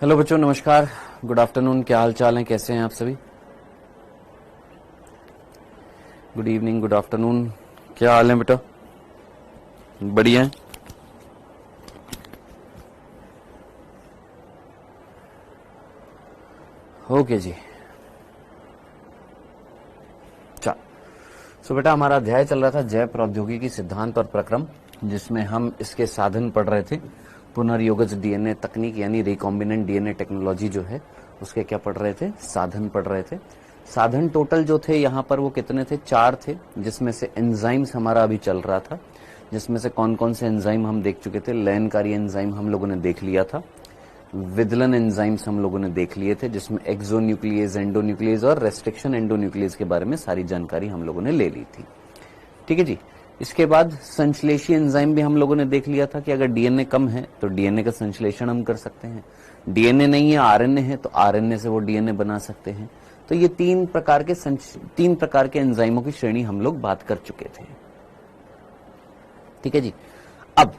Hello बच्चों, नमस्कार, good afternoon. क्या हाल चाल है, कैसे हैं आप सभी? Good evening, good afternoon. क्या हाल है बेटा? बढ़िया है। ओके जी। चल, सो बेटा हमारा अध्याय चल रहा था जैव प्रौद्योगिकी सिद्धांत और प्रक्रम, जिसमें हम इसके साधन पढ़ रहे थे। पुनर्योगज डीएनए तकनीक यानी रिकॉम्बिनेंट डीएनए टेक्नोलॉजी जो है उसके क्या पढ़ रहे थे? साधन पढ़ रहे थे। साधन टोटल जो थे यहाँ पर वो कितने थे? 4 थे, जिसमें से एंजाइम्स हमारा अभी चल रहा था, जिसमें से कौन कौन से एंजाइम हम देख चुके थे। लयनकारी एंजाइम हम लोगों ने देख लिया था, विदलन एंजाइम्स हम लोगों ने देख लिए थे, जिसमें एक्सोन्यूक्लियस, एंडोन्यूक्लियस और रेस्ट्रिक्शन एंडोन्यूक्लियस के बारे में सारी जानकारी हम लोगों ने ले ली थी। ठीक है जी। इसके बाद संश्लेषी एंजाइम भी हम लोगों ने देख लिया था कि अगर डीएनए कम है तो डीएनए का संश्लेषण हम कर सकते हैं, डीएनए नहीं है आरएनए है तो आरएनए से वो डीएनए बना सकते हैं। तो ये 3 प्रकार के एंजाइमों की श्रेणी हम लोग बात कर चुके थे। ठीक है जी। अब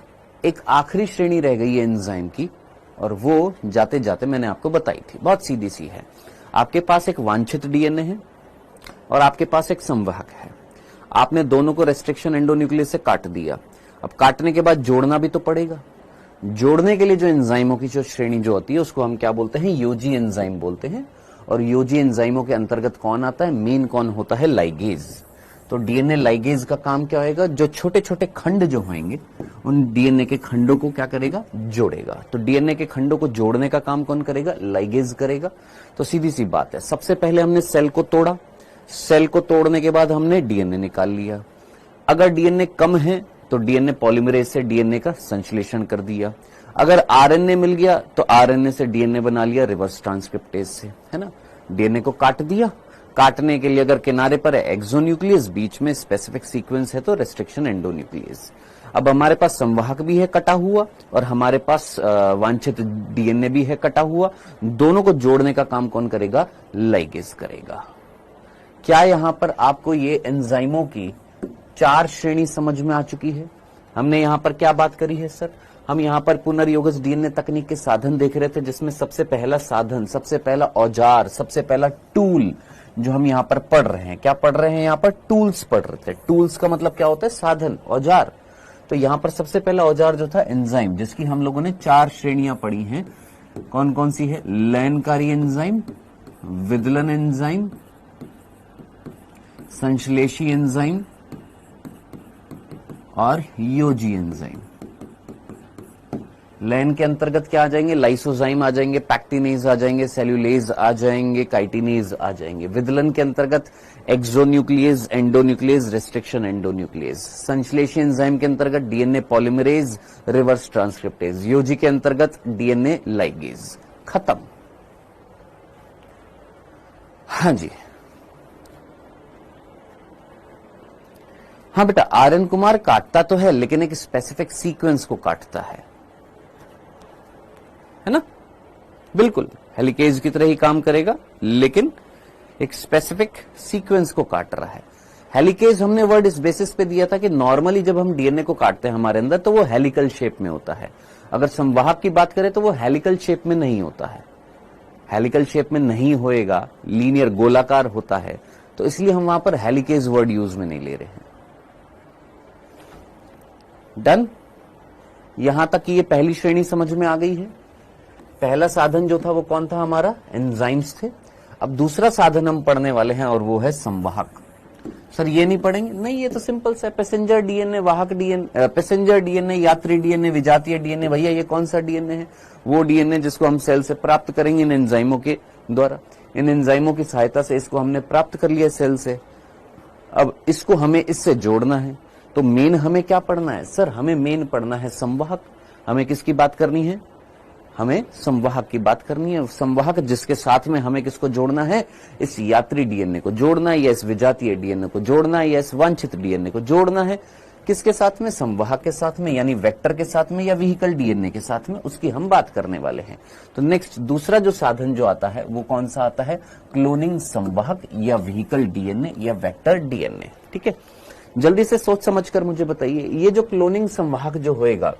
एक आखिरी श्रेणी रह गई है एंजाइम की, और वो जाते जाते मैंने आपको बताई थी, बहुत सीधी सी है। आपके पास एक वांछित डीएनए है और आपके पास एक संवाहक है। आपने दोनों को रेस्ट्रिक्शन एंडोन्यूक्लियस से काट दिया। अब काटने के बाद जोड़ना भी तो पड़ेगा। जोड़ने के लिए जो एंजाइमों की जो श्रेणी जो होती है उसको हम क्या बोलते हैं? योजी एंजाइम बोलते हैं। और योजी एंजाइमों के अंतर्गत कौन आता है? मेन कौन होता है? लाइगेज। तो डीएनए लाइगेज का काम क्या होएगा? जो छोटे छोटे खंड जो होंगे उन डीएनए के खंडों को क्या करेगा? जोड़ेगा। तो डीएनए के खंडों को जोड़ने का काम कौन करेगा? लाइगेज करेगा। तो सीधी सी बात है, सबसे पहले हमने सेल को तोड़ा, सेल को तोड़ने के बाद हमने डीएनए निकाल लिया। अगर डीएनए कम है तो डीएनए पॉलीमरेज से डीएनए का संश्लेषण कर दिया। अगर आरएनए मिल गया तो आरएनए से डीएनए बना लिया रिवर्स ट्रांसक्रिप्टेज से, है ना। डीएनए को काट दिया। काटने के लिए अगर किनारे पर है एक्सोन्यूक्लियस, बीच में स्पेसिफिक सीक्वेंस है तो रेस्ट्रिक्शन एंडोन्यूक्लियस। अब हमारे पास संवाहक भी है कटा हुआ और हमारे पास वांछित डीएनए भी है कटा हुआ। दोनों को जोड़ने का काम कौन करेगा? लाइगेज करेगा। क्या यहां पर आपको ये एंजाइमों की 4 श्रेणी समझ में आ चुकी है? हमने यहां पर क्या बात करी है सर? हम यहां पर पुनर्योगज डीएनए तकनीक के साधन देख रहे थे, जिसमें सबसे पहला साधन, सबसे पहला औजार, सबसे पहला टूल जो हम यहां पर पढ़ रहे हैं, क्या पढ़ रहे हैं? यहां पर टूल्स पढ़ रहे थे। टूल्स का मतलब क्या होता है? साधन, औजार। तो यहां पर सबसे पहला औजार जो था एंजाइम, जिसकी हम लोगों ने 4 श्रेणियां पढ़ी हैं। कौन कौन सी है? लयनकारी एंजाइम, विदलन एंजाइम, संश्लेषी एंजाइम और योजी एंजाइम। लैन के अंतर्गत क्या आ जाएंगे? लाइसोजाइम आ जाएंगे, पैक्टिनेज आ जाएंगे, सेल्यूलेज आ जाएंगे, काइटिनेज आ जाएंगे। विदलन के अंतर्गत एक्सोन्यूक्लियस, एंडोन्यूक्लियस, रेस्ट्रिक्शन एंडोन्यूक्लियस। संश्लेषी एंजाइम के अंतर्गत डीएनए पॉलीमरेज, रिवर्स ट्रांसक्रिप्टेज। योजी के अंतर्गत डीएनए लाइगेज। खत्म। हाँ जी, हाँ बेटा, आर्यन कुमार काटता तो है लेकिन एक स्पेसिफिक सीक्वेंस को काटता है ना। बिल्कुल हेलिकेज की तरह ही काम करेगा, लेकिन एक स्पेसिफिक सीक्वेंस को काट रहा है। हेलिकेज हमने वर्ड इस बेसिस पे दिया था कि नॉर्मली जब हम डीएनए को काटते हैं हमारे अंदर तो वो हेलिकल शेप में होता है। अगर संवाहक की बात करें तो वो हेलिकल शेप में नहीं होता है। हेलिकल शेप में नहीं होएगा, लीनियर गोलाकार होता है, तो इसलिए हम वहां पर हेलिकेज वर्ड यूज में नहीं ले रहे हैं। डन। यहां तक कि ये पहली श्रेणी समझ में आ गई है। पहला साधन जो था वो कौन था? हमारा एंजाइम्स थे। अब दूसरा साधन हम पढ़ने वाले हैं और वो है संवाहक। सर ये नहीं पढ़ेंगे? नहीं, ये तो सिंपल सा है। पैसेंजर डीएनए, वाहक डीएनए, पैसेंजर डीएनए, यात्री डीएनए, विजातीय डीएनए। भैया ये कौन सा डीएनए है? वो डीएनए जिसको हम सेल से प्राप्त करेंगे इन एंजाइमों के द्वारा। इन एंजाइमों की सहायता से इसको हमने प्राप्त कर लिया सेल से। अब इसको हमें इससे जोड़ना है, तो मेन हमें क्या पढ़ना है? सर हमें मेन पढ़ना है संवाहक। हमें किसकी बात करनी है? हमें संवाहक की बात करनी है। संवाहक जिसके साथ में हमें किसको जोड़ना है? इस यात्री डीएनए को जोड़ना है, या इस विजातीय डीएनए को जोड़ना है, या इस वांछित डीएनए को जोड़ना है। किसके साथ में? संवाहक के साथ में, यानी वेक्टर के साथ में या व्हीकल डीएनए के साथ में, उसकी हम बात करने वाले हैं। तो नेक्स्ट दूसरा जो साधन जो आता है वो कौन सा आता है? क्लोनिंग संवाहक या व्हीकल डीएनए या वेक्टर डीएनए। ठीक है, जल्दी से सोच समझ कर मुझे बताइए, ये जो क्लोनिंग संवाहक जो होएगा,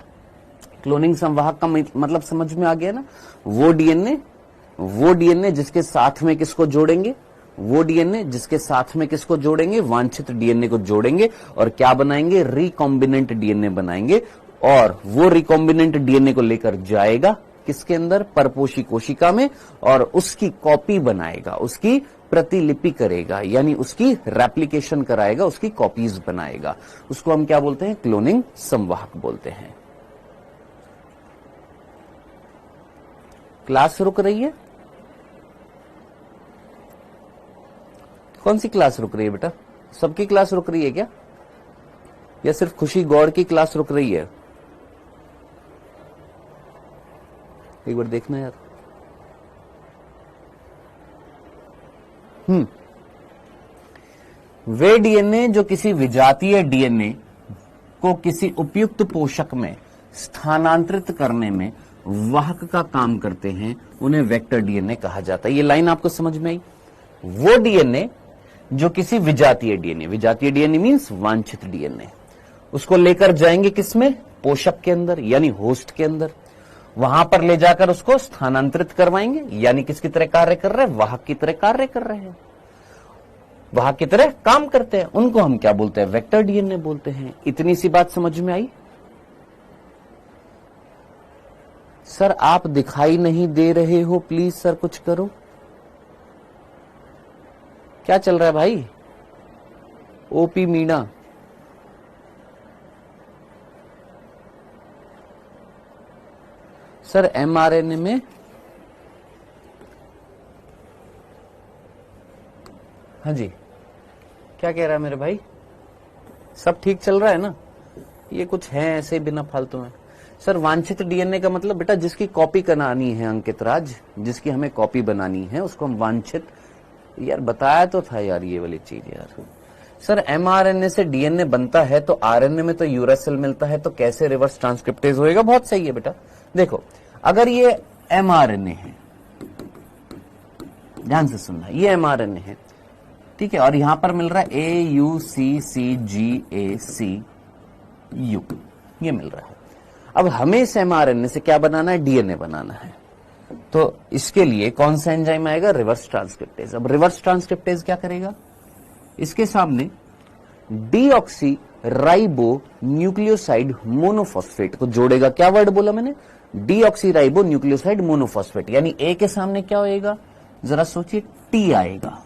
क्लोनिंग संवाहक का मतलब समझ में आ गया ना। वो डीएनए जिसके साथ में किसको जोड़ेंगे, वो डीएनए जिसके साथ में किसको जोड़ेंगे, वांछित डीएनए को जोड़ेंगे और क्या बनाएंगे, रिकॉम्बिनेंट डीएनए बनाएंगे। और वो रिकॉम्बिनेंट डीएनए को लेकर जाएगा किसके अंदर, परपोषी कोशिका में, और उसकी कॉपी बनाएगा, उसकी प्रतिलिपि करेगा, यानी उसकी रेप्लिकेशन कराएगा, उसकी कॉपीज बनाएगा। उसको हम क्या बोलते हैं, क्लोनिंग संवाहक बोलते हैं। क्लास रुक रही है? कौन सी क्लास रुक रही है बेटा? सबकी क्लास रुक रही है क्या, या सिर्फ खुशी गौड़ की क्लास रुक रही है? एक बार देखना यार। वे डीएनए जो किसी विजातीय डीएनए को किसी उपयुक्त पोषक में स्थानांतरित करने में वाहक का काम करते हैं, उन्हें वेक्टर डीएनए कहा जाता है। ये लाइन आपको समझ में आई? वो डीएनए जो किसी विजातीय डीएनए मींस वांछित डीएनए, उसको लेकर जाएंगे किसमें, पोषक के अंदर, यानी होस्ट के अंदर। वहां पर ले जाकर उसको स्थानांतरित करवाएंगे, यानी किसकी तरह कार्य कर रहे हैं, वाहक की तरह कार्य कर रहे हैं, वाहक की तरह काम करते हैं। उनको हम क्या बोलते हैं, वेक्टर डीएनए बोलते हैं। इतनी सी बात समझ में आई? सर आप दिखाई नहीं दे रहे हो, प्लीज सर कुछ करो। क्या चल रहा है भाई? ओपी मीणा, सर एमआरएनए में हाँ जी, क्या कह रहा है मेरे भाई? सब ठीक चल रहा है ना? ये कुछ है ऐसे बिना फालतू में। सर वांछित डीएनए का मतलब बेटा जिसकी कॉपी बनानी है अंकित राज, जिसकी हमें कॉपी बनानी है उसको हम वांछित, यार बताया तो था यार ये वाली चीज यार। सर एमआरएनए से डीएनए बनता है तो आरएनए में तो यूरासिल मिलता है, तो कैसे रिवर्स ट्रांसक्रिप्टेज होएगा? बहुत सही है बेटा। देखो अगर ये एमआरएनए है, ध्यान से सुनना, ये एमआरएनए है, ठीक है, और यहां पर मिल रहा है AUCCGACU, ये मिल रहा है। अब हमें इस एमआरएनए से क्या बनाना है, डीएनए बनाना है, तो इसके लिए कौन सा एंजाइम आएगा, रिवर्स ट्रांसक्रिप्टेज। अब रिवर्स ट्रांसक्रिप्टेज क्या करेगा, इसके सामने डीऑक्सी राइबो न्यूक्लियोसाइड मोनोफॉस्फेट को जोड़ेगा। क्या वर्ड बोला मैंने, डीऑक्सी राइबो न्यूक्लियोसाइड मोनोफॉस्फेट, यानी ए के सामने क्या होएगा, जरा सोचिए, टी आएगा।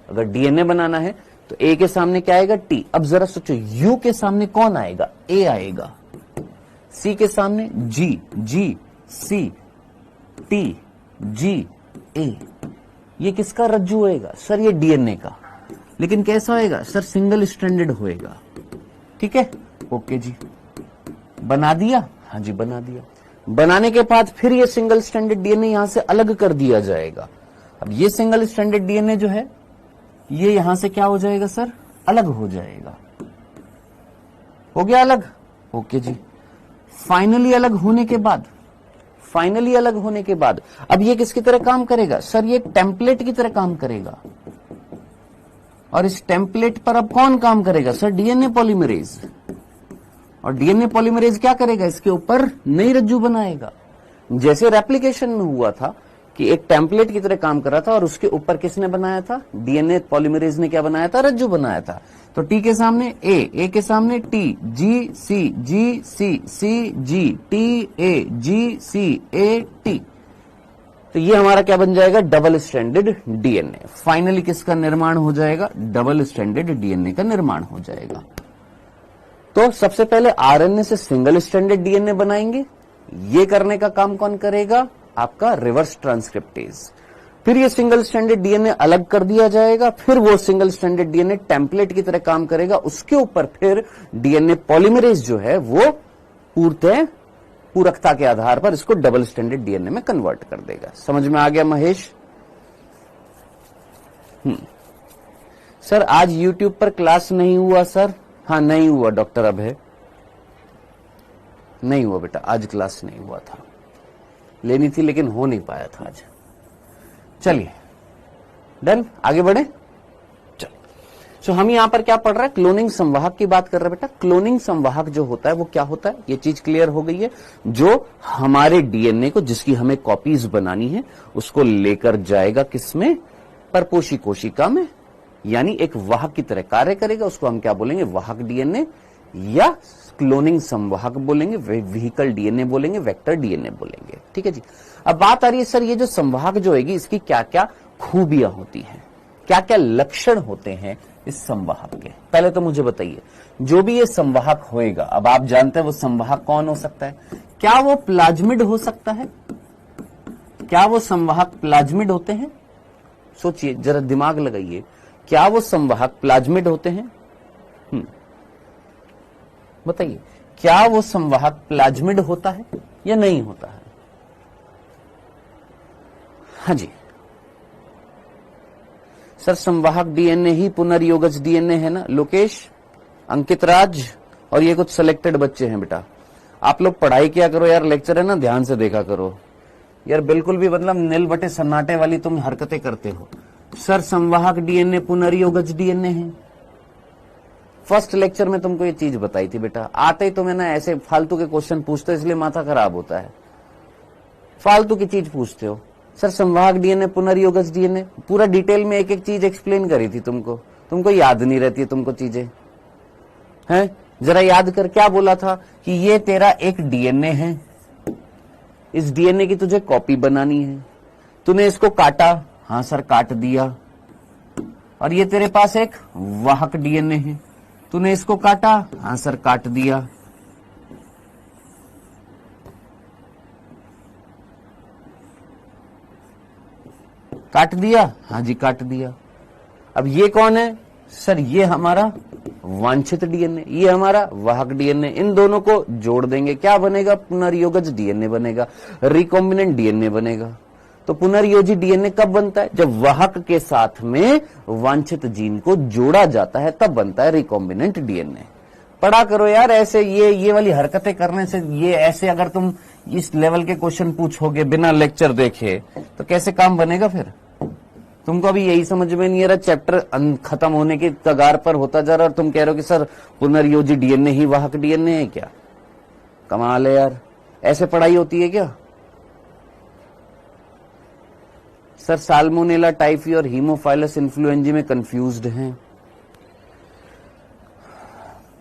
अगर डीएनए बनाना है तो ए के सामने क्या आएगा, टी। अब जरा सोचो यू के सामने कौन आएगा, ए आएगा। सी के सामने जी, जी सी टी जी ए, ये किसका रज्जू होएगा, सर ये डीएनए का। लेकिन कैसा होएगा सर, सिंगल स्ट्रैंडेड होएगा। ठीक है, ओके जी, बना दिया, हाँ जी बना दिया। बनाने के बाद फिर ये सिंगल स्ट्रैंडेड डीएनए यहां से अलग कर दिया जाएगा। अब ये सिंगल स्ट्रैंडेड डीएनए जो है ये यहां से क्या हो जाएगा सर, अलग हो जाएगा। हो गया अलग, ओके जी। फाइनली अलग होने के बाद अब ये किसकी तरह काम करेगा सर, ये टेम्पलेट की तरह काम करेगा। और इस टेम्पलेट पर अब कौन काम करेगा सर, डीएनए पॉलीमरेज। और डीएनए पॉलीमरेज क्या करेगा, इसके ऊपर नई रज्जू बनाएगा। जैसे रेप्लिकेशन में हुआ था कि एक टेम्पलेट की तरह काम कर रहा था और उसके ऊपर किसने बनाया था, डीएनए पॉलीमरेज ने क्या बनाया था, रज्जू बनाया था। तो टी के सामने ए के सामने T, G C G T A, G C A T. तो ये हमारा क्या बन जाएगा, डबल स्ट्रैंडेड डीएनए। फाइनली किसका निर्माण हो जाएगा, डबल स्ट्रैंडेड डीएनए का निर्माण हो जाएगा। तो सबसे पहले आरएनए से सिंगल स्ट्रैंडेड डीएनए बनाएंगे। ये करने का काम कौन करेगा, आपका रिवर्स ट्रांसक्रिप्टेज। फिर ये सिंगल स्ट्रैंडेड डीएनए अलग कर दिया जाएगा, फिर वो सिंगल स्ट्रैंडेड डीएनए टेम्पलेट की तरह काम करेगा। उसके ऊपर फिर डीएनए पॉलीमरेज जो है वो पूरकता के आधार पर इसको डबल स्ट्रैंडेड डीएनए में कन्वर्ट कर देगा। समझ में आ गया महेश? सर आज यूट्यूब पर क्लास नहीं हुआ सर, हाँ नहीं हुआ डॉक्टर अभय, नहीं हुआ बेटा, आज क्लास नहीं हुआ था, लेनी थी लेकिन हो नहीं पाया था आज। चलिए डन, आगे बढ़े। चल सो हम यहां पर क्या पढ़ रहे हैं, क्लोनिंग संवाहक की बात कर रहे हैं बेटा। क्लोनिंग संवाहक जो होता है वो क्या होता है, ये चीज क्लियर हो गई है। जो हमारे डीएनए को, जिसकी हमें कॉपीज बनानी है, उसको लेकर जाएगा किसमें, परपोषी कोशिका में, यानी एक वाहक की तरह कार्य करेगा। उसको हम क्या बोलेंगे, वाहक डीएनए या क्लोनिंग संवाहक बोलेंगे, व्हीकल डीएनए बोलेंगे, वेक्टर डीएनए बोलेंगे। ठीक है जी। अब बात आ रही है सर ये जो संवाहक जो होगी इसकी क्या क्या खूबियां होती हैं, क्या क्या लक्षण होते हैं इस संवाहक के। पहले तो मुझे बताइए, जो भी ये संवाहक होएगा, अब आप जानते हैं वो संवाहक कौन हो सकता है, क्या वो प्लाज्मिड हो सकता है, क्या वो संवाहक प्लाज्मिड होते हैं, सोचिए जरा दिमाग लगाइए, क्या वो संवाहक प्लाज्मिड होते हैं, बताइए क्या वो संवाहक प्लाज्मिड होता है या नहीं होता है। हाँ जी सर, संवाहक डीएनए ही पुनर्योगज डीएनए है ना। लोकेश, अंकित राज और ये कुछ सिलेक्टेड बच्चे हैं बेटा, आप लोग पढ़ाई किया करो यार, लेक्चर है ना ध्यान से देखा करो यार, बिल्कुल भी मतलब नील बटे सन्नाटे वाली तुम हरकतें करते हो। सर संवाहक डीएनए पुनर्योगज डीएनए है, फर्स्ट लेक्चर में तुमको ये चीज बताई थी बेटा। आते ही तुम्हें ना ऐसे फालतू के क्वेश्चन पूछते हो, इसलिए माथा खराब होता है, फालतू की चीज पूछते हो। सर संवाहक डीएनए पुनर्योगज डीएनए, पूरा डिटेल में एक एक चीज एक्सप्लेन करी थी तुमको याद नहीं रहती है तुमको चीजें हैं। जरा याद कर, क्या बोला था कि ये तेरा एक डीएनए है, इस डीएनए की तुझे कॉपी बनानी है, तूने इसको काटा, हाँ सर काट दिया, और ये तेरे पास एक वाहक डीएनए है, तूने इसको काटा, हाँ सर काट दिया। काट दिया, हाँ जी काट दिया। अब ये कौन है सर, ये हमारा वांछित डीएनए, ये हमारा वाहक डीएनए। इन दोनों को जोड़ देंगे, क्या बनेगा, पुनर्योगज डीएनए बनेगा, रिकॉम्बिनेंट डीएनए बनेगा। तो पुनर्योजी डीएनए कब बनता है, जब वाहक के साथ में वांछित जीन को जोड़ा जाता है, तब बनता है रिकॉम्बिनेंट डीएनए। पढ़ा करो यार ऐसे, ये वाली हरकतें करने से, ये ऐसे अगर तुम इस लेवल के क्वेश्चन पूछोगे बिना लेक्चर देखे तो कैसे काम बनेगा फिर। तुमको अभी यही समझ में नहीं आ रहा, चैप्टर खत्म होने के कगार पर होता जा रहा और तुम कह रहे हो कि सर पुनर्योजी डीएनए ही वाहक डीएनए है क्या। कमाल है यार, ऐसे पढ़ाई होती है क्या। सर साल्मोनेला टाइफी और हीमोफाइलस इन्फ्लुएंजी में कंफ्यूज्ड हैं।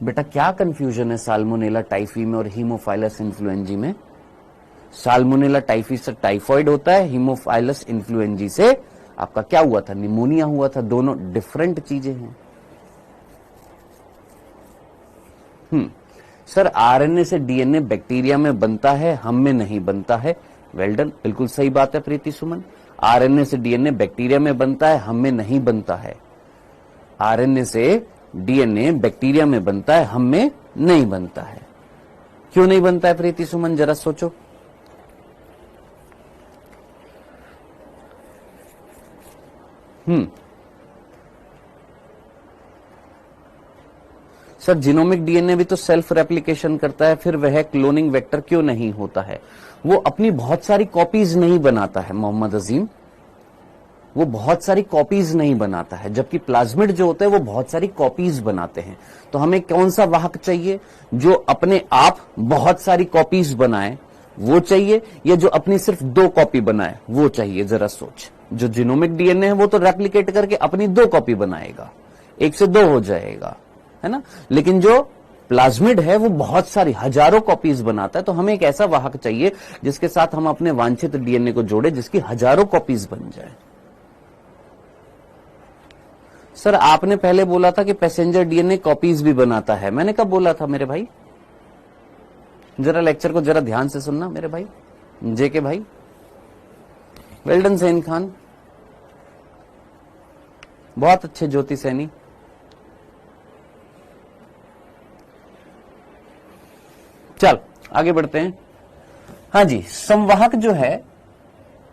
बेटा क्या कंफ्यूजन है साल्मोनेला टाइफी में और हीमोफाइलस इन्फ्लुएंजी में। साल्मोनेला टाइफी से टाइफॉइड होता है, हीमोफाइलस इन्फ्लुएंजी से आपका क्या हुआ था, निमोनिया हुआ था। दोनों डिफरेंट चीजें हैं। सर आरएनए से डीएनए बैक्टीरिया में बनता है, हम में नहीं बनता है। वेल डन, बिल्कुल सही बात है प्रीति सुमन। आरएनए से डीएनए बैक्टीरिया में बनता है, हम में नहीं बनता है। आरएनए से डीएनए बैक्टीरिया में बनता है, हम में नहीं बनता है। क्यों नहीं बनता है प्रीति सुमन, जरा सोचो। सर जीनोमिक डीएनए भी तो सेल्फ रेप्लिकेशन करता है, फिर वह क्लोनिंग वेक्टर क्यों नहीं होता है। वो अपनी बहुत सारी कॉपीज नहीं बनाता है मोहम्मद अजीम, वो बहुत सारी कॉपीज नहीं बनाता है, जबकि प्लाज्मिड जो होते हैं वो बहुत सारी कॉपीज बनाते हैं। तो हमें कौन सा वाहक चाहिए, जो अपने आप बहुत सारी कॉपीज बनाए, वो चाहिए, या जो अपनी सिर्फ 2 कॉपी बनाए, वो चाहिए। जरा सोच, जो जीनोमिक डीएनए है वो तो रेप्लिकेट करके अपनी 2 कॉपी बनाएगा, 1 से 2 हो जाएगा, है ना। लेकिन जो प्लाज्मिड है वो बहुत सारी हजारों कॉपीज बनाता है। तो हमें एक ऐसा वाहक चाहिए जिसके साथ हम अपने वांछित डीएनए को जोड़े, जिसकी हजारों कॉपीज बन जाए। सर आपने पहले बोला था कि पैसेंजर डीएनए कॉपीज भी बनाता है, मैंने कब बोला था मेरे भाई। जरा लेक्चर को जरा ध्यान से सुनना मेरे भाई, जेके भाई। वेल्डन सैन खान, बहुत अच्छे ज्योति सैनी। चल आगे बढ़ते हैं। हाँ जी, संवाहक जो है,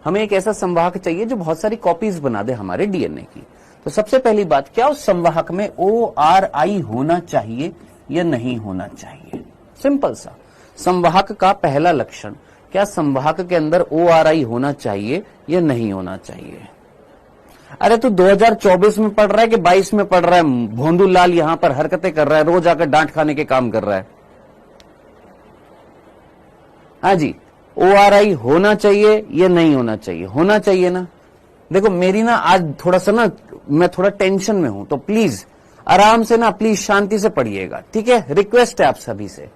हमें एक ऐसा संवाहक चाहिए जो बहुत सारी कॉपीज बना दे हमारे डीएनए की। तो सबसे पहली बात, क्या उस संवाहक में ORI होना चाहिए या नहीं होना चाहिए। सिंपल सा, संवाहक का पहला लक्षण, क्या संवाहक के अंदर ORI होना चाहिए या नहीं होना चाहिए। अरे तू 2024 में पढ़ रहा है कि 22 में पढ़ रहा है? भोंदू लाल यहां पर हरकतें कर रहा है, रोज आकर डांट खाने के काम कर रहा है। हाँ जी, ORI होना चाहिए या नहीं होना चाहिए? होना चाहिए ना। देखो मेरी ना आज थोड़ा सा ना मैं थोड़ा टेंशन में हूं, तो प्लीज आराम से ना, प्लीज शांति से पढ़िएगा, ठीक है? रिक्वेस्ट है आप सभी से,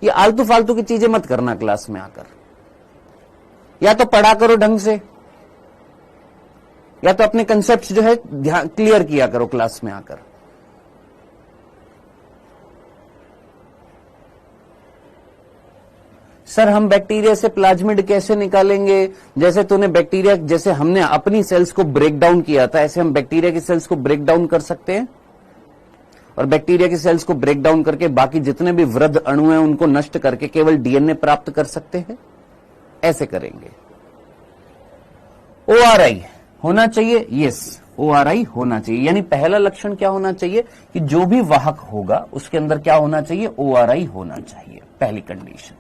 ये आलतू फालतू की चीजें मत करना क्लास में आकर। या तो पढ़ा करो ढंग से, या तो अपने कंसेप्ट जो है ध्यान क्लियर किया करो क्लास में आकर। सर हम बैक्टीरिया से प्लाज्मिड कैसे निकालेंगे? जैसे तूने बैक्टीरिया, जैसे हमने अपनी सेल्स को ब्रेक डाउन किया था, ऐसे हम बैक्टीरिया की सेल्स को ब्रेक डाउन कर सकते हैं, और बैक्टीरिया की सेल्स को ब्रेक डाउन करके बाकी जितने भी वृद्ध अणु हैं उनको नष्ट करके केवल डीएनए प्राप्त कर सकते हैं। ऐसे करेंगे। ORI होना चाहिए, यस ORI होना चाहिए। यानी पहला लक्षण क्या होना चाहिए कि जो भी वाहक होगा उसके अंदर क्या होना चाहिए? ORI होना चाहिए, पहली कंडीशन।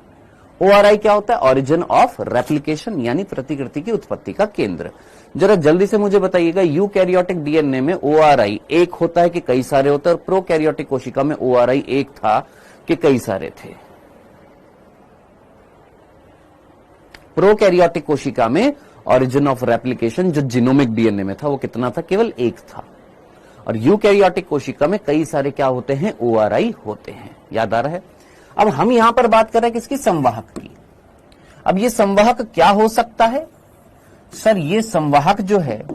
ORI क्या होता है? ओरिजिन ऑफ रेप्लिकेशन, यानी प्रतिकृति की उत्पत्ति का केंद्र। जरा जल्दी से मुझे बताइएगा, यूकैरियोटिक डीएनए में ORI एक होता है कि कई सारे होते हैं, और प्रोकैरियोटिक कोशिका में ORI एक था कि कई सारे थे? प्रोकैरियोटिक कोशिका में ओरिजिन ऑफ रेप्लिकेशन जो जीनोमिक डीएनए में था वो कितना था? केवल एक था। और यूकैरियोटिक कोशिका में कई सारे क्या होते हैं? ORI होते हैं। याद आ रहा है? अब हम यहां पर बात कर रहे हैं किसकी? संवाहक की। अब ये संवाहक क्या हो सकता है? सर ये संवाहक जो है,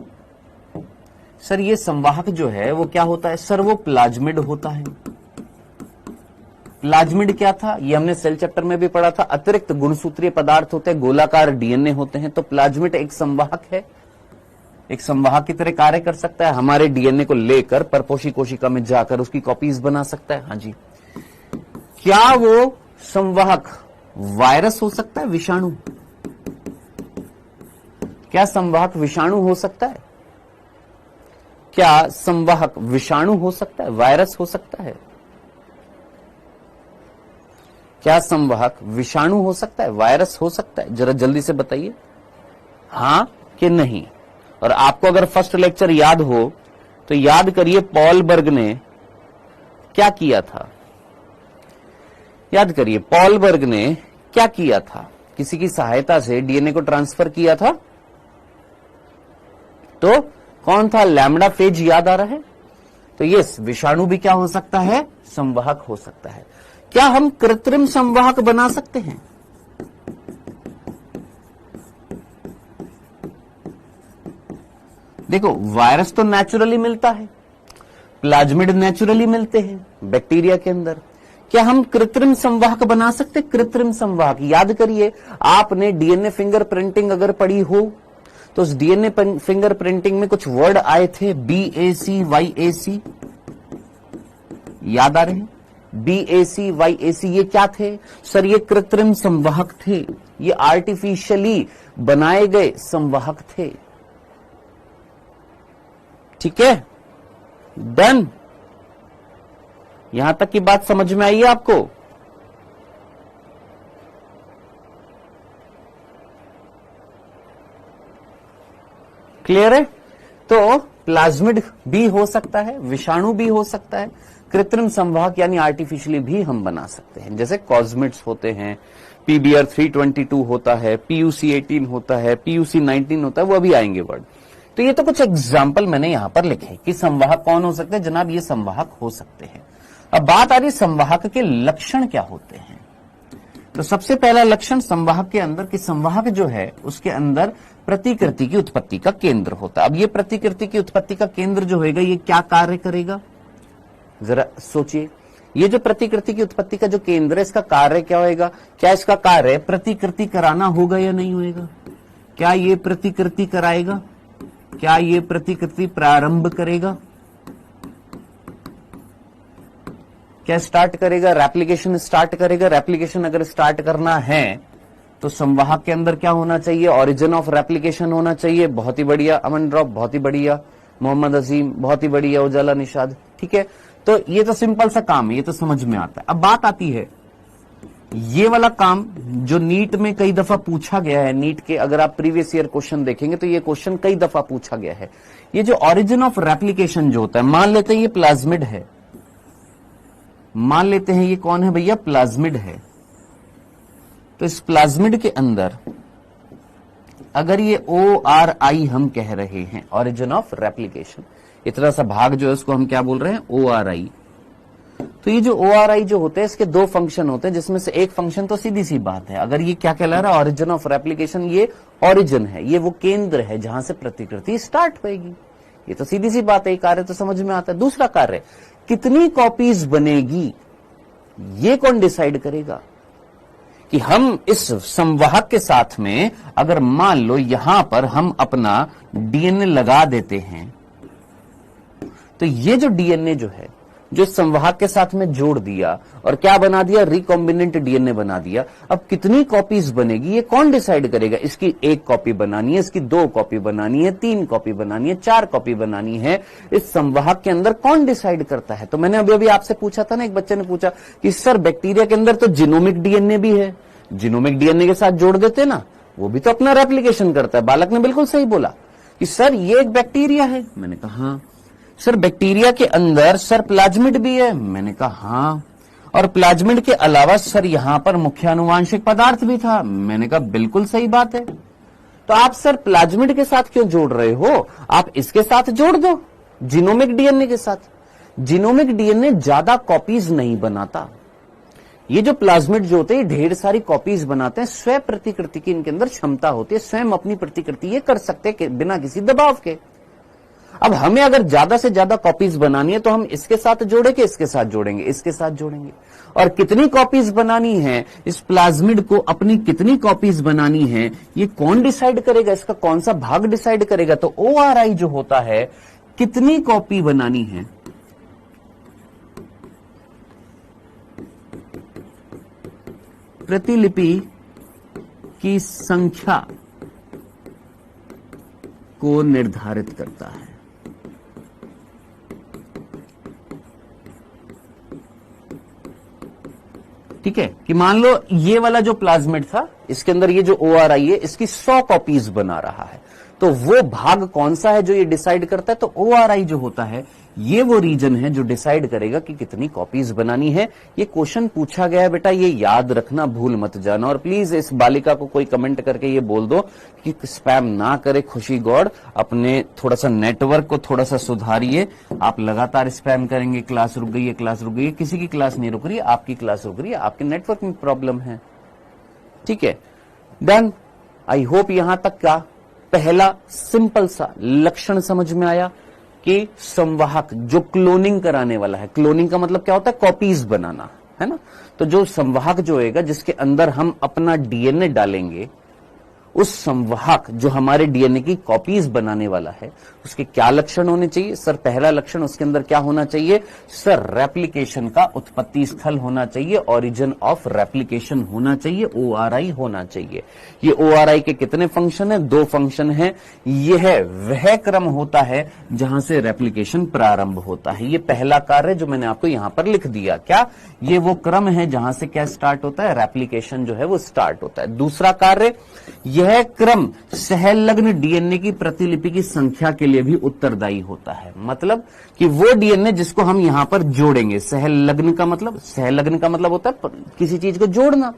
सर ये संवाहक जो है वो क्या होता है? सर वो प्लाज्मिड होता है। प्लाज्मिड क्या था? ये हमने सेल चैप्टर में भी पढ़ा था। अतिरिक्त गुणसूत्रीय पदार्थ होते हैं, गोलाकार डीएनए होते हैं। तो प्लाज्मिड एक संवाहक है, एक संवाहक की तरह कार्य कर सकता है। हमारे डीएनए को लेकर परपोषी कोशिका में जाकर उसकी कॉपीज बना सकता है। हाँ जी। क्या वो संवाहक वायरस हो सकता है? विषाणु? क्या संवाहक विषाणु हो सकता है? क्या संवाहक विषाणु हो सकता है? वायरस हो सकता है? क्या संवाहक विषाणु हो सकता है? वायरस हो सकता है? जरा जल्दी से बताइए, हां कि नहीं। और आपको अगर फर्स्ट लेक्चर याद हो तो याद करिए पॉल बर्ग ने क्या किया था। याद करिए पॉल बर्ग ने क्या किया था? किसी की सहायता से डीएनए को ट्रांसफर किया था। तो कौन था? Lambda phase. याद आ रहा है? तो यस, विषाणु भी क्या हो सकता है? संवाहक हो सकता है। क्या हम कृत्रिम संवाहक बना सकते हैं? देखो वायरस तो नेचुरली मिलता है, प्लाज्मिड नेचुरली मिलते हैं बैक्टीरिया के अंदर। क्या हम कृत्रिम संवाहक बना सकते? कृत्रिम संवाहक याद करिए, आपने डीएनए फिंगरप्रिंटिंग अगर पढ़ी हो तो उस डीएनए फिंगरप्रिंटिंग में कुछ वर्ड आए थे, BAC YAC। याद आ रहे हैं? BAC YAC ये क्या थे? सर ये कृत्रिम संवाहक थे, ये आर्टिफिशियली बनाए गए संवाहक थे। ठीक है, डन। यहां तक की बात समझ में आई है आपको? क्लियर है? तो प्लाज्मिड भी हो सकता है, विषाणु भी हो सकता है, कृत्रिम संवाहक यानी आर्टिफिशियली भी हम बना सकते हैं। जैसे कॉस्मिड्स होते हैं, PBR 322 होता है, PUC 18 होता है, PUC 19 होता है, वो अभी आएंगे वर्ड। तो ये तो कुछ एग्जाम्पल मैंने यहां पर लिखे कि संवाहक कौन हो सकते हैं। जनाब ये संवाहक हो सकते हैं। अब बात आ रही संवाहक के लक्षण क्या होते हैं। तो सबसे पहला लक्षण संवाहक के अंदर कि संवाहक जो है उसके अंदर प्रतिकृति की उत्पत्ति का केंद्र होता है। अब ये प्रतिकृति की उत्पत्ति का केंद्र जो होगा ये क्या कार्य करेगा? जरा सोचिए, ये जो प्रतिकृति की उत्पत्ति का जो केंद्र है इसका कार्य क्या होगा? क्या इसका कार्य प्रतिकृति कराना होगा या नहीं होगा? क्या ये प्रतिकृति कराएगा? क्या ये प्रतिकृति प्रारंभ करेगा? क्या स्टार्ट करेगा? रेप्लिकेशन स्टार्ट करेगा। रेप्लिकेशन अगर स्टार्ट करना है तो संवाहक के अंदर क्या होना चाहिए? ओरिजिन ऑफ रेप्लिकेशन होना चाहिए। बहुत ही बढ़िया अमन ड्रॉप, बहुत ही बढ़िया मोहम्मद अजीम, बहुत ही बढ़िया उजाला निषाद। ठीक है, तो ये तो सिंपल सा काम है, ये तो समझ में आता है। अब बात आती है ये वाला काम जो नीट में कई दफा पूछा गया है, नीट के अगर आप प्रीवियस ईयर क्वेश्चन देखेंगे तो ये क्वेश्चन कई दफा पूछा गया है। ये जो ओरिजिन ऑफ रेप्लिकेशन जो होता है, मान लेते हैं ये प्लाज्मिड है, मान लेते हैं ये कौन है भैया, प्लाज्मिड है। तो इस प्लाज्मिड के अंदर अगर ये ORI हम कह रहे हैं, ओरिजिन ऑफ रेप्लिकेशन, इतना सा भाग जो है उसको हम क्या बोल रहे हैं, ORI। तो ये जो ORI जो होते हैं इसके दो फंक्शन होते हैं, जिसमें से एक फंक्शन तो सीधी सी बात है, अगर ये क्या कहला रहा है, ओरिजिन ऑफ रेप्लिकेशन, ये ओरिजिन है, ये वो केंद्र है जहां से प्रतिकृति स्टार्ट होगी। ये तो सीधी सी बात है, ये कार्य तो समझ में आता है। दूसरा कार्य, कितनी कॉपीज बनेगी ये कौन डिसाइड करेगा? कि हम इस संवाहक के साथ में अगर मान लो यहां पर हम अपना DNA लगा देते हैं, तो ये जो DNA जो है, जो संवाहक के साथ में जोड़ दिया और क्या बना दिया, रिकॉम्बिनेंट DNA बना दिया। अब कितनी कॉपीज बनेगी ये कौन डिसाइड करेगा? इसकी 1 कॉपी बनानी है, इसकी 2 कॉपी बनानी है, 3 कॉपी बनानी है, 4 कॉपी बनानी है, इस संवाहक के अंदर कौन डिसाइड करता है? तो मैंने अभी आपसे पूछा था ना, एक बच्चे ने पूछा कि सर बैक्टीरिया के अंदर तो जीनोमिक DNA भी है, जीनोमिक DNA के साथ जोड़ देते ना, वो भी तो अपना रेप्लिकेशन करता है। बालक ने बिल्कुल सही बोला कि सर ये एक बैक्टीरिया है। मैंने कहा हाँ। सर बैक्टीरिया के अंदर सर प्लाज्मिड भी है। मैंने कहा हाँ। और प्लाज्मिड के अलावा सर यहां पर मुख्य आनुवांशिक पदार्थ भी था। मैंने कहा बिल्कुल सही बात है। तो आप सर प्लाज्मिड के साथ क्यों जोड़ रहे हो? आप इसके साथ जोड़ दो, जीनोमिक DNA के साथ। जीनोमिक DNA ज्यादा कॉपीज नहीं बनाता। ये जो प्लाज्मिड जो होते हैं ढेर सारी कॉपीज बनाते हैं, स्वयं प्रतिकृति की इनके अंदर क्षमता होती है, स्वयं अपनी प्रतिकृति ये कर सकते हैं बिना किसी दबाव के। अब हमें अगर ज्यादा से ज्यादा कॉपीज बनानी है तो हम इसके साथ जोड़ेंगे, इसके साथ जोड़ेंगे, इसके साथ जोड़ेंगे। और कितनी कॉपीज बनानी है, इस प्लाज्मिड को अपनी कितनी कॉपीज बनानी है, ये कौन डिसाइड करेगा? इसका कौन सा भाग डिसाइड करेगा? तो ORI जो होता है, कितनी कॉपी बनानी है, प्रतिलिपि की संख्या को निर्धारित करता है। ठीक है, कि मान लो ये वाला जो प्लाज्मिड था, इसके अंदर ये जो ORI है, इसकी 100 कॉपीज बना रहा है, तो वो भाग कौन सा है जो ये डिसाइड करता है? तो ORI जो होता है, ये वो रीजन है जो डिसाइड करेगा कि कितनी कॉपीज बनानी है। ये क्वेश्चन पूछा गया है बेटा, ये याद रखना, भूल मत जाना। और प्लीज इस बालिका को कोई कमेंट करके ये बोल दो कि स्पैम ना करे। खुशी गौड़, अपने थोड़ा सा नेटवर्क को थोड़ा सा सुधारिए। आप लगातार स्पैम करेंगे, क्लास रुक गई है, क्लास रुक गई है। किसी की क्लास नहीं रुक रही है, आपकी क्लास रुक रही है, आपके नेटवर्क में प्रॉब्लम है। ठीक है, डन। आई होप यहां तक का पहला सिंपल सा लक्षण समझ में आया कि संवाहक जो क्लोनिंग कराने वाला है, क्लोनिंग का मतलब क्या होता है? कॉपीज बनाना, है ना। तो जो संवाहक जो होगा जिसके अंदर हम अपना DNA डालेंगे, उस संवाहक जो हमारे DNA की कॉपीज बनाने वाला है, उसके क्या लक्षण होने चाहिए? सर पहला लक्षण उसके अंदर क्या होना चाहिए? सर रेप्लिकेशन का उत्पत्ति स्थल होना चाहिए, ओरिजिन ऑफ रेप्लिकेशन होना चाहिए, ORI होना चाहिए। ये ORI के कितने फंक्शन है? 2 फंक्शन है। यह वह क्रम होता है जहां से रेप्लिकेशन प्रारंभ होता है। ये पहला कार्य जो मैंने आपको यहां पर लिख दिया, क्या ये वो क्रम है जहां से क्या स्टार्ट होता है? रेप्लिकेशन जो है वो स्टार्ट होता है। दूसरा कार्य, यह क्रम सहलग्न DNA की प्रतिलिपि की संख्या के लिए भी उत्तरदायी होता है। मतलब कि वो DNA जिसको हम यहां पर जोड़ेंगे, सहलग्न का मतलब होता है किसी चीज को जोड़ना,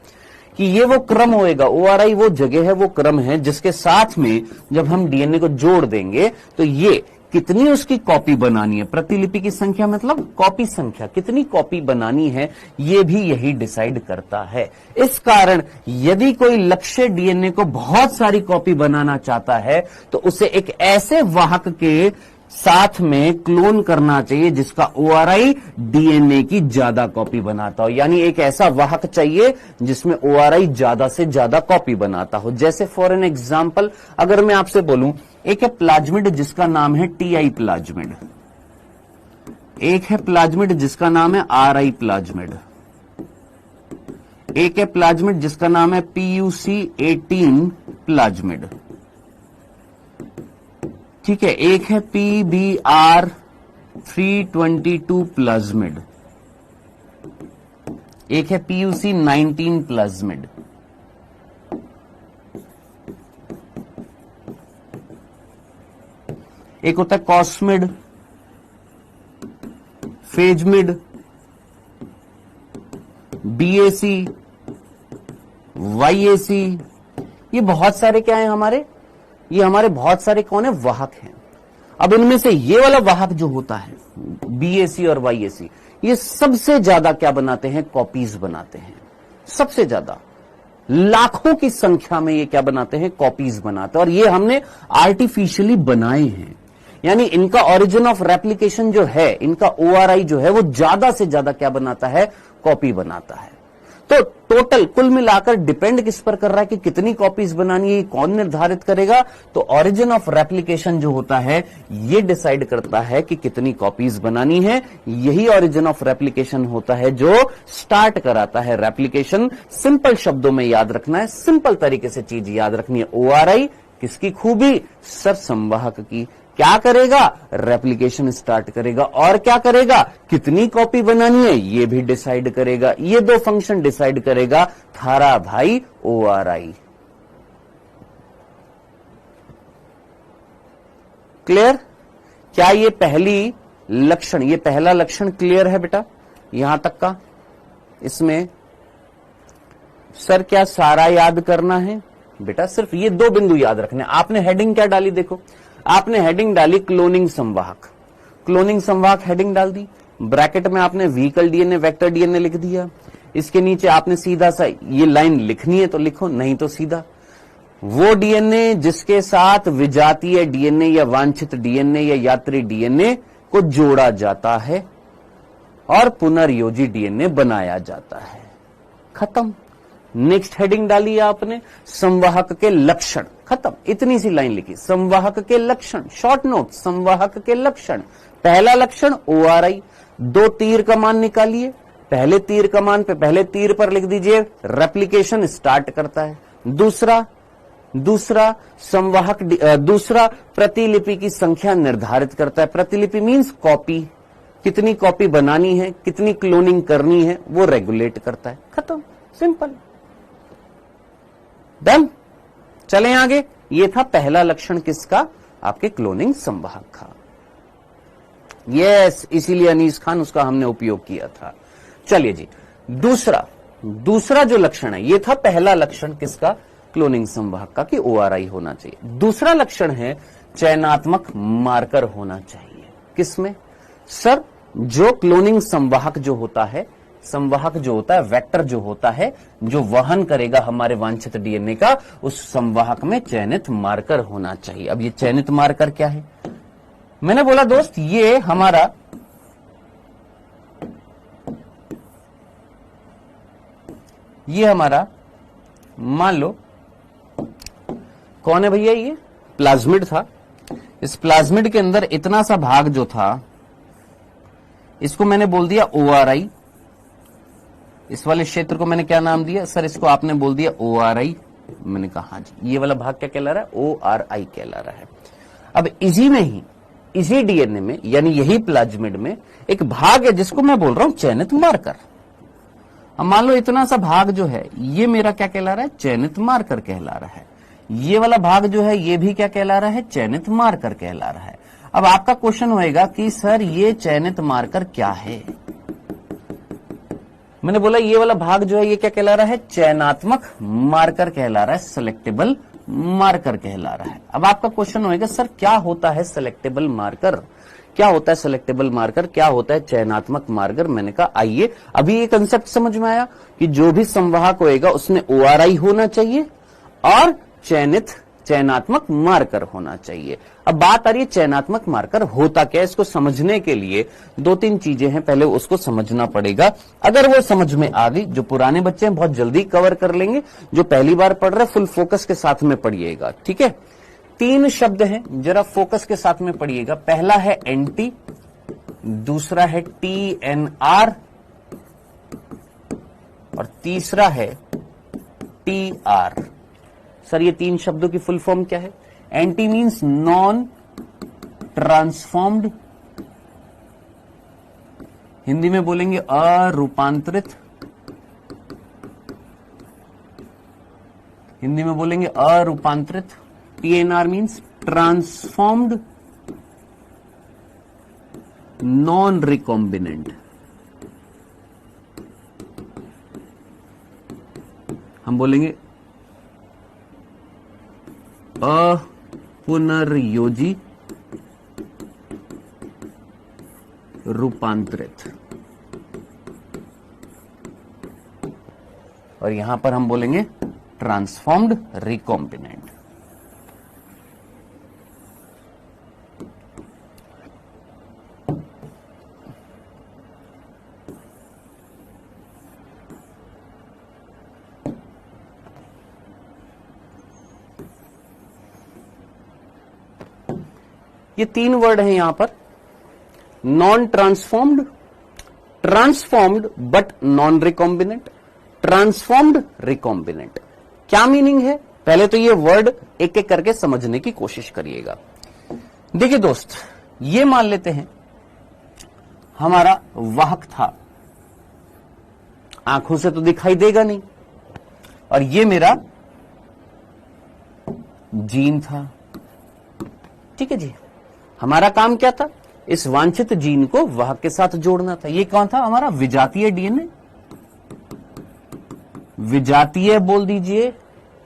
कि ये वो क्रम होएगा। ORI वो जगह है, वो क्रम है जिसके साथ में जब हम DNA को जोड़ देंगे तो ये कितनी उसकी कॉपी बनानी है, प्रतिलिपि की संख्या मतलब कॉपी संख्या, कितनी कॉपी बनानी है, ये भी यही डिसाइड करता है। इस कारण यदि कोई लक्ष्य DNA को बहुत सारी कॉपी बनाना चाहता है तो उसे एक ऐसे वाहक के साथ में क्लोन करना चाहिए जिसका ORI DNA की ज्यादा कॉपी बनाता हो। यानी एक ऐसा वाहक चाहिए जिसमें ORI ज्यादा से ज्यादा कॉपी बनाता हो। जैसे फॉर एन एग्जाम्पल अगर मैं आपसे बोलूं, एक है प्लाज्मिड जिसका नाम है TI प्लाज्मिड, एक है प्लाज्मिड जिसका नाम है RI प्लाज्मिड, एक है प्लाज्मिड जिसका नाम है PUC18 प्लाज्मिड, ठीक है, एक है PBr322 प्लाज्मिड, एक है PUC 19 प्लाज्मिड, एक होता है कॉस्मिड, फेजमिड, BAC, YAC, ये बहुत सारे क्या हैं हमारे, ये हमारे बहुत सारे कौन है, वाहक हैं। अब इनमें से ये वाला वाहक जो होता है BAC और YAC, ये सबसे ज्यादा क्या बनाते हैं, कॉपीज बनाते हैं। सबसे ज्यादा लाखों की संख्या में ये क्या बनाते हैं, कॉपीज बनाते हैं। और ये हमने आर्टिफिशियली बनाए हैं, यानी इनका ओरिजिन ऑफ रेप्लिकेशन जो है, इनका ORI जो है वो ज्यादा से ज्यादा क्या बनाता है, कॉपी बनाता है। तो टोटल कुल मिलाकर डिपेंड किस पर कर रहा है कि कितनी कॉपीज बनानी है, कौन निर्धारित करेगा, तो ओरिजिन ऑफ रेप्लिकेशन जो होता है ये डिसाइड करता है कि कितनी कॉपीज बनानी है। यही ओरिजिन ऑफ रेप्लिकेशन होता है जो स्टार्ट कराता है रेप्लिकेशन। सिंपल शब्दों में याद रखना है, सिंपल तरीके से चीज याद रखनी है। ORI किसकी खूबी, सर संवाहक की। क्या करेगा, रेप्लिकेशन स्टार्ट करेगा, और क्या करेगा, कितनी कॉपी बनानी है ये भी डिसाइड करेगा। ये दो फंक्शन डिसाइड करेगा थारा भाई ORI। क्लियर? क्या ये पहली लक्षण, ये पहला लक्षण क्लियर है बेटा यहां तक का? इसमें सर क्या सारा याद करना है बेटा? सिर्फ ये दो बिंदु याद रखने। आपने हेडिंग क्या डाली, देखो आपने हेडिंग डाली क्लोनिंग संवाहक। क्लोनिंग संवाहक हेडिंग डाल दी, ब्रैकेट में आपने व्हीकल DNA वेक्टर DNA लिख दिया। इसके नीचे आपने सीधा सा ये लाइन लिखनी है तो लिखो, नहीं तो सीधा वो DNA जिसके साथ विजातीय DNA या वांछित DNA या यात्री DNA को जोड़ा जाता है और पुनर्योजी DNA बनाया जाता है। खत्म। नेक्स्ट हेडिंग डाली आपने संवाहक के लक्षण। खत्म। इतनी सी लाइन लिखी, संवाहक के लक्षण, शॉर्ट नोट, संवाहक के लक्षण। पहला लक्षण ORI, दो तीर का मान निकालिए। पहले तीर का मान पे, पहले तीर पर लिख दीजिए रेप्लिकेशन स्टार्ट करता है। दूसरा संवाहक, दूसरा प्रतिलिपि की संख्या निर्धारित करता है। प्रतिलिपि मींस कॉपी, कितनी कॉपी बनानी है, कितनी क्लोनिंग करनी है वो रेगुलेट करता है। खत्म, सिंपल, डन। चलें आगे। ये था पहला लक्षण किसका, आपके क्लोनिंग संवाहक का। यस, इसीलिए अनीस खान उसका हमने उपयोग किया था। चलिए जी, दूसरा जो लक्षण है, ये था पहला लक्षण किसका, क्लोनिंग संवाहक का, कि ORI होना चाहिए। दूसरा लक्षण है चयनात्मक मार्कर होना चाहिए। किसमें सर, जो क्लोनिंग संवाहक जो होता है, संवाहक जो होता है, वेक्टर जो होता है, जो वहन करेगा हमारे वांछित DNA का, उस संवाहक में चयनित मार्कर होना चाहिए। अब ये चयनित मार्कर क्या है, मैंने बोला दोस्त ये हमारा मान लो कौन है भैया, ये प्लाज्मिड था। इस प्लाज्मिड के अंदर इतना सा भाग जो था, इसको मैंने बोल दिया ORI। इस वाले क्षेत्र को मैंने क्या नाम दिया सर, इसको आपने बोल दिया ORI। मैंने कहा हाँ जी, ये वाला भाग क्या कहला रहा है, ORI कहला रहा है। अब इसी DNA में, यानी यही प्लाज्मिड में एक भाग है जिसको मैं बोल रहा हूं चयनित मार्कर। अब मान लो इतना सा भाग जो है ये मेरा क्या कहला रहा है, चयनित मार्कर कहला रहा है। ये वाला भाग जो है ये भी क्या कहला रहा है, चयनित मार्कर कहला रहा है। अब आपका क्वेश्चन होएगा कि सर ये चयनित मार्कर क्या है। मैंने बोला ये वाला भाग जो है ये क्या कहला रहा है, चयनात्मक मार्कर कहला रहा है, सिलेक्टेबल मार्कर कहला रहा है। अब आपका क्वेश्चन होएगा सर क्या होता है सिलेक्टेबल मार्कर, क्या होता है सिलेक्टेबल मार्कर, क्या होता है चयनात्मक मार्कर। मैंने कहा आइए, अभी ये कंसेप्ट समझ में आया कि जो भी संवाहक होएगा उसमें ORI होना चाहिए और चयनात्मक मार्कर होना चाहिए। अब बात आ रही है चयनात्मक मार्कर होता क्या है, इसको समझने के लिए दो तीन चीजें हैं, पहले उसको समझना पड़ेगा। अगर वो समझ में आ गई, जो पुराने बच्चे हैं बहुत जल्दी कवर कर लेंगे, जो पहली बार पढ़ रहे फुल फोकस के साथ में पढ़िएगा, ठीक है। 3 शब्द हैं, जरा फोकस के साथ में पढ़िएगा। पहला है एंटी, दूसरा है TNR और तीसरा है TR। सर ये 3 शब्दों की फुल फॉर्म क्या है? Anti means non transformed, Hindi में बोलेंगे अरूपांतरित, हिंदी में बोलेंगे अरूपांतरित। TNR means transformed non recombinant. हम बोलेंगे अपुनर्योजी रूपांतरित, और यहां पर हम बोलेंगे ट्रांसफॉर्म्ड रिकॉम्बिनेंट। ये 3 वर्ड हैं यहां पर, non transformed, transformed but non recombinant, transformed recombinant. क्या मीनिंग है? पहले तो ये वर्ड एक एक करके समझने की कोशिश करिएगा। देखिए दोस्त, ये मान लेते हैं हमारा वाहक था, आंखों से तो दिखाई देगा नहीं, और ये मेरा जीन था। ठीक है जी, हमारा काम क्या था? इस वांछित जीन को वाहक के साथ जोड़ना था। ये कौन था? हमारा विजातीय डीएनए। विजातीय बोल दीजिए,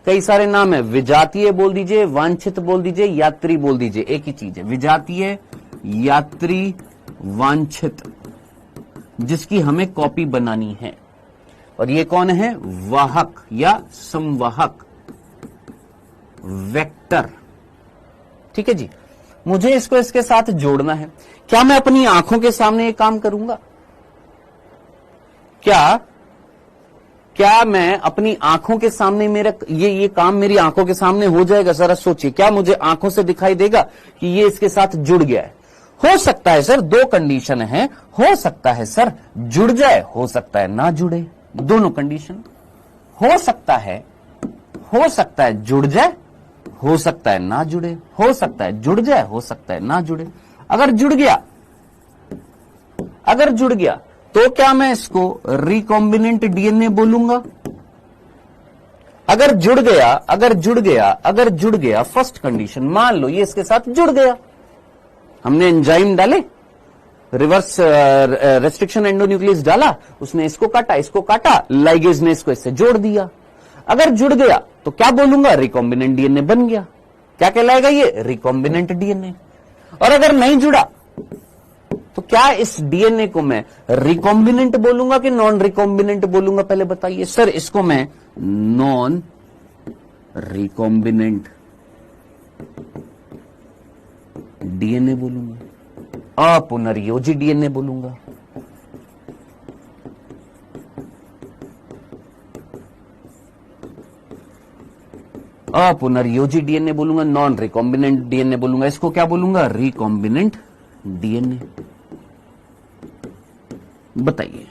कई सारे नाम है, विजातीय बोल दीजिए, वांछित बोल दीजिए, यात्री बोल दीजिए, एक ही चीज है। विजातीय, यात्री, वांछित, जिसकी हमें कॉपी बनानी है। और ये कौन है? वाहक या संवाहक, वेक्टर। ठीक है जी, मुझे इसको इसके साथ जोड़ना है। क्या मैं अपनी आंखों के सामने ये काम करूंगा? क्या मैं अपनी आंखों के सामने मेरा ये काम मेरी आंखों के सामने हो जाएगा? जरा सोचिए, क्या मुझे आंखों से दिखाई देगा कि ये इसके साथ जुड़ गया है? हो सकता है सर, 2 कंडीशन है। हो सकता है सर जुड़ जाए, हो सकता है ना जुड़े, दोनों कंडीशन। हो सकता है जुड़ जाए, हो सकता है ना जुड़े, हो सकता है जुड़ जाए, हो सकता है ना जुड़े। अगर जुड़ गया तो क्या मैं इसको रिकॉम्बिनेंट डीएनए बोलूंगा? अगर जुड़ गया, फर्स्ट कंडीशन, मान लो ये इसके साथ जुड़ गया, हमने एंजाइम डाले, रिवर्स रेस्ट्रिक्शन एंडोन्यूक्लियस डाला, उसने इसको काटा, लाइगेज ने इसको इससे जोड़ दिया। अगर जुड़ गया तो क्या बोलूंगा? रिकॉम्बिनेंट डीएनए बन गया। क्या कहलाएगा ये? Recombinant DNA. और अगर नहीं जुड़ा तो क्या इस डीएनए को मैं रिकॉम्बिनेंट बोलूंगा कि नॉन रिकॉम्बिनेंट बोलूंगा? पहले बताइए सर। इसको मैं नॉन रिकॉम्बिनेंट डीएनए बोलूंगा, अपुनर्योजी डीएनए बोलूंगा। अपुनर्योजी डीएनए बोलूंगा, नॉन रिकॉम्बिनेंट डीएनए बोलूंगा। इसको क्या बोलूंगा? Recombinant DNA. बताइए,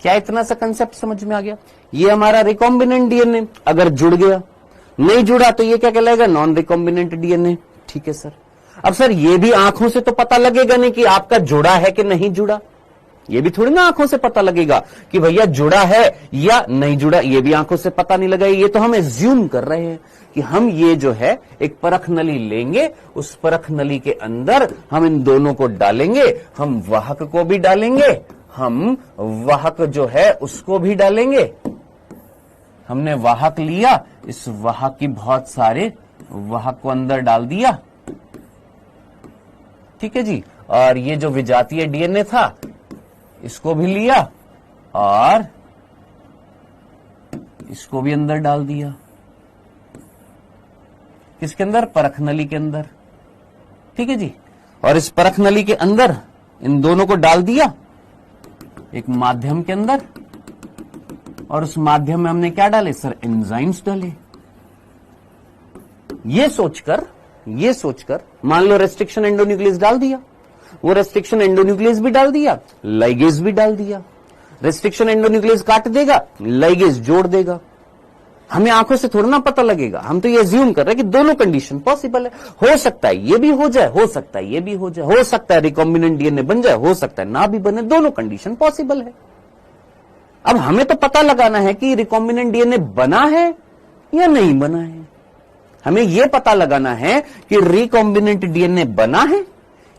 क्या इतना सा कंसेप्ट समझ में आ गया? ये हमारा रिकॉम्बिनेंट डीएनए अगर जुड़ गया, नहीं जुड़ा तो ये क्या कहलाएगा? Non recombinant DNA. ठीक है सर। अब सर ये भी आंखों से तो पता लगेगा नहीं कि आपका जुड़ा है कि नहीं जुड़ा। ये भी थोड़ी ना आंखों से पता लगेगा कि भैया जुड़ा है या नहीं जुड़ा। ये भी आंखों से पता नहीं लगा। ये तो हम एज्यूम कर रहे हैं कि हम ये जो है एक परख नली लेंगे, उस परख नली के अंदर हम इन दोनों को डालेंगे, हम वाहक को भी डालेंगे, हम वाहक जो है उसको भी डालेंगे। हमने वाहक लिया, इस वाहक की बहुत सारे वाहक को अंदर डाल दिया। ठीक है जी। और ये जो विजातीय डीएनए था इसको भी लिया और इसको भी अंदर डाल दिया। किसके अंदर? परख नली के अंदर। ठीक है जी। और इस परख नली के अंदर इन दोनों को डाल दिया एक माध्यम के अंदर, और उस माध्यम में हमने क्या डाले सर? एंजाइम्स डाले। ये सोचकर मान लो रेस्ट्रिक्शन एंडोन्यूक्लियस डाल दिया, वो रेस्ट्रिक्शन एंडोन्यूक्लियस भी डाल दिया, लाइगेज भी डाल दिया। रेस्ट्रिक्शन एंडोन्यूक्लियस काट देगा, लाइगेज जोड़ देगा। हमें आंखों से थोड़ा ना पता लगेगा, हम तो ये अज्यूम कर रहे हैं कि दोनों कंडीशन पॉसिबल है। हो सकता है ये भी हो जाए, हो सकता है ये भी हो जाए, हो सकता है रिकॉम्बिनेंट डीएनए बन जाए, हो सकता है ना भी बने, दोनों कंडीशन पॉसिबल है। अब हमें तो पता लगाना है कि रिकॉम्बिनेंट डीएनए बना है या नहीं बना है। हमें यह पता लगाना है कि रिकॉम्बिनेंट डीएनए बना है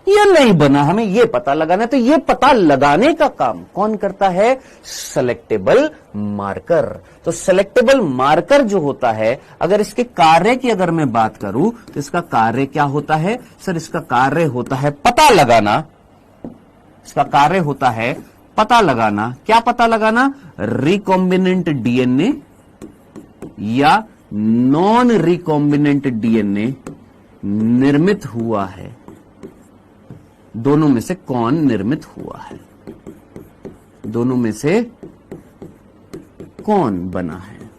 या नहीं बना, हमें यह पता लगाना है। तो यह पता लगाने का काम कौन करता है? Selectable marker. तो सेलेक्टेबल मार्कर जो होता है, अगर इसके कार्य की अगर मैं बात करूं तो इसका कार्य क्या होता है? सर इसका कार्य होता है पता लगाना। इसका कार्य होता है पता लगाना। क्या पता लगाना? रिकॉम्बिनेंट डीएनए या नॉन रिकॉम्बिनेंट डीएनए निर्मित हुआ है, दोनों में से कौन निर्मित हुआ है, दोनों में से कौन बना है,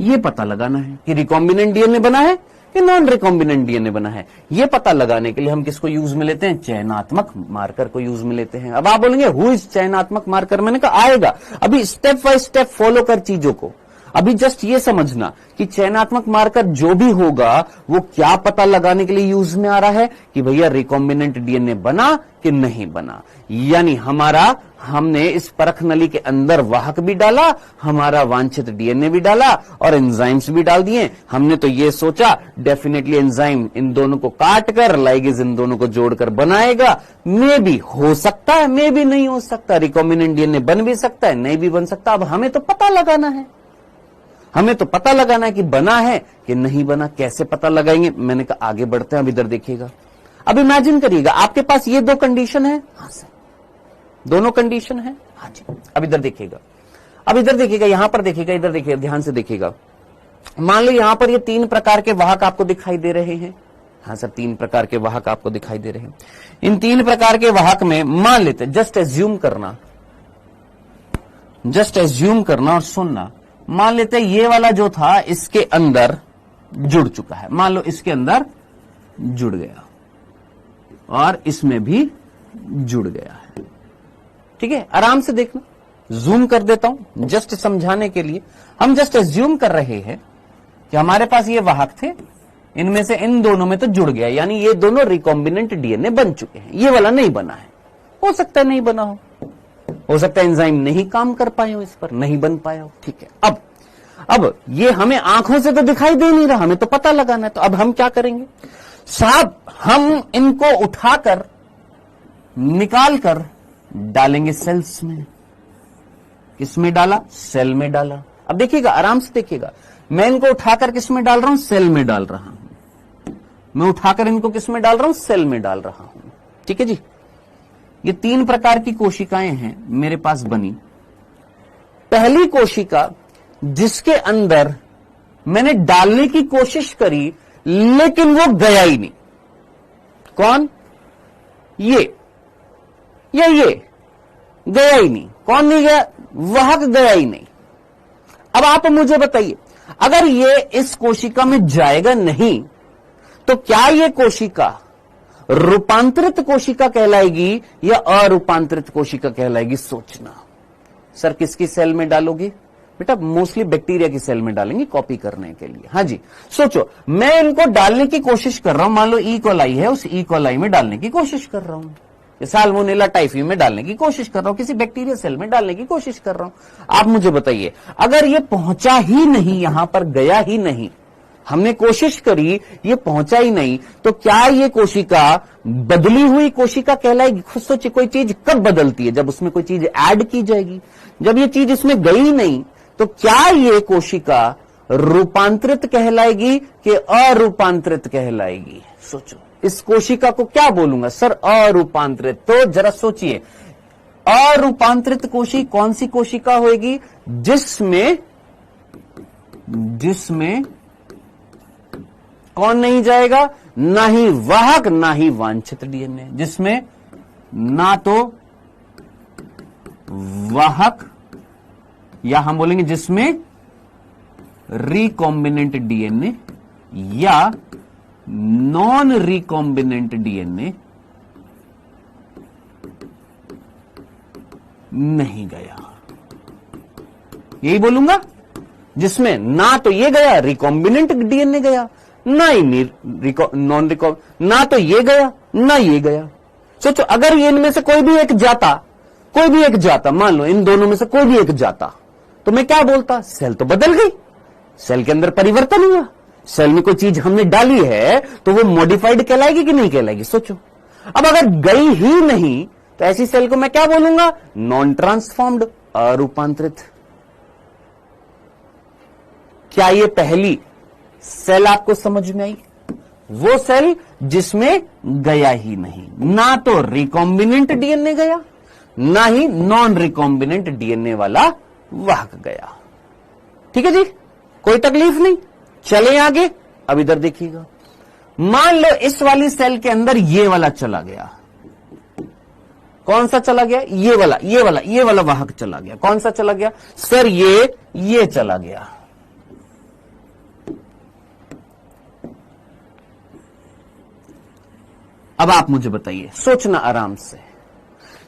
यह पता लगाना है कि रिकॉम्बिनेंट डीएनए बना है कि नॉन रिकॉम्बिनेंट डीएनए बना है। यह पता लगाने के लिए हम किसको यूज में लेते हैं? चयनात्मक मार्कर को यूज में लेते हैं। अब आप बोलेंगे हु इज चयनात्मक मार्कर? मैंने कहा आएगा, अभी स्टेप बाय स्टेप फॉलो कर चीजों को। अभी जस्ट ये समझना कि चयनात्मक मार्कर जो भी होगा वो क्या पता लगाने के लिए यूज में आ रहा है कि भैया रिकॉम्बिनेंट डीएनए बना कि नहीं बना। यानी हमने इस परख नली के अंदर वाहक भी डाला, हमारा वांछित डीएनए भी डाला और एंजाइम्स भी डाल दिए। हमने तो ये सोचा डेफिनेटली एंजाइम इन दोनों को काट कर लाइगेज इन दोनों को जोड़कर बनाएगा। मे भी हो सकता है, मे भी नहीं हो सकता। रिकॉम्बिनेंट डीएनए बन भी सकता है, नहीं भी बन सकता। अब हमें तो पता लगाना है, हमें तो पता लगाना है कि बना है कि नहीं बना। कैसे पता लगाएंगे? मैंने कहा आगे बढ़ते हैं। अब इधर देखिएगा, अब इमेजिन करिएगा आपके पास ये दो कंडीशन है। हाँ सर, दोनों कंडीशन है। हाँ जी। अब इधर देखिएगा, अब इधर देखिएगा, यहां पर देखिएगा, इधर देखिएगा, ध्यान से देखिएगा। मान लो यहां पर ये 3 प्रकार के वाहक आपको दिखाई दे रहे हैं। हाँ सर, 3 प्रकार के वाहक आपको दिखाई दे रहे हैं। इन 3 प्रकार के वाहक में मान लेते, जस्ट एज्यूम करना और सुनना। मान लेते ये वाला जो था इसके अंदर जुड़ चुका है, मान लो इसके अंदर जुड़ गया और इसमें भी जुड़ गया है। ठीक है, आराम से देखना, जूम कर देता हूं जस्ट समझाने के लिए। हम जस्ट एज्यूम कर रहे हैं कि हमारे पास ये वाहक थे, इनमें से इन दोनों में तो जुड़ गया, यानी ये दोनों रिकॉम्बिनेंट डीएनए बन चुके हैं। ये वाला नहीं बना है, हो सकता है नहीं बना हो सकता है एंजाइम नहीं काम कर पाए हो, इस पर नहीं बन पाया हो। ठीक है, अब ये हमें आंखों से तो दिखाई दे नहीं रहा, हमें तो पता लगाना है। तो अब हम क्या करेंगे साहब? हम इनको उठाकर निकालकर डालेंगे सेल्स में। किसमें डाला? सेल में डाला। अब देखिएगा, आराम से देखिएगा, मैं इनको उठाकर किस में डाल रहा हूं? सेल में डाल रहा हूं। मैं उठाकर इनको किस में डाल रहा हूं? सेल में डाल रहा हूं। ठीक है जी। ये 3 प्रकार की कोशिकाएं हैं मेरे पास बनी। पहली कोशिका जिसके अंदर मैंने डालने की कोशिश करी लेकिन वो गया ही नहीं। कौन? ये या ये गया ही नहीं। कौन नहीं गया? वाहक गया ही नहीं। अब आप मुझे बताइए, अगर ये इस कोशिका में जाएगा नहीं तो क्या ये कोशिका रूपांतरित कोशिका कहलाएगी या अरूपांतरित कोशिका कहलाएगी? सोचना। सर किसकी सेल में डालोगी? बेटा मोस्टली बैक्टीरिया की सेल में डालेंगे कॉपी करने के लिए। हाँ जी, सोचो, मैं इनको डालने की कोशिश कर रहा हूं, मान लो ई कोलाई है, उस ई कोलाई में डालने की कोशिश कर रहा हूं, साल्मोनेला टाइफी में डालने की कोशिश कर रहा हूं, किसी बैक्टीरिया सेल में डालने की कोशिश कर रहा हूं। आप मुझे बताइए, अगर ये पहुंचा ही नहीं, यहां पर गया ही नहीं, हमने कोशिश करी, ये पहुंचा ही नहीं, तो क्या ये कोशिका बदली हुई कोशिका कहलाएगी? खुद सोचिए, कोई चीज कब बदलती है? जब उसमें कोई चीज ऐड की जाएगी। जब ये चीज इसमें गई नहीं तो क्या ये कोशिका रूपांतरित कहलाएगी कि अरूपांतरित कहलाएगी? सोचो, इस कोशिका को क्या बोलूंगा? सर अरूपांतरित। तो जरा सोचिए, अरूपांतरित कोशिका कौन सी कोशिका होगी? जिसमें कौन नहीं जाएगा? ना ही वाहक ना ही वांछित डीएनए, जिसमें ना तो वाहक या हम बोलेंगे जिसमें रिकॉम्बिनेंट डीएनए या नॉन रिकॉम्बिनेंट डीएनए नहीं गया। यही बोलूंगा, जिसमें ना तो ये गया रिकॉम्बिनेंट डीएनए गया, ना ही नॉन रिकॉम्ब, ना तो ये गया ना ये गया। सोचो, अगर ये इनमें से कोई भी एक जाता, मान लो इन दोनों में से कोई भी एक जाता, तो मैं क्या बोलता, सेल तो बदल गई, सेल के अंदर परिवर्तन हुआ, सेल में कोई चीज हमने डाली है तो वो मॉडिफाइड कहलाएगी कि नहीं कहलाएगी, सोचो। अब अगर गई ही नहीं तो ऐसी सेल को मैं क्या बोलूंगा, नॉन ट्रांसफॉर्म्ड, अरूपांतरित। क्या ये पहली सेल आपको समझ में आई? वो सेल जिसमें गया ही नहीं, ना तो रिकॉम्बिनेंट डीएनए गया, ना ही नॉन रिकॉम्बिनेंट डीएनए वाला वाहक गया। ठीक है जी, कोई तकलीफ नहीं। चले आगे, अब इधर देखिएगा। मान लो इस वाली सेल के अंदर ये वाला चला गया। कौन सा चला गया? ये वाला वाहक चला गया। कौन सा चला गया सर? ये चला गया। अब आप मुझे बताइए, सोचना आराम से।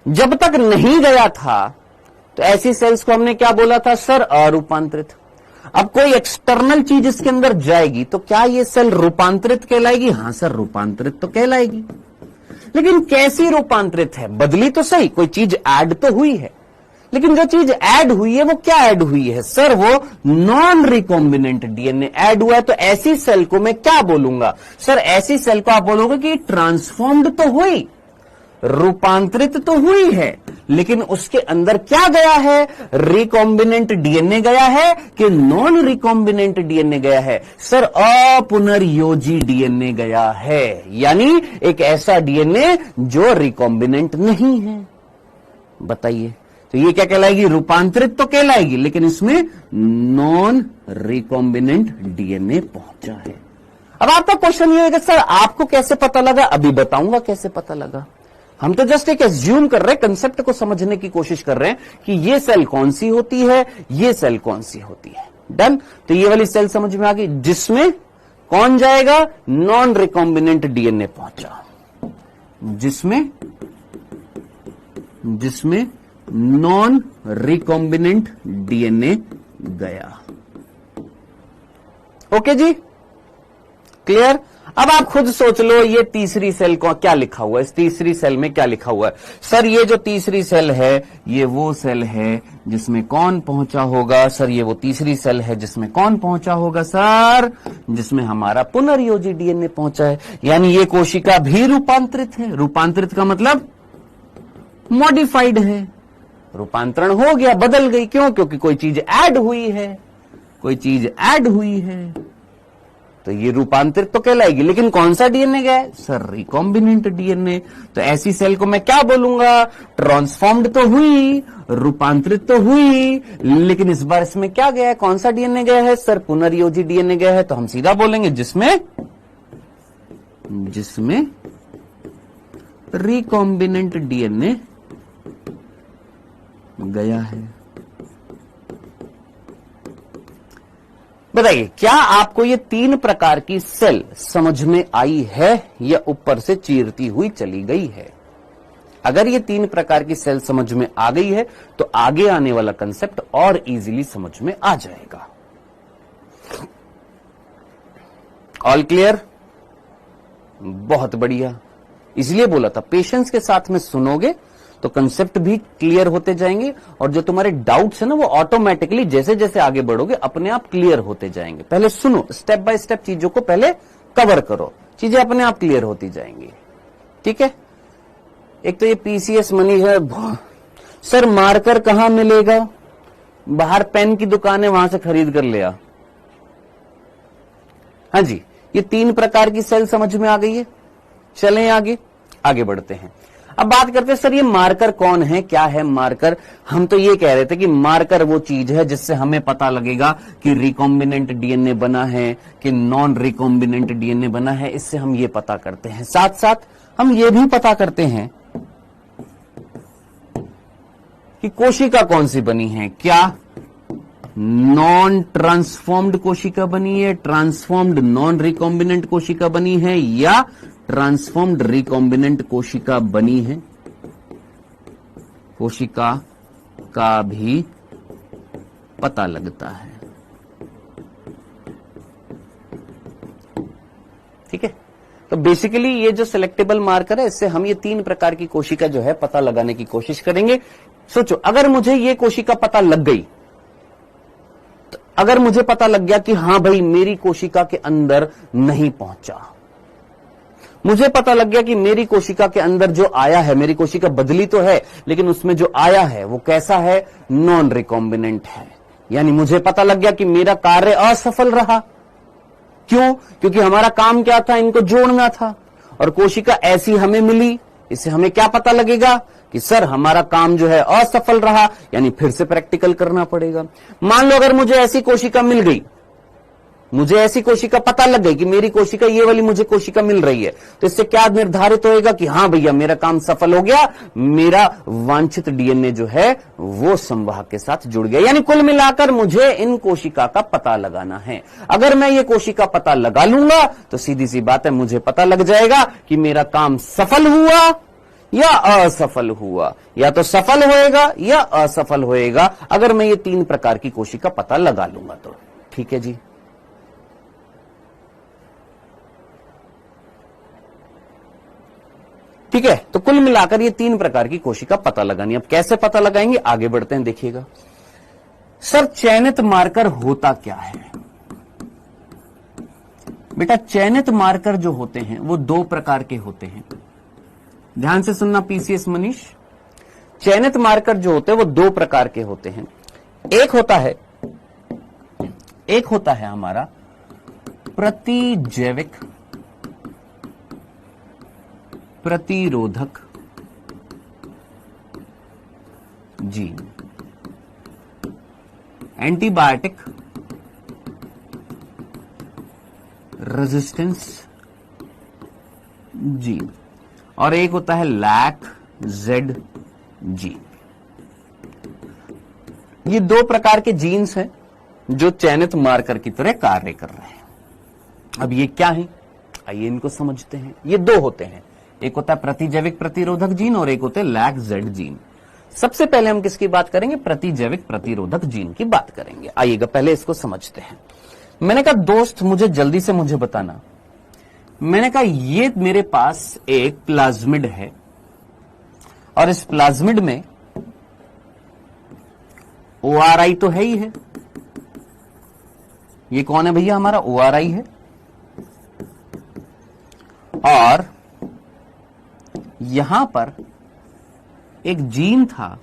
जब तक नहीं गया था तो ऐसी सेल्स को हमने क्या बोला था सर? अरूपांतरित। अब कोई एक्सटर्नल चीज इसके अंदर जाएगी तो क्या ये सेल रूपांतरित कहलाएगी? हां सर, रूपांतरित तो कहलाएगी। लेकिन कैसी रूपांतरित है? बदली तो सही, कोई चीज ऐड तो हुई है, लेकिन जो चीज ऐड हुई है वो क्या ऐड हुई है सर? वो नॉन रिकॉम्बिनेंट डीएनए ऐड हुआ है। तो ऐसी सेल को मैं क्या बोलूंगा सर? ऐसी सेल को आप बोलोगे कि ट्रांसफॉर्म्ड तो हुई, रूपांतरित तो हुई है, लेकिन उसके अंदर क्या गया है? रिकॉम्बिनेंट डीएनए गया है कि नॉन रिकॉम्बिनेंट डीएनए गया है सर? अपुनर्योजी डीएनए गया है, यानी एक ऐसा डीएनए जो रिकॉम्बिनेंट नहीं है। बताइए, तो ये क्या कहलाएगी? रूपांतरित तो कहलाएगी, लेकिन इसमें नॉन रिकॉम्बिनेंट डीएनए पहुंचा है। अब आपका क्वेश्चन ये है कि सर आपको कैसे पता लगा? अभी बताऊंगा कैसे पता लगा। हम तो जस्ट एक एज्यूम कर रहे हैं, कंसेप्ट को समझने की कोशिश कर रहे हैं कि ये सेल कौन सी होती है, ये सेल कौन सी होती है। डन। तो ये वाली सेल समझ में आ गई, जिसमें कौन जाएगा? नॉन रिकॉम्बिनेंट डीएनए पहुंचा, जिसमें नॉन रिकॉम्बिनेंट डीएनए गया। ओके जी, क्लियर? अब आप खुद सोच लो, ये तीसरी सेल को क्या लिखा हुआ है? इस तीसरी सेल में क्या लिखा हुआ है सर? ये जो तीसरी सेल है ये वो सेल है जिसमें कौन पहुंचा होगा सर? ये वो तीसरी सेल है जिसमें कौन पहुंचा होगा सर? जिसमें हमारा पुनर्योजी डीएनए पहुंचा है। यानी ये कोशिका भी रूपांतरित है। रूपांतरित का मतलब मॉडिफाइड है, रूपांतरण हो गया, बदल गई। क्यों? क्योंकि कोई चीज ऐड हुई है, कोई चीज ऐड हुई है, तो ये रूपांतरित तो कहलाएगी। लेकिन कौन सा डीएनए गया है सर? Recombinant DNA. तो ऐसी सेल को मैं क्या बोलूंगा? ट्रांसफॉर्म्ड तो हुई, रूपांतरित तो हुई, लेकिन इस बार इसमें क्या गया है? कौन सा डीएनए गया है सर? पुनर्योजी डीएनए गया है। तो हम सीधा बोलेंगे जिसमें रिकॉम्बिनेंट डीएनए गया है। बताइए, क्या आपको ये तीन प्रकार की सेल समझ में आई है या ऊपर से चीरती हुई चली गई है? अगर ये तीन प्रकार की सेल समझ में आ गई है तो आगे आने वाला कंसेप्ट और इजीली समझ में आ जाएगा। All clear? बहुत बढ़िया। इसलिए बोला था पेशेंस के साथ में सुनोगे तो कंसेप्ट भी क्लियर होते जाएंगे, और जो तुम्हारे डाउट्स है ना वो ऑटोमेटिकली जैसे जैसे आगे बढ़ोगे अपने आप क्लियर होते जाएंगे। पहले सुनो, स्टेप बाय स्टेप चीजों को पहले कवर करो, चीजें अपने आप क्लियर होती जाएंगी। ठीक है? एक तो ये पीसीएस मनी है सर, मार्कर कहां मिलेगा? बाहर पेन की दुकान है, वहां से खरीद कर ले आ। हाँ जी, ये तीन प्रकार की सेल समझ में आ गई है। चलें आगे बढ़ते हैं। अब बात करते हैं सर ये मार्कर कौन है, क्या है मार्कर? हम तो ये कह रहे थे कि मार्कर वो चीज है जिससे हमें पता लगेगा कि रिकॉम्बिनेंट डीएनए बना है कि नॉन रिकॉम्बिनेंट डीएनए बना है। इससे हम ये पता करते हैं, साथ साथ हम ये भी पता करते हैं कि कोशिका कौन सी बनी है। क्या नॉन ट्रांसफॉर्म्ड कोशिका बनी है, ट्रांसफॉर्म्ड नॉन रिकॉम्बिनेंट कोशिका बनी है, या ट्रांसफॉर्म्ड रिकॉम्बिनेंट कोशिका बनी है? कोशिका का भी पता लगता है। ठीक है? तो बेसिकली ये जो सिलेक्टेबल मार्कर है, इससे हम ये तीन प्रकार की कोशिका जो है पता लगाने की कोशिश करेंगे। सोचो, अगर मुझे ये कोशिका पता लग गई अगर मुझे पता लग गया कि हां भाई मेरी कोशिका के अंदर नहीं पहुंचा, मुझे पता लग गया कि मेरी कोशिका के अंदर जो आया है, मेरी कोशिका बदली तो है लेकिन उसमें जो आया है वो कैसा है, नॉन रिकॉम्बिनेंट है, यानी मुझे पता लग गया कि मेरा कार्य असफल रहा। क्यों? क्योंकि हमारा काम क्या था, इनको जोड़ना था, और कोशिका ऐसी हमें मिली। इससे हमें क्या पता लगेगा कि सर हमारा काम जो है असफल रहा, यानी फिर से प्रैक्टिकल करना पड़ेगा। मान लो अगर मुझे ऐसी कोशिका मिल गई, मुझे ऐसी कोशिका पता लग गई कि मेरी कोशिका ये वाली मुझे कोशिका मिल रही है, तो इससे क्या निर्धारित होएगा कि हां भैया मेरा काम सफल हो गया, मेरा वांछित डीएनए जो है वो संवाहक के साथ जुड़ गया। यानी कुल मिलाकर मुझे इन कोशिका का पता लगाना है। अगर मैं ये कोशिका पता लगा लूंगा तो सीधी सी बात है, मुझे पता लग जाएगा कि मेरा काम सफल हुआ या असफल हुआ, या तो सफल होएगा या असफल होएगा, अगर मैं ये 3 प्रकार की कोशिका पता लगा लूंगा तो। ठीक है जी। ठीक है, तो कुल मिलाकर ये 3 प्रकार की कोशिका पता लगानी। अब कैसे पता लगाएंगे, आगे बढ़ते हैं, देखिएगा। सर चयनित मार्कर होता क्या है? बेटा चयनित मार्कर जो होते हैं वो 2 प्रकार के होते हैं। ध्यान से सुनना पीसीएस मनीष, चयनित मार्कर जो होते हैं वो 2 प्रकार के होते हैं। एक होता है हमारा प्रतिजैविक प्रतिरोधक जीन, एंटीबायोटिक रेजिस्टेंस जीन, और एक होता है लैक जेड जीन। ये 2 प्रकार के जीन्स हैं जो चयनित मार्कर की तरह कार्य कर रहे हैं। अब ये क्या है, आइए इनको समझते हैं। ये 2 होते हैं, एक होता है प्रतिजैविक प्रतिरोधक जीन और एक होते हैं लैक जेड जीन। सबसे पहले हम किसकी बात करेंगे, प्रतिजैविक प्रतिरोधक जीन की बात करेंगे। आइएगा पहले इसको समझते हैं। मैंने कहा दोस्त मुझे जल्दी से मुझे बताना, मैंने कहा ये मेरे पास एक प्लाज्मिड है और इस प्लाज्मिड में ORI तो है ही है। ये कौन है भैया, हमारा ORI है, और यहां पर एक जीन था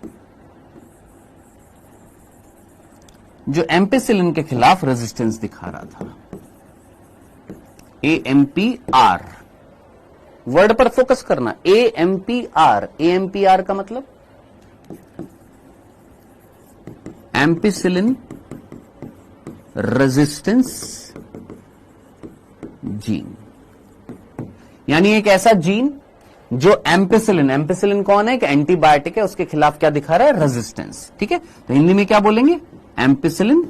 जो एम्पिसिलिन के खिलाफ रेजिस्टेंस दिखा रहा था, AMPR। वर्ड पर फोकस करना, AMPR। AMPR का मतलब एम्पिसिलिन रेजिस्टेंस जीन, यानी एक ऐसा जीन जो एम्पिसिलिन कौन है, एक एंटीबायोटिक है, उसके खिलाफ क्या दिखा रहा है, रेजिस्टेंस। ठीक है, तो हिंदी में क्या बोलेंगे, एम्पिसिलिन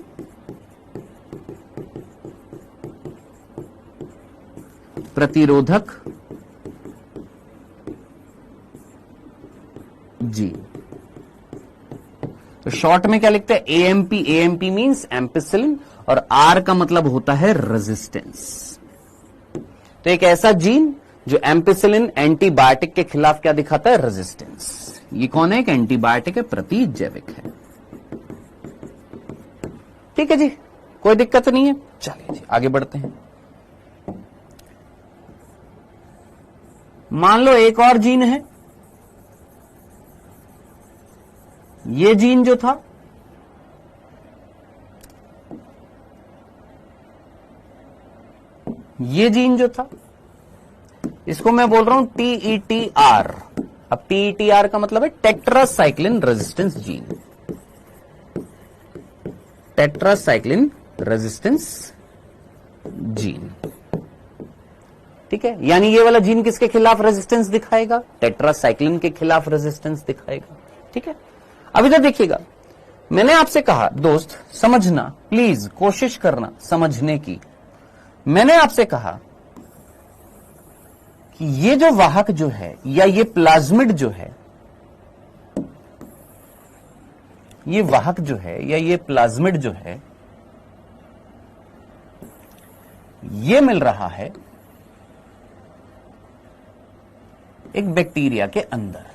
प्रतिरोधक जीन। तो शॉर्ट में क्या लिखते हैं, AMP। AMP मींस एम्पिसिलिन और R का मतलब होता है रेजिस्टेंस। तो एक ऐसा जीन जो एम्पिसिलिन एंटीबायोटिक के खिलाफ क्या दिखाता है, रेजिस्टेंस। ये कौन है, एक एंटीबायोटिक है, प्रतिजैविक है। ठीक है जी, कोई दिक्कत नहीं है। चलिए जी आगे बढ़ते हैं। मान लो एक और जीन है, ये जीन जो था ये जीन जो था इसको मैं बोल रहा हूं TETR। अब TETR का मतलब है tetracycline resistance gene, tetracycline resistance gene. ठीक है, यानी ये वाला जीन किसके खिलाफ रेजिस्टेंस दिखाएगा, टेट्रासाइक्लिन के खिलाफ रेजिस्टेंस दिखाएगा। ठीक है, अब इधर देखिएगा, मैंने आपसे कहा दोस्त समझना, प्लीज कोशिश करना समझने की। मैंने आपसे कहा कि ये जो वाहक जो है या ये प्लाज्मिड जो है, ये वाहक जो है या ये प्लाज्मिड जो है, ये मिल रहा है एक बैक्टीरिया के अंदर।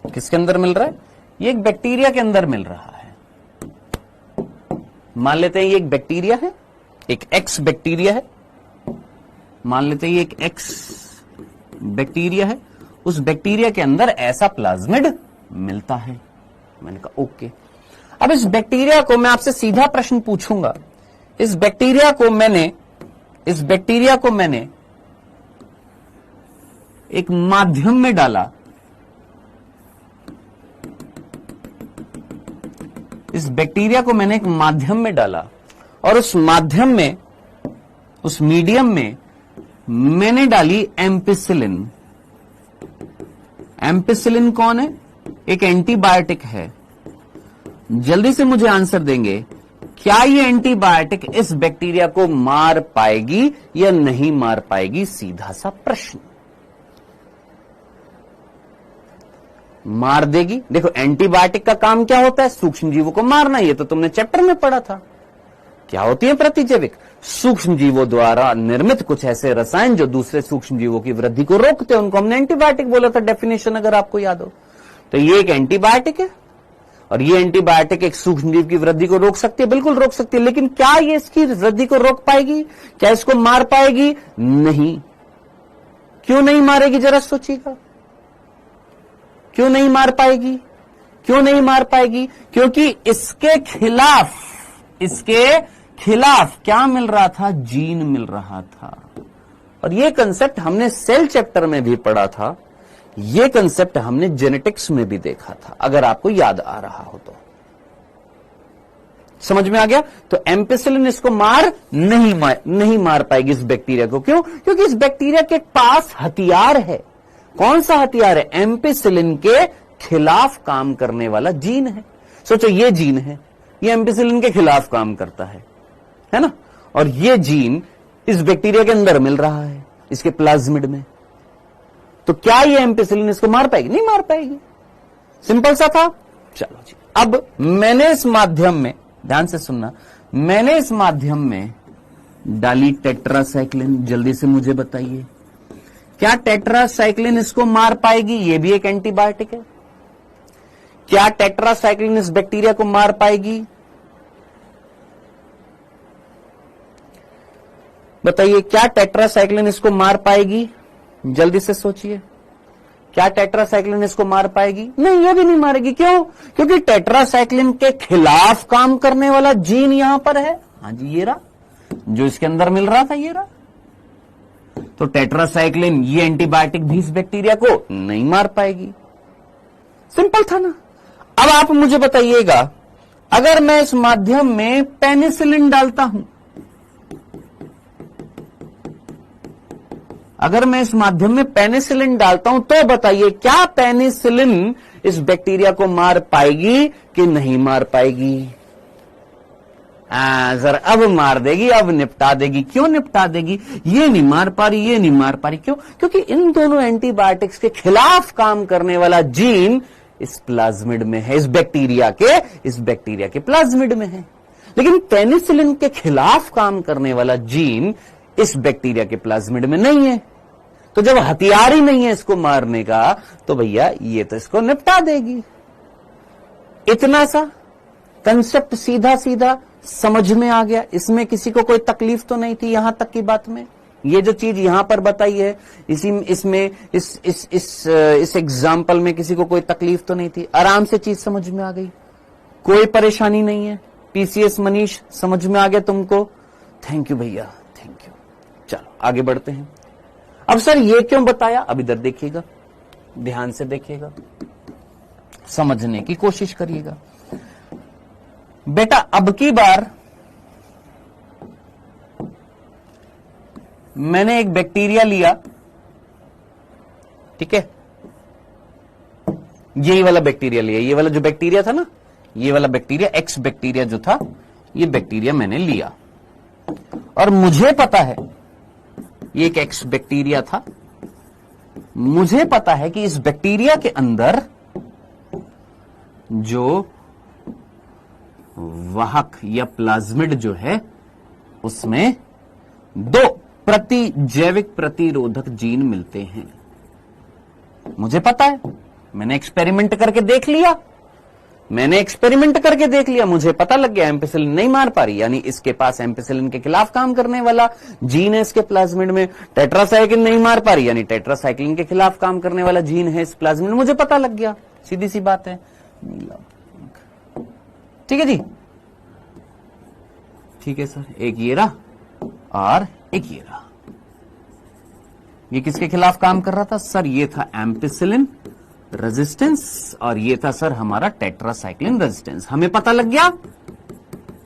किसके अंदर मिल रहा है, ये एक बैक्टीरिया के अंदर मिल रहा है। मान लेते हैं ये एक बैक्टीरिया है, एक एक्स बैक्टीरिया है, मान लेते हैं ये एक एक्स बैक्टीरिया है, उस बैक्टीरिया के अंदर ऐसा प्लाज्मिड मिलता है। मैंने कहा ओके। अब इस बैक्टीरिया को मैं आपसे सीधा प्रश्न पूछूंगा, इस बैक्टीरिया को मैंने एक माध्यम में डाला, इस बैक्टीरिया को मैंने एक माध्यम में डाला और उस माध्यम में, उस मीडियम में मैंने डाली एम्पिसिलिन। एम्पिसिलिन कौन है? एक एंटीबायोटिक है। जल्दी से मुझे आंसर देंगे, क्या ये एंटीबायोटिक इस बैक्टीरिया को मार पाएगी या नहीं मार पाएगी? सीधा सा प्रश्न। मार देगी। देखो एंटीबायोटिक का काम क्या होता है? सूक्ष्म जीवों को मारना। ये तो तुमने चैप्टर में पढ़ा था। क्या होती है प्रतिजैविक? सूक्ष्म जीवों द्वारा निर्मित कुछ ऐसे रसायन जो दूसरे सूक्ष्म जीवों की वृद्धि को रोकते हैं, उनको हमने एंटीबायोटिक बोला था, डेफिनेशन अगर आपको याद हो। तो ये एक एंटीबायोटिक है और ये एंटीबायोटिक एक सूक्ष्म जीव की वृद्धि को रोक सकती है, बिल्कुल रोक सकती है, लेकिन क्या ये इसकी वृद्धि को रोक पाएगी? क्या इसको मार पाएगी? नहीं। क्यों नहीं मारेगी? जरा सोचिएगा, क्यों नहीं मार पाएगी? क्यों नहीं मार पाएगी? क्योंकि इसके खिलाफ क्या मिल रहा था? जीन मिल रहा था। और ये कंसेप्ट हमने सेल चैप्टर में भी पढ़ा था, ये कंसेप्ट हमने जेनेटिक्स में भी देखा था, अगर आपको याद आ रहा हो तो। समझ में आ गया? तो एम्पिसिलिन इसको नहीं मार पाएगी इस बैक्टीरिया को। क्यों? क्योंकि इस बैक्टीरिया के पास हथियार है। कौन सा हथियार है? एम्पिसिलिन के खिलाफ काम करने वाला जीन है। सोचो ये जीन है, ये एम्पिसिलिन के खिलाफ काम करता है ना? और ये जीन इस बैक्टीरिया के अंदर मिल रहा है, इसके प्लाज्मिड में। तो क्या ये एम्पिसिलिन इसको मार पाएगी? नहीं मार पाएगी। सिंपल सा था। चलो जी, अब मैंने इस माध्यम में, ध्यान से सुनना, मैंने इस माध्यम में डाली टेट्रासाइक्लिन। जल्दी से मुझे बताइए, क्या टेट्रासाइक्लिन इसको मार पाएगी? ये भी एक एंटीबायोटिक है। क्या टेट्रासाइक्लिन इस बैक्टीरिया को मार पाएगी? बताइए, क्या टेट्रासाइक्लिन इसको मार पाएगी? जल्दी से सोचिए, क्या टेट्रासाइक्लिन इसको मार पाएगी? नहीं, ये भी नहीं मारेगी। क्यों? क्योंकि टेट्रासाइक्लिन के खिलाफ काम करने वाला जीन यहां पर है। हाँ जी, ये रहा, जो इसके अंदर मिल रहा था, ये रहा। तो टेट्रासाइक्लिन, ये एंटीबायोटिक भी इस बैक्टीरिया को नहीं मार पाएगी। सिंपल था ना? अब आप मुझे बताइएगा, अगर मैं इस माध्यम में पेनिसिलिन डालता हूं, अगर मैं इस माध्यम में पेनिसिलिन डालता हूं, तो बताइए क्या पेनिसिलिन इस बैक्टीरिया को मार पाएगी कि नहीं मार पाएगी? सर अब मार देगी, अब निपटा देगी। क्यों निपटा देगी? ये नहीं मार पा रही, ये नहीं मार पा रही। क्यों? क्योंकि इन दोनों एंटीबायोटिक्स के खिलाफ काम करने वाला जीन इस प्लाज्मिड में है, इस बैक्टीरिया के प्लाज्मिड में है। लेकिन पेनिसिलिन के खिलाफ काम करने वाला जीन इस बैक्टीरिया के प्लाज्मिड में नहीं है। तो जब हथियार ही नहीं है इसको मारने का, तो भैया ये तो इसको निपटा देगी। इतना सा कंसेप्ट सीधा सीधा समझ में आ गया। इसमें किसी को कोई तकलीफ तो नहीं थी यहां तक की बात में? ये जो चीज यहां पर बताई है, इस एग्जाम्पल में किसी को कोई तकलीफ तो नहीं थी? आराम से चीज समझ में आ गई, कोई परेशानी नहीं है। पीसीएस मनीष समझ में आ गया तुमको? थैंक यू भैया, थैंक यू। चलो आगे बढ़ते हैं। अब सर ये क्यों बताया? अब इधर देखिएगा, ध्यान से देखिएगा, समझने की कोशिश करिएगा। बेटा अब की बार मैंने एक बैक्टीरिया लिया, ठीक है, यही वाला बैक्टीरिया लिया, ये वाला जो बैक्टीरिया था ना, ये वाला बैक्टीरिया, एक्स बैक्टीरिया जो था, ये बैक्टीरिया मैंने लिया और मुझे पता है ये एक एक्स बैक्टीरिया था। मुझे पता है कि इस बैक्टीरिया के अंदर जो वाहक या प्लाज्मिड जो है, उसमें 2 जैविक प्रतिरोधक जीन मिलते हैं। मुझे पता है, मैंने एक्सपेरिमेंट करके देख लिया। मैंने एक्सपेरिमेंट करके देख लिया, मुझे पता लग गया एम्पिसिलिन नहीं मार पा रही, यानी इसके पास एम्पिसिलिन के खिलाफ काम करने वाला जीन है इसके प्लाज्मिड में। टेट्रासाइक्लिन नहीं मार पा रही, यानी टेट्रासाइक्लिन के खिलाफ काम करने वाला जीन है इस प्लाज्मिड में, मुझे पता लग गया, सीधी सी बात है। ठीक है जी, ठीक है सर, एक ये रहा और एक ये रहा। ये किसके खिलाफ काम कर रहा था सर? ये था एम्पिसिलिन रेजिस्टेंस और ये था सर हमारा टेट्रासाइक्लिन रेजिस्टेंस। हमें पता लग गया,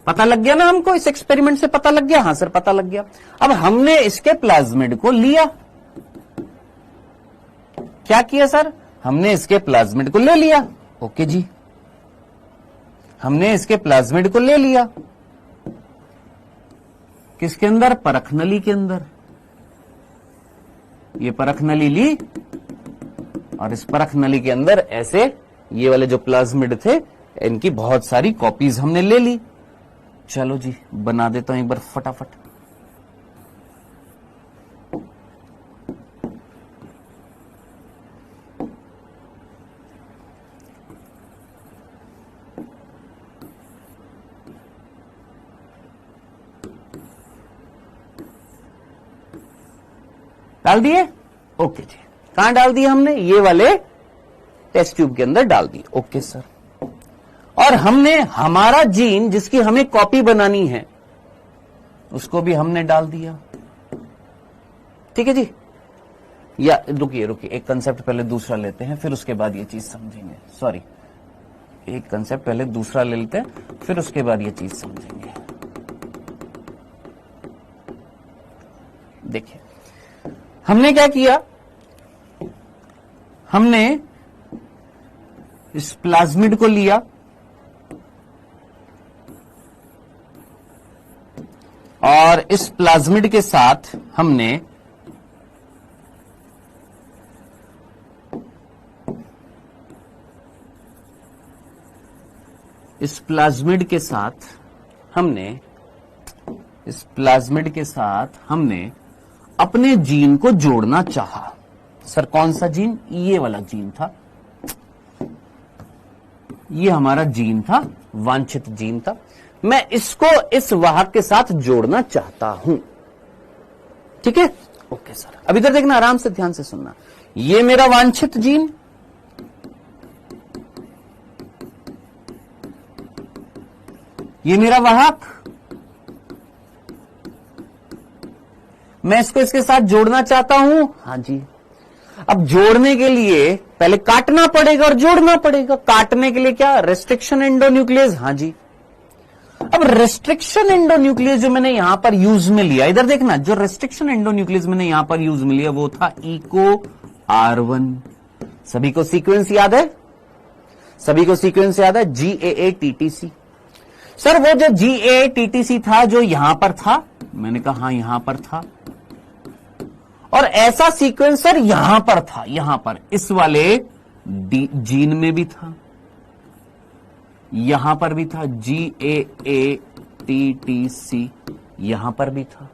पता लग गया ना हमको, इस एक्सपेरिमेंट से पता लग गया। हाँ सर पता लग गया। अब हमने इसके प्लाज्मिड को लिया, क्या किया सर? हमने इसके प्लाज्मिड को ले लिया। ओके जी, हमने इसके प्लाज्मिड को ले लिया, किसके अंदर? परख नली के अंदर। ये परख नली ली और इस परख नली के अंदर ऐसे ये वाले जो प्लाज्मिड थे इनकी बहुत सारी कॉपीज हमने ले ली। चलो जी बना देता हूं एक बार फटाफट। डाल दिए? ओके जी, कहां डाल दिए हमने? ये वाले टेस्ट ट्यूब के अंदर डाल दिए। ओके सर, और हमने हमारा जीन जिसकी हमें कॉपी बनानी है उसको भी हमने डाल दिया। ठीक है जी, या रुकिए रुकिए, एक कंसेप्ट पहले दूसरा लेते हैं फिर उसके बाद ये चीज समझेंगे। सॉरी, एक कंसेप्ट पहले दूसरा ले लेते हैं फिर उसके बाद ये चीज समझेंगे। देखिए हमने क्या किया, हमने इस प्लाज्मिड को लिया और इस प्लाज्मिड के साथ हमने इस प्लाज्मिड के साथ हमने अपने जीन को जोड़ना चाहा। सर कौन सा जीन? ये वाला जीन था, ये हमारा जीन था, वांछित जीन था। मैं इसको इस वाहक के साथ जोड़ना चाहता हूं। ठीक है, ओके सर। अब इधर देखना, आराम से ध्यान से सुनना। ये मेरा वांछित जीन, ये मेरा वाहक, मैं इसको इसके साथ जोड़ना चाहता हूं। हाँ जी, अब जोड़ने के लिए पहले काटना पड़ेगा और जोड़ना पड़ेगा। काटने के लिए क्या? Restriction endonuclease. हाँ जी, अब रेस्ट्रिक्शन एंडोन्यूक्लियस जो मैंने यहां पर यूज में लिया, इधर देखना, जो रेस्ट्रिक्शन एंडोन्यूक्लियस मैंने यहां पर यूज में लिया वो था इको R1। सभी को सीक्वेंस याद है? सभी को सीक्वेंस याद है? GAATTC। सर वो जो GAATTC था जो यहां पर था, मैंने कहा हाँ यहां पर था, और ऐसा सीक्वेंस सर यहां पर था, यहां पर इस वाले जीन में भी था, यहां पर भी था, GAATTC यहां पर भी था।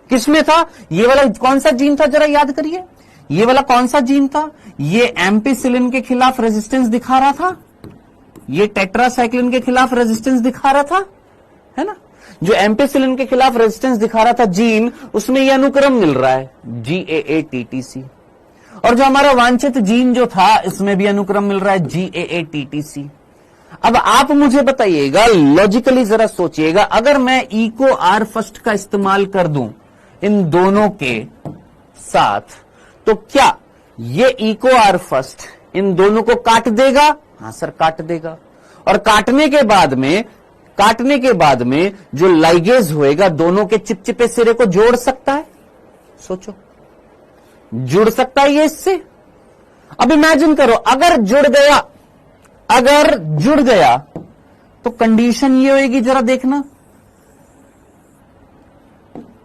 किसमें था? ये वाला कौन सा जीन था जरा याद करिए, ये वाला कौन सा जीन था? ये एम्पिसिलिन के खिलाफ रेजिस्टेंस दिखा रहा था, ये टेट्रासाइक्लिन के खिलाफ रेजिस्टेंस दिखा रहा था, है ना? जो एम्पिसिलिन के खिलाफ रेजिस्टेंस दिखा रहा था जीन, उसमें यह अनुक्रम मिल रहा है GAATTC, और जो हमारा वांछित जीन जो था इसमें भी अनुक्रम मिल रहा है GAATTC। अब आप मुझे बताइएगा, लॉजिकली जरा सोचिएगा, अगर मैं इको R फर्स्ट का इस्तेमाल कर दूं इन दोनों के साथ, तो क्या ये इको R फर्स्ट इन दोनों को काट देगा? हां सर काट देगा, और काटने के बाद में जो लाइगेज होएगा दोनों के चिपचिपे सिरे को जोड़ सकता है। सोचो, जुड़ सकता है ये इससे? अब इमेजिन करो, अगर जुड़ गया तो कंडीशन ये होगी, जरा देखना,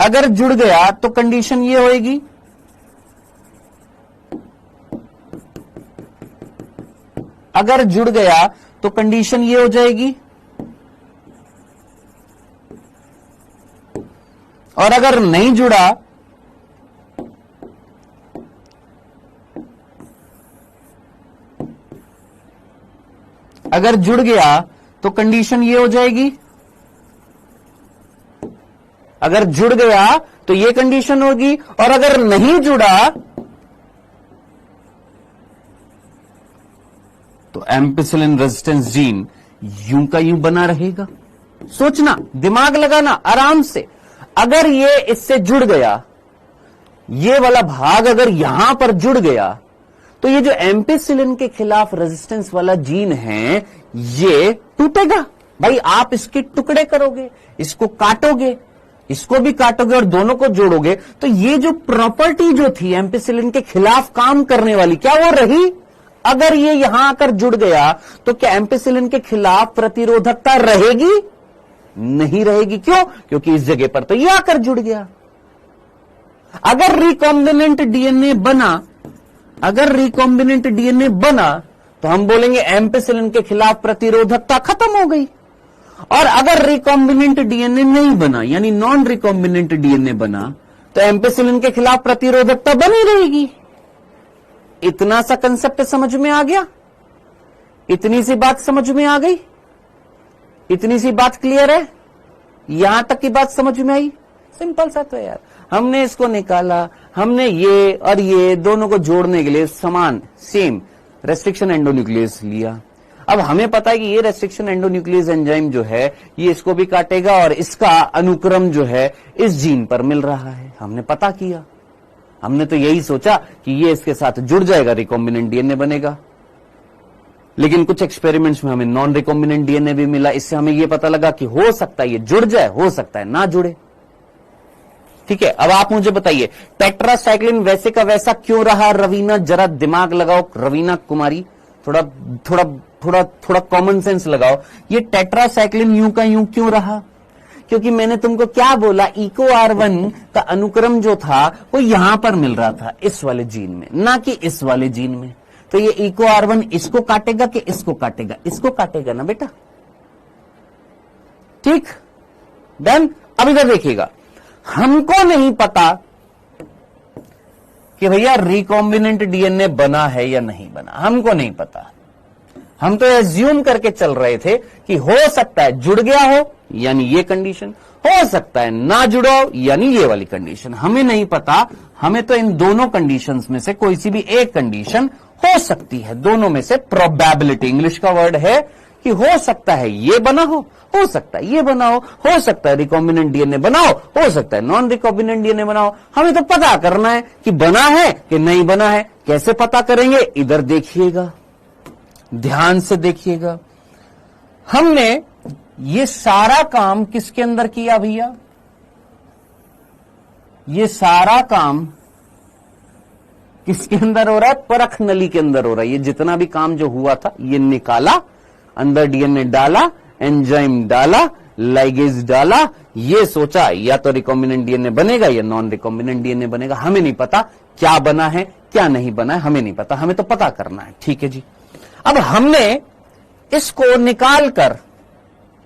अगर जुड़ गया तो कंडीशन ये होगी, अगर जुड़ गया तो कंडीशन ये हो जाएगी, और अगर नहीं जुड़ा अगर जुड़ गया तो कंडीशन ये हो जाएगी, अगर जुड़ गया तो ये कंडीशन होगी, और अगर नहीं जुड़ा तो एम्पिसिलिन रेजिस्टेंस जीन यूं का यूं बना रहेगा। सोचना, दिमाग लगाना आराम से। अगर ये इससे जुड़ गया, ये वाला भाग अगर यहां पर जुड़ गया, तो ये जो एम्पिसिलिन के खिलाफ रेजिस्टेंस वाला जीन है ये टूटेगा। भाई आप इसके टुकड़े करोगे, इसको काटोगे, इसको भी काटोगे और दोनों को जोड़ोगे, तो ये जो प्रॉपर्टी जो थी एम्पिसिलिन के खिलाफ काम करने वाली, क्या वो रही? अगर ये यहां आकर जुड़ गया तो क्या एम्पिसिलिन के खिलाफ प्रतिरोधकता रहेगी? नहीं रहेगी। क्यों? क्योंकि इस जगह पर तो ये आकर जुड़ गया। अगर रिकॉम्बिनेंट डीएनए बना, अगर रिकॉम्बिनेंट डीएनए बना तो हम बोलेंगे एम्पिसिलिन के खिलाफ प्रतिरोधकता खत्म हो गई। और अगर रिकॉम्बिनेंट डीएनए नहीं बना, यानी नॉन रिकॉम्बिनेंट डीएनए बना, तो एम्पिसिलिन के खिलाफ प्रतिरोधकता बनी रहेगी। इतना सा कंसेप्ट समझ में आ गया? इतनी सी बात समझ में आ गई? इतनी सी बात क्लियर है? यहां तक की बात समझ में आई? सिंपल सा तो यार, हमने इसको निकाला, हमने ये और ये दोनों को जोड़ने के लिए समान सेम रेस्ट्रिक्शन एंडोन्यूक्लियस लिया। अब हमें पता है कि ये रेस्ट्रिक्शन एंडोन्यूक्लियस एंजाइम जो है ये इसको भी काटेगा और इसका अनुक्रम जो है इस जीन पर मिल रहा है। हमने पता किया, हमने तो यही सोचा कि ये इसके साथ जुड़ जाएगा, रिकॉम्बिनेंट डीएनए बनेगा। लेकिन कुछ एक्सपेरिमेंट्स में हमें नॉन रिकॉम्बिनेंट डीएनए भी मिला। इससे हमें यह पता लगा कि हो सकता है ये जुड़ जाए, हो सकता है ना जुड़े। ठीक है, अब आप मुझे बताइए टेट्रासाइक्लिन वैसे का वैसा क्यों रहा? रवीना जरा दिमाग लगाओ, रवीना कुमारी, थोड़ा थोड़ा थोड़ा थोड़ा कॉमन सेंस लगाओ। ये टेट्रासाइक्लिन यूं का यूं क्यों रहा? क्योंकि मैंने तुमको क्या बोला, इको R1 का अनुक्रम जो था वो यहां पर मिल रहा था, इस वाले जीन में, ना कि इस वाले जीन में। तो ये इको R1 इसको काटेगा कि इसको काटेगा? इसको काटेगा ना बेटा। ठीक, डन। अब इधर देखिएगा, हमको नहीं पता कि भैया रिकॉम्बिनेंट डीएनए बना है या नहीं बना, हमको नहीं पता। हम तो एज्यूम करके चल रहे थे कि हो सकता है जुड़ गया हो, यानी ये कंडीशन, हो सकता है ना जुड़ा हो, यानी ये वाली कंडीशन। हमें नहीं पता, हमें तो इन दोनों कंडीशंस में से कोई सी भी एक कंडीशन हो सकती है। दोनों में से प्रोबेबिलिटी, इंग्लिश का वर्ड है कि हो सकता है ये बना हो सकता है ये बना हो सकता है रिकॉम्बिनेंट डीएनए बनाओ, हो सकता है नॉन रिकॉम्बिनेंट डीएनए बनाओ। हमें तो पता करना है कि बना है कि नहीं बना है। कैसे पता करेंगे? इधर देखिएगा, ध्यान से देखिएगा। हमने ये सारा काम किसके अंदर किया भैया? ये सारा काम किसके अंदर हो रहा है? परख नली के अंदर हो रहा है। ये जितना भी काम जो हुआ था ये निकाला, अंदर डीएनए डाला, एंजाइम डाला, लाइगेज डाला, ये सोचा या तो रिकॉम्बिनेंट डीएनए बनेगा या नॉन रिकॉम्बिनेंट डीएनए बनेगा। हमें नहीं पता क्या बना है क्या नहीं बना है, हमें नहीं पता, हमें तो पता करना है। ठीक है जी। अब हमने इसको निकालकर,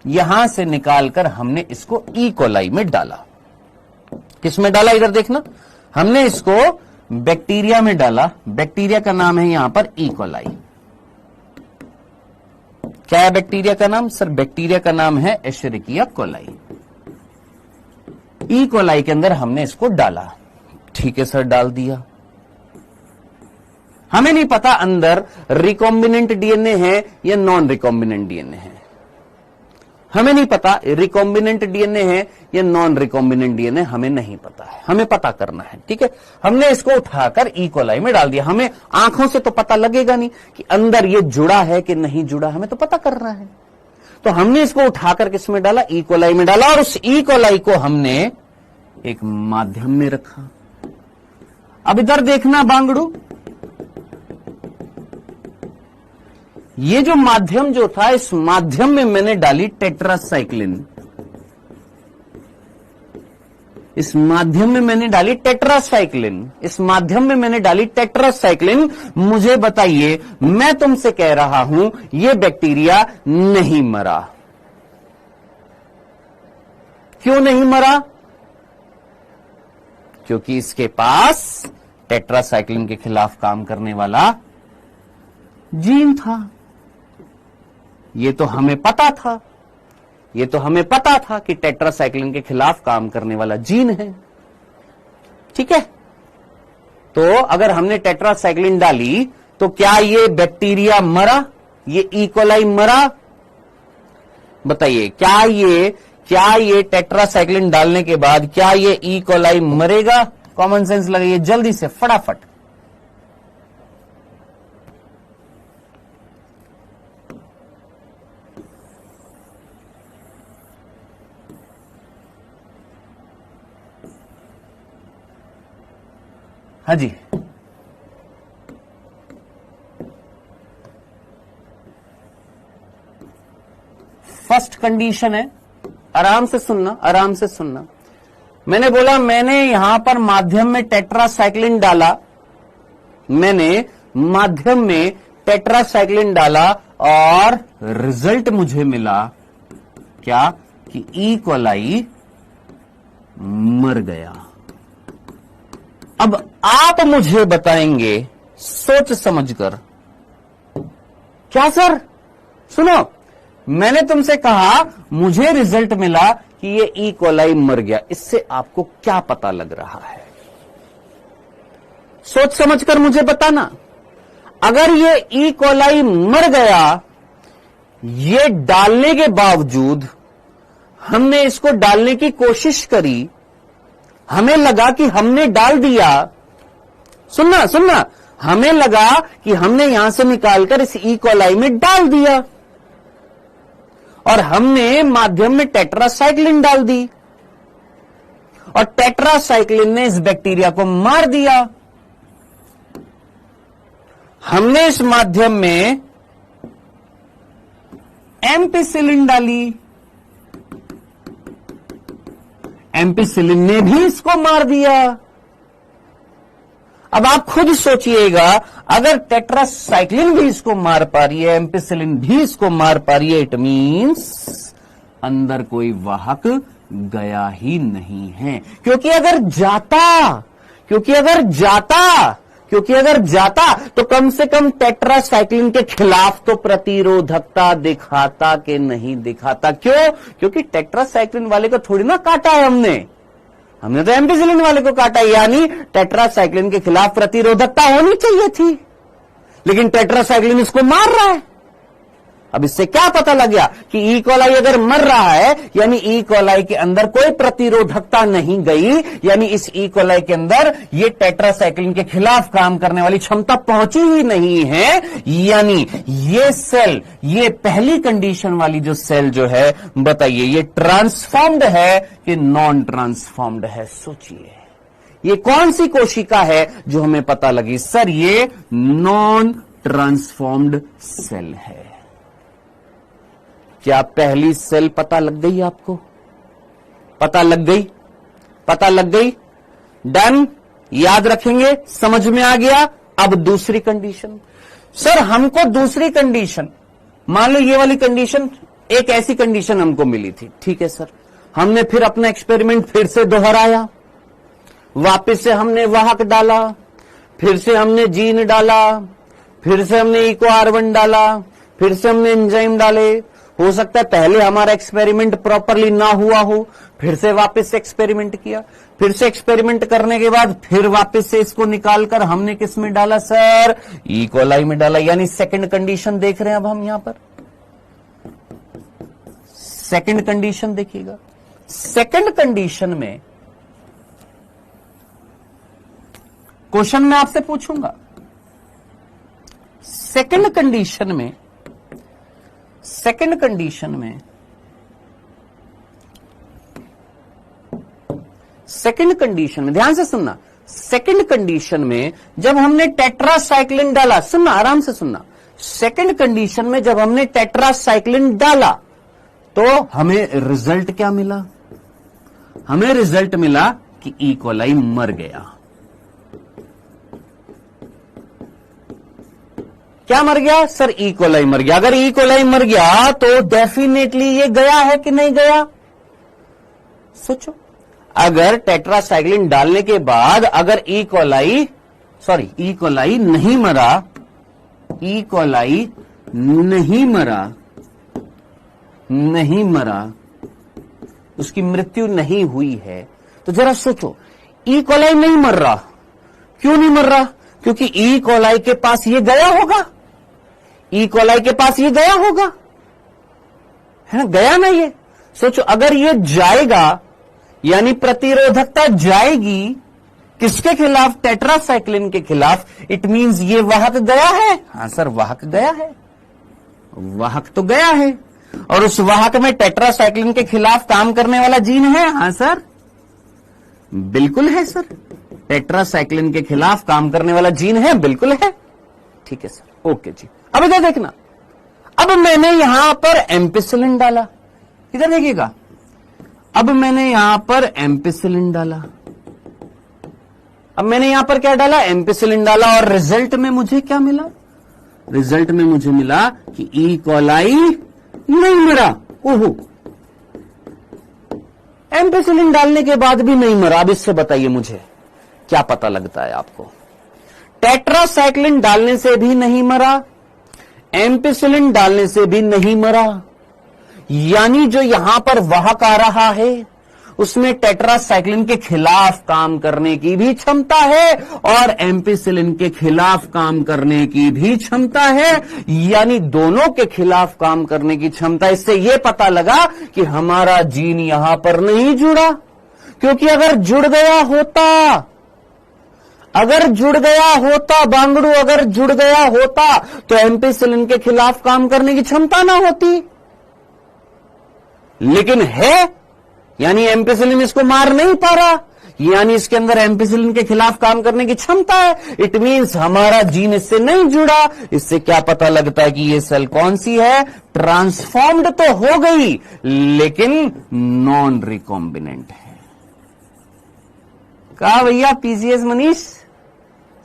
यहां से निकालकर हमने इसको ई कोलाई में डाला। किसमें डाला? इधर देखना, हमने इसको बैक्टीरिया में डाला। बैक्टीरिया का नाम है यहां पर ई कोलाई। क्या है बैक्टीरिया का नाम? सर बैक्टीरिया का नाम है एशेरिकिया कोलाई। ई कोलाई के अंदर हमने इसको डाला। ठीक है सर, डाल दिया। हमें नहीं पता अंदर रिकॉम्बिनेंट डीएनए है या नॉन रिकॉम्बिनेंट डीएनए है। हमें नहीं पता रिकॉम्बिनेंट डीएनए है या नॉन रिकॉम्बिनेंट डीएनए, हमें नहीं पता है, हमें पता करना है। ठीक है, हमने इसको उठाकर ई कोलाई में डाल दिया। हमें आंखों से तो पता लगेगा नहीं कि अंदर ये जुड़ा है कि नहीं जुड़ा, हमें तो पता करना है। तो हमने इसको उठाकर किस में डाला? ई कोलाई में डाला। और उस ई कोलाई को हमने एक माध्यम में रखा। अब इधर देखना बांगड़ू, ये जो माध्यम जो था, इस माध्यम में मैंने डाली टेट्रासाइक्लिन। इस माध्यम में मैंने डाली टेट्रासाइक्लिन। इस माध्यम में मैंने डाली टेट्रासाइक्लिन। मुझे बताइए, मैं तुमसे कह रहा हूं ये बैक्टीरिया नहीं मरा। क्यों नहीं मरा? क्योंकि इसके पास टेट्रासाइक्लिन के खिलाफ काम करने वाला जीन था। ये तो हमें पता था, ये तो हमें पता था कि टेट्रासाइक्लिन के खिलाफ काम करने वाला जीन है। ठीक है, तो अगर हमने टेट्रासाइक्लिन डाली तो क्या ये बैक्टीरिया मरा, ये इकोलाई मरा? बताइए, क्या ये टेट्रासाइक्लिन डालने के बाद क्या ये इकोलाई मरेगा? कॉमन सेंस लगाइए जल्दी से, फटाफट। हाँ जी, फर्स्ट कंडीशन है, आराम से सुनना, आराम से सुनना। मैंने बोला मैंने यहां पर माध्यम में टेट्रासाइक्लिन डाला, मैंने माध्यम में टेट्रासाइक्लिन डाला और रिजल्ट मुझे मिला क्या? कि ई कोलाई मर गया। अब आप मुझे बताएंगे सोच समझकर, क्या सर? सुनो, मैंने तुमसे कहा मुझे रिजल्ट मिला कि ये ई कोलाई मर गया, इससे आपको क्या पता लग रहा है? सोच समझकर मुझे बताना। अगर ये ई कोलाई मर गया, ये डालने के बावजूद हमने इसको डालने की कोशिश करी, हमें लगा कि हमने डाल दिया, सुनना, हमें लगा कि हमने यहां से निकालकर इस ई कोलाई में डाल दिया और हमने माध्यम में टेट्रासाइक्लिन डाल दी और टेट्रासाइक्लिन ने इस बैक्टीरिया को मार दिया। हमने इस माध्यम में एम्पिसिलिन डाली, एम्पिसिलिन ने भी इसको मार दिया। अब आप खुद सोचिएगा, अगर टेट्रासाइक्लिन भी इसको मार पा रही है, एम्पिसिलिन भी इसको मार पा रही है, इट मीन्स अंदर कोई वाहक गया ही नहीं है। क्योंकि अगर जाता तो कम से कम टेट्रासाइक्लिन के खिलाफ तो प्रतिरोधकता दिखाता कि नहीं दिखाता। क्यों? क्योंकि टेट्रासाइक्लिन वाले को थोड़ी ना काटा है हमने तो एम्पिसिलिन वाले को काटा, यानी टेट्रासाइक्लिन के खिलाफ प्रतिरोधकता होनी चाहिए थी, लेकिन टेट्रासाइक्लिन इसको मार रहा है। अब इससे क्या पता लग गया कि ई कोलाई अगर मर रहा है, यानी ई कोलाई के अंदर कोई प्रतिरोधकता नहीं गई, यानी इस ई कोलाई के अंदर ये टेट्रासाइक्लिन के खिलाफ काम करने वाली क्षमता पहुंची ही नहीं है। यानी ये सेल, ये पहली कंडीशन वाली जो सेल जो है, बताइए ये ट्रांसफॉर्म्ड है कि नॉन ट्रांसफॉर्म्ड है? सोचिए, ये कौन सी कोशिका है जो हमें पता लगी? सर ये नॉन ट्रांसफॉर्म्ड सेल है। क्या पहली सेल पता लग गई आपको? पता लग गई। डन, याद रखेंगे, समझ में आ गया। अब दूसरी कंडीशन। सर हमको दूसरी कंडीशन, मान लो ये वाली कंडीशन, एक ऐसी कंडीशन हमको मिली थी, ठीक है सर, हमने फिर अपना एक्सपेरिमेंट फिर से दोहराया, वापस से हमने वाहक डाला, फिर से हमने जीन डाला, फिर से हमने इको R1 डाला, फिर से हमने एंजाइम डाले। हो सकता है पहले हमारा एक्सपेरिमेंट प्रॉपरली ना हुआ हो, फिर से वापस से एक्सपेरिमेंट किया, फिर से एक्सपेरिमेंट करने के बाद फिर वापस से इसको निकालकर हमने किस में डाला सर? ई कोलाई में डाला। यानी सेकंड कंडीशन देख रहे हैं अब हम यहां पर। सेकंड कंडीशन देखिएगा, सेकंड कंडीशन में क्वेश्चन मैं आपसे पूछूंगा, सेकंड कंडीशन में ध्यान से सुनना, सेकंड कंडीशन में जब हमने टेट्रासाइक्लिन डाला, सुनना आराम से सुनना, सेकंड कंडीशन में जब हमने टेट्रासाइक्लिन डाला तो हमें रिजल्ट क्या मिला? हमें रिजल्ट मिला कि ई कोलाई मर गया। क्या मर गया सर? ई कोलाई मर गया। अगर ई कोलाई मर गया तो डेफिनेटली ये गया है कि नहीं गया? सोचो, अगर टेट्रासाइक्लिन डालने के बाद अगर ई कोलाई नहीं मरा, ई कोलाई नहीं मरा, नहीं मरा, उसकी मृत्यु नहीं हुई है, तो जरा सोचो, ई कोलाई नहीं मर रहा, क्यों नहीं मर रहा? क्योंकि ई कोलाई के पास ये गया होगा, ई कोलाई के पास ये गया होगा, है ना? गया ना ये। सोचो, अगर ये जाएगा यानी प्रतिरोधकता जाएगी किसके खिलाफ? टेट्रासाइक्लिन के खिलाफ। इट मींस ये वाहक गया है। हां सर, वाहक गया है, वाहक तो गया है। और उस वाहक में टेट्रासाइक्लिन के खिलाफ काम करने वाला जीन है। हां सर, बिल्कुल है सर, टेट्रासाइक्लिन के खिलाफ काम करने वाला जीन है, बिल्कुल है। ठीक है सर, ओके जी। अब इधर देखना, अब मैंने यहां पर एम्पिसिलिन डाला, इधर देखिएगा, अब मैंने यहां पर एम्पिसिलिन डाला, अब मैंने यहां पर क्या डाला? एम्पिसिलिन डाला, और रिजल्ट में मुझे क्या मिला? रिजल्ट में मुझे मिला कि ई कोलाई नहीं मरा। ओहो, एम्पिसिलिन डालने के बाद भी नहीं मरा। अब इससे बताइए मुझे क्या पता लगता है आपको? टेट्रासाइक्लिन डालने से भी नहीं मरा, एम्पिसिलिन डालने से भी नहीं मरा, यानी जो यहां पर वाहक आ रहा है उसमें टेट्रासाइक्लिन के खिलाफ काम करने की भी क्षमता है और एम्पिसिलिन के खिलाफ काम करने की भी क्षमता है, यानी दोनों के खिलाफ काम करने की क्षमता। इससे यह पता लगा कि हमारा जीन यहां पर नहीं जुड़ा, क्योंकि अगर जुड़ गया होता बांगड़ू, अगर जुड़ गया होता तो एम्पिसिलिन के खिलाफ काम करने की क्षमता ना होती, लेकिन है, यानी एम्पिसिलिन इसको मार नहीं पा रहा, यानी इसके अंदर एम्पिसिलिन के खिलाफ काम करने की क्षमता है। इट मींस हमारा जीन इससे नहीं जुड़ा। इससे क्या पता लगता है कि ये सेल कौन सी है? ट्रांसफॉर्म्ड तो हो गई लेकिन नॉन रिकॉम्बिनेंट है। कहा भैया पीसीएस मनीष,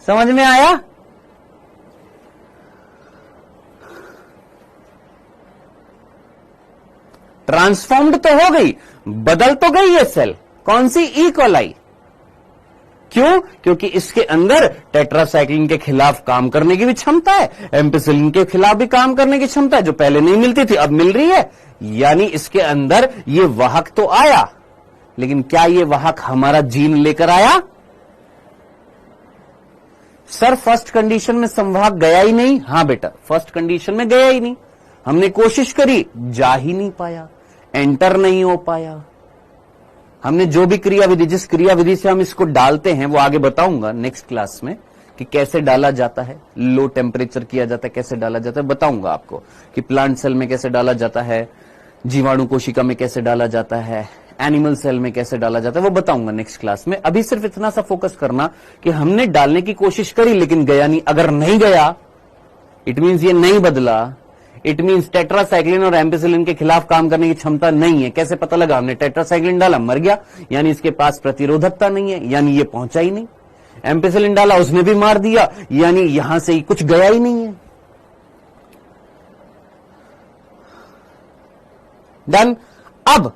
समझ में आया? ट्रांसफॉर्म्ड तो हो गई, बदल तो गई ये सेल। कौन सी? E coli. क्यों? क्योंकि इसके अंदर टेट्रासाइक्लिन के खिलाफ काम करने की भी क्षमता है, एम्पिसिलिन के खिलाफ भी काम करने की क्षमता है, जो पहले नहीं मिलती थी अब मिल रही है। यानी इसके अंदर ये वाहक तो आया, लेकिन क्या ये वाहक हमारा जीन लेकर आया? सर फर्स्ट कंडीशन में संवाहक गया ही नहीं। हां बेटा, फर्स्ट कंडीशन में गया ही नहीं। हमने कोशिश करी, जा ही नहीं पाया, एंटर नहीं हो पाया। हमने जो भी क्रियाविधि, जिस क्रियाविधि से हम इसको डालते हैं वो आगे बताऊंगा नेक्स्ट क्लास में कि कैसे डाला जाता है, लो टेम्परेचर किया जाता है, कैसे डाला जाता है बताऊंगा आपको कि प्लांट सेल में कैसे डाला जाता है, जीवाणु कोशिका में कैसे डाला जाता है, एनिमल सेल में कैसे डाला जाता है, वो बताऊंगा नेक्स्ट क्लास में। अभी सिर्फ इतना सा फोकस करना कि हमने डालने की कोशिश करी लेकिन गया नहीं। अगर नहीं गया इट मींस ये नहीं बदला, इट मींस टेट्रासाइक्लिन और एम्पिसिलिन के खिलाफ काम करने की क्षमता नहीं है। कैसे पता लगा? हमने टेट्रासाइक्लिन डाला, मर गया, यानी इसके पास प्रतिरोधकता नहीं है, यानी ये पहुंचा ही नहीं। एम्पिसिलिन डाला, उसने भी मार दिया, यानी यहां से ही कुछ गया ही नहीं है। डन। अब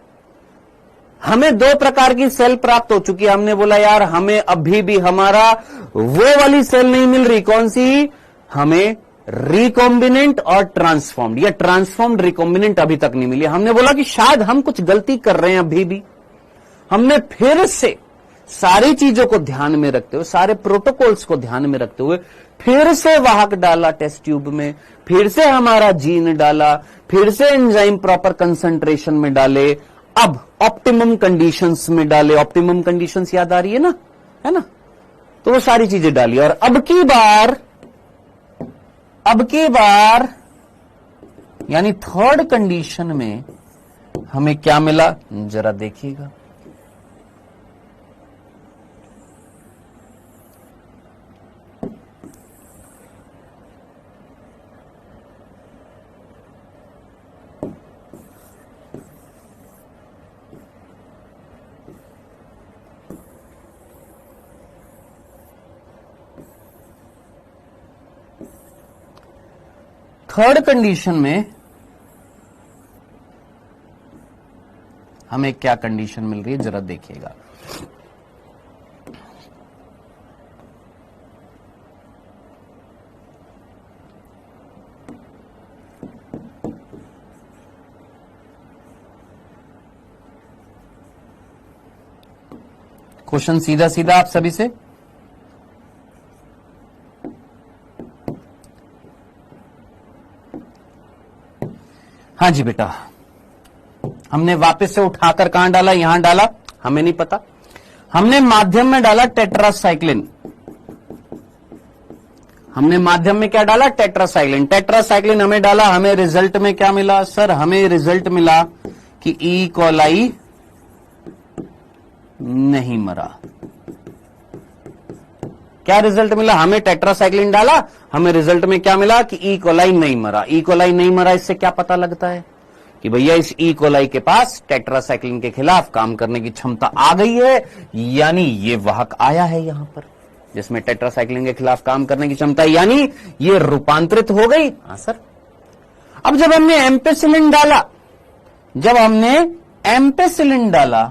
हमें दो प्रकार की सेल प्राप्त हो चुकी है। हमने बोला यार हमें अभी भी हमारा वो वाली सेल नहीं मिल रही। कौन सी? हमें रिकॉम्बिनेंट और ट्रांसफॉर्म्ड, या ट्रांसफॉर्म्ड रिकॉम्बिनेंट अभी तक नहीं मिली। हमने बोला कि शायद हम कुछ गलती कर रहे हैं अभी भी। हमने फिर से सारी चीजों को ध्यान में रखते हुए, सारे प्रोटोकॉल्स को ध्यान में रखते हुए फिर से वाहक डाला टेस्ट ट्यूब में, फिर से हमारा जीन डाला, फिर से एंजाइम प्रॉपर कंसंट्रेशन में डाले, अब ऑप्टिमम कंडीशंस में डाले। ऑप्टिमम कंडीशंस याद आ रही है ना, है ना? तो वो सारी चीजें डाली और अब की बार यानी थर्ड कंडीशन में हमें क्या मिला जरा देखिएगा। थर्ड कंडीशन में हमें क्या कंडीशन मिल रही है जरा देखिएगा। क्वेश्चन सीधा सीधा आप सभी से। हाँ जी बेटा, हमने वापस से उठाकर कहां डाला? यहां डाला, हमें नहीं पता। हमने माध्यम में डाला टेट्रासाइक्लिन। हमने माध्यम में क्या डाला? टेट्रासाइक्लिन। टेट्रासाइक्लिन हमें डाला, हमें रिजल्ट में क्या मिला? सर हमें रिजल्ट मिला कि ई कोलाई नहीं मरा। क्या रिजल्ट मिला? हमें टेट्रासाइक्लिन डाला, हमें रिजल्ट में क्या मिला? कि ई कोलाई नहीं मरा। ई कोलाई नहीं मरा, इससे क्या पता लगता है? कि भैया इस ई कोलाई के पास टेट्रासाइक्लिन के खिलाफ काम करने की क्षमता आ गई है, यानी ये वाहक आया है यहां पर जिसमें टेट्रासाइक्लिन के खिलाफ काम करने की क्षमता, यानी ये रूपांतरित हो गई। हाँ सर। अब जब हमने एम्पेसिलिन डाला, जब हमने एम्पेसिलिन डाला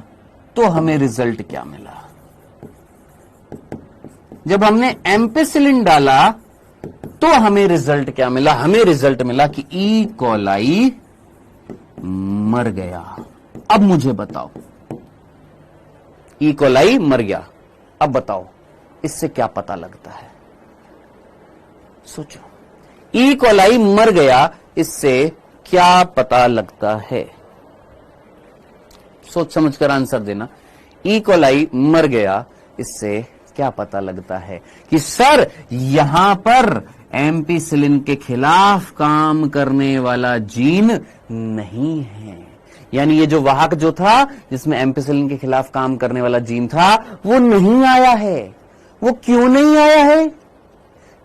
तो हमें रिजल्ट क्या मिला? जब हमने एम्पेसिलिन डाला तो हमें रिजल्ट क्या मिला? हमें रिजल्ट मिला कि ई कोलाई मर गया। अब मुझे बताओ, ई कोलाई मर गया, अब बताओ इससे क्या पता लगता है? सोचो, ई कोलाई मर गया, इससे क्या पता लगता है? सोच समझ कर आंसर देना। ई कोलाई मर गया, इससे क्या पता लगता है? कि सर यहां पर एम्पिसिलिन के खिलाफ काम करने वाला जीन नहीं है। यानी ये जो वाहक जो था जिसमें एम्पिसिलिन के खिलाफ काम करने वाला जीन था, वो नहीं आया है। वो क्यों नहीं आया है?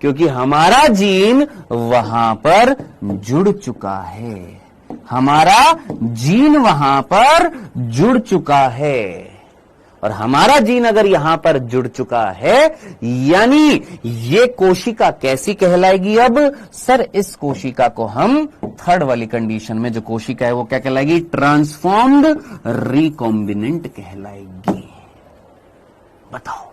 क्योंकि हमारा जीन वहां पर जुड़ चुका है। हमारा जीन वहां पर जुड़ चुका है, और हमारा जीन अगर यहां पर जुड़ चुका है, यानी ये कोशिका कैसी कहलाएगी? अब सर इस कोशिका को हम थर्ड वाली कंडीशन में जो कोशिका है वो क्या कहलाएगी? ट्रांसफॉर्म्ड रिकॉम्बिनेंट कहलाएगी। बताओ।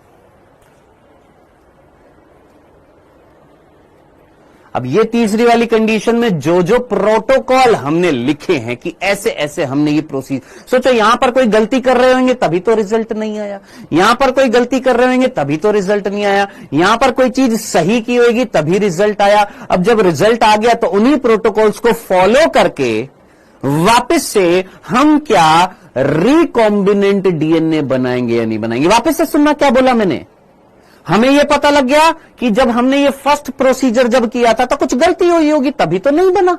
अब ये तीसरी वाली कंडीशन में जो जो प्रोटोकॉल हमने लिखे हैं कि ऐसे ऐसे हमने ये प्रोसीजर, सोचो यहां पर कोई गलती कर रहे होंगे तभी तो रिजल्ट नहीं आया, यहां पर कोई गलती कर रहे होंगे तभी तो रिजल्ट नहीं आया, यहां पर कोई चीज सही की होगी तभी रिजल्ट आया। अब जब रिजल्ट आ गया तो उन्हीं प्रोटोकॉल्स को फॉलो करके वापस से हम क्या रिकॉम्बिनेंट डीएनए बनाएंगे या नहीं बनाएंगे? वापस से सुनना क्या बोला मैंने। हमें यह पता लग गया कि जब हमने ये फर्स्ट प्रोसीजर जब किया था तो कुछ गलती हुई होगी तभी तो नहीं बना।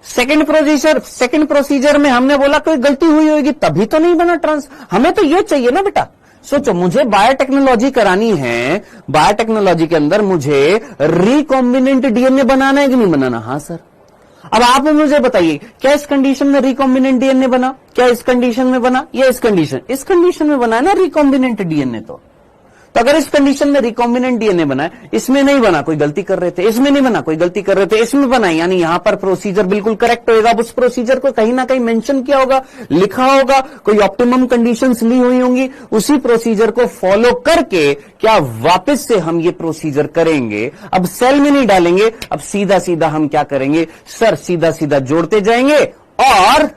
सेकंड प्रोसीजर में हमने बोला कोई गलती हुई होगी तभी तो नहीं बना हमें तो ये चाहिए ना बेटा। सोचो मुझे बायोटेक्नोलॉजी करानी है, बायोटेक्नोलॉजी के अंदर मुझे रिकॉम्बिनेंट डीएनए बनाना है कि नहीं बनाना? हाँ सर। अब आप मुझे बताइए, क्या इस कंडीशन में रिकॉम्बिनेंट डीएनए बना? क्या इस कंडीशन में बना या इस कंडीशन में बना है ना रिकॉम्बिनेंट डीएनए। तो अगर इस कंडीशन में रिकॉम्बिनेंट डीएनए बना है, इसमें नहीं बना कोई गलती कर रहे थे, इसमें नहीं बना कोई गलती कर रहे थे, इसमें बना, यानी यहां पर प्रोसीजर बिल्कुल करेक्ट होगा। अब उस प्रोसीजर को कहीं ना कहीं मेंशन किया होगा, लिखा होगा, कोई ऑप्टिमम कंडीशंस ली हुई होंगी, उसी प्रोसीजर को फॉलो करके क्या वापस से हम ये प्रोसीजर करेंगे। अब सेल में नहीं डालेंगे, अब सीधा सीधा हम क्या करेंगे सर, सीधा सीधा जोड़ते जाएंगे, और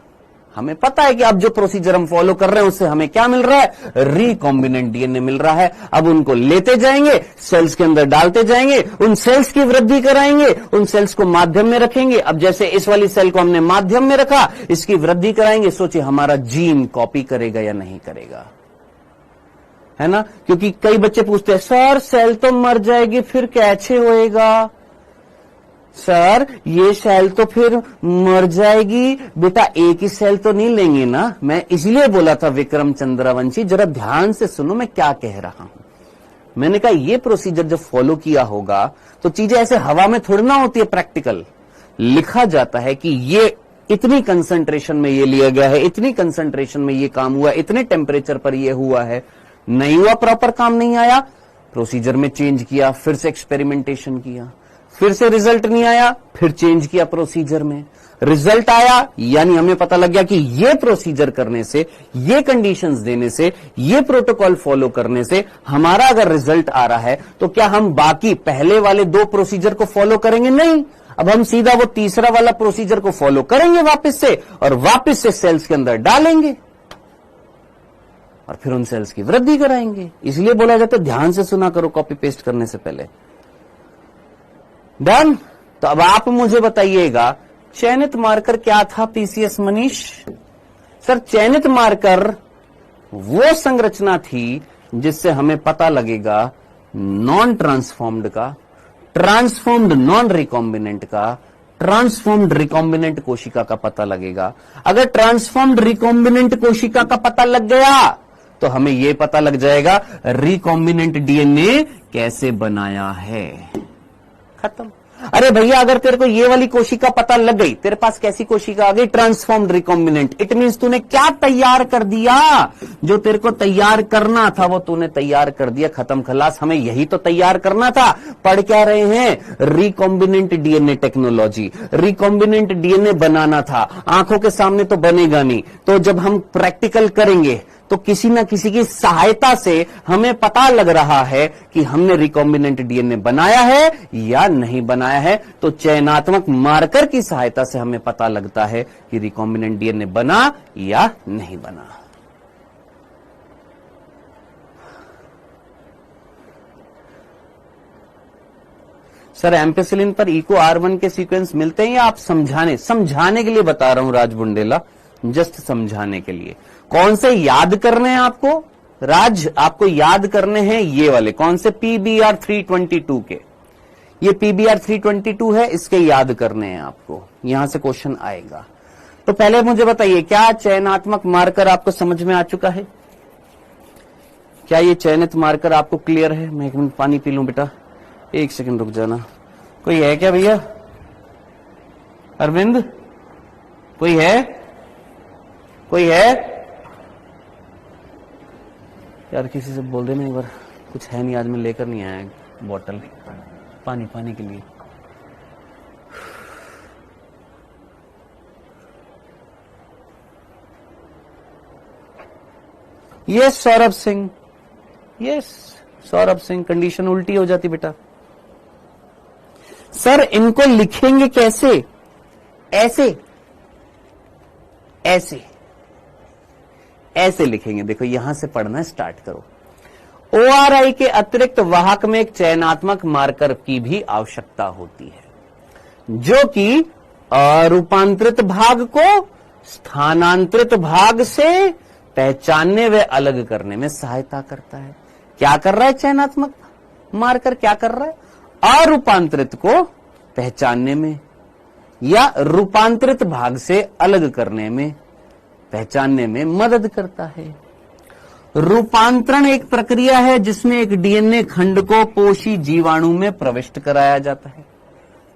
हमें पता है कि अब जो प्रोसीजर हम फॉलो कर रहे हैं उससे हमें क्या मिल रहा है? रिकॉम्बिनेंट डीएनए मिल रहा है। अब उनको लेते जाएंगे, सेल्स के अंदर डालते जाएंगे, उन सेल्स की वृद्धि कराएंगे, उन सेल्स को माध्यम में रखेंगे। अब जैसे इस वाली सेल को हमने माध्यम में रखा, इसकी वृद्धि कराएंगे। सोचिए हमारा जीन कॉपी करेगा या नहीं करेगा, है ना? क्योंकि कई बच्चे पूछते हैं सर सेल तो मर जाएगी फिर कैसे होएगा? सर ये सेल तो फिर मर जाएगी, बेटा एक ही सेल तो नहीं लेंगे ना। मैं इसलिए बोला था विक्रम चंद्रवंशी, जरा ध्यान से सुनो मैं क्या कह रहा हूं। मैंने कहा ये प्रोसीजर जब फॉलो किया होगा तो चीजें ऐसे हवा में थोड़ी ना होती है, प्रैक्टिकल लिखा जाता है कि ये इतनी कंसंट्रेशन में ये लिया गया है, इतनी कंसंट्रेशन में ये काम हुआ, इतने टेम्परेचर पर ये हुआ है। नहीं हुआ, प्रॉपर काम नहीं आया, प्रोसीजर में चेंज किया, फिर से एक्सपेरिमेंटेशन किया, फिर से रिजल्ट नहीं आया, फिर चेंज किया प्रोसीजर में, रिजल्ट आया, यानी हमें पता लग गया कि ये प्रोसीजर करने से, ये कंडीशंस देने से, ये प्रोटोकॉल फॉलो करने से हमारा अगर रिजल्ट आ रहा है तो क्या हम बाकी पहले वाले दो प्रोसीजर को फॉलो करेंगे? नहीं। अब हम सीधा वो तीसरा वाला प्रोसीजर को फॉलो करेंगे वापस से, और वापस से सेल्स के अंदर डालेंगे। और फिर उन सेल्स की वृद्धि कराएंगे। इसलिए बोला जाता है ध्यान से सुना करो कॉपी पेस्ट करने से पहले। डन। तो अब आप मुझे बताइएगा चयनित मार्कर क्या था पीसीएस मनीष? सर चयनित मार्कर वो संरचना थी जिससे हमें पता लगेगा नॉन ट्रांसफॉर्म्ड का, ट्रांसफॉर्म्ड नॉन रिकॉम्बिनेंट का, ट्रांसफॉर्म्ड रिकॉम्बिनेंट कोशिका का पता लगेगा। अगर ट्रांसफॉर्म्ड रिकॉम्बिनेंट कोशिका का पता लग गया तो हमें यह पता लग जाएगा रिकॉम्बिनेंट डीएनए कैसे बनाया है। खत्म। अरे भैया अगर तेरे को ये वाली कोशिका पता लग गई, तेरे पास कैसी कोशिका आ गई? Transformed recombinant. इट मींस तूने क्या तैयार कर दिया? जो तेरे को तैयार करना था वो तूने तैयार कर दिया। खत्म खलास। हमें यही तो तैयार करना था। पढ़ क्या रहे हैं? Recombinant DNA technology. Recombinant DNA बनाना था। आंखों के सामने तो बनेगा नहीं, तो जब हम प्रैक्टिकल करेंगे तो किसी न किसी की सहायता से हमें पता लग रहा है कि हमने रिकॉम्बिनेंट डीएनए बनाया है या नहीं बनाया है। तो चयनात्मक मार्कर की सहायता से हमें पता लगता है कि रिकॉम्बिनेंट डीएनए बना या नहीं बना। सर एम्पेसिलिन पर इको R1 के सीक्वेंस मिलते हैं या आप समझाने के लिए बता रहा हूं राज बुंडेला, जस्ट समझाने के लिए। कौन से याद करने हैं आपको राज? आपको याद करने हैं ये वाले। कौन से? PBR 322 के। ये PBR 322 है, इसके याद करने हैं आपको। यहां से क्वेश्चन आएगा। तो पहले मुझे बताइए क्या चयनात्मक मार्कर आपको समझ में आ चुका है? क्या ये चयनित मार्कर आपको क्लियर है? मैं एक मिनट पानी पी लूं बेटा, एक सेकंड रुक जाना। कोई है क्या भैया? अरविंद कोई है? कोई है यार? किसी से बोल देना एक बार। कुछ है नहीं आज, मैं लेकर नहीं आया बोतल पानी के लिए। Yes Saurabh Singh, yes Saurabh Singh. Condition उल्टी हो जाती बेटा। सर इनको लिखेंगे कैसे? ऐसे ऐसे ऐसे लिखेंगे। देखो यहां से पढ़ना स्टार्ट करो। ORI के अतिरिक्त वाहक में एक चयनात्मक मार्कर की भी आवश्यकता होती है जो कि रूपांतरित भाग को स्थानांतरित भाग से पहचानने व अलग करने में सहायता करता है। क्या कर रहा है चयनात्मक मार्कर? क्या कर रहा है? अरूपांतरित को पहचानने में या रूपांतरित भाग से अलग करने में, पहचानने में मदद करता है। रूपांतरण एक प्रक्रिया है जिसमें एक डीएनए खंड को पोषी जीवाणु में प्रविष्ट कराया जाता है।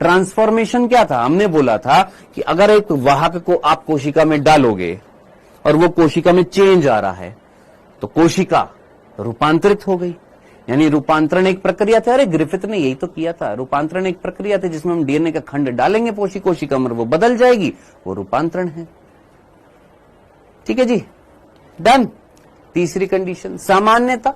ट्रांसफॉर्मेशन क्या था? हमने बोला था कि अगर एक वाहक को आप कोशिका में डालोगे और वो कोशिका में चेंज आ रहा है तो कोशिका रूपांतरित हो गई। यानी रूपांतरण एक प्रक्रिया था। अरे ग्रिफिथ ने यही तो किया था। रूपांतरण एक प्रक्रिया थी जिसमें हम डीएनए का खंड डालेंगे पोषी कोशिका में, वो बदल जाएगी, वो रूपांतरण है। ठीक है जी, डन। तीसरी कंडीशन सामान्यता।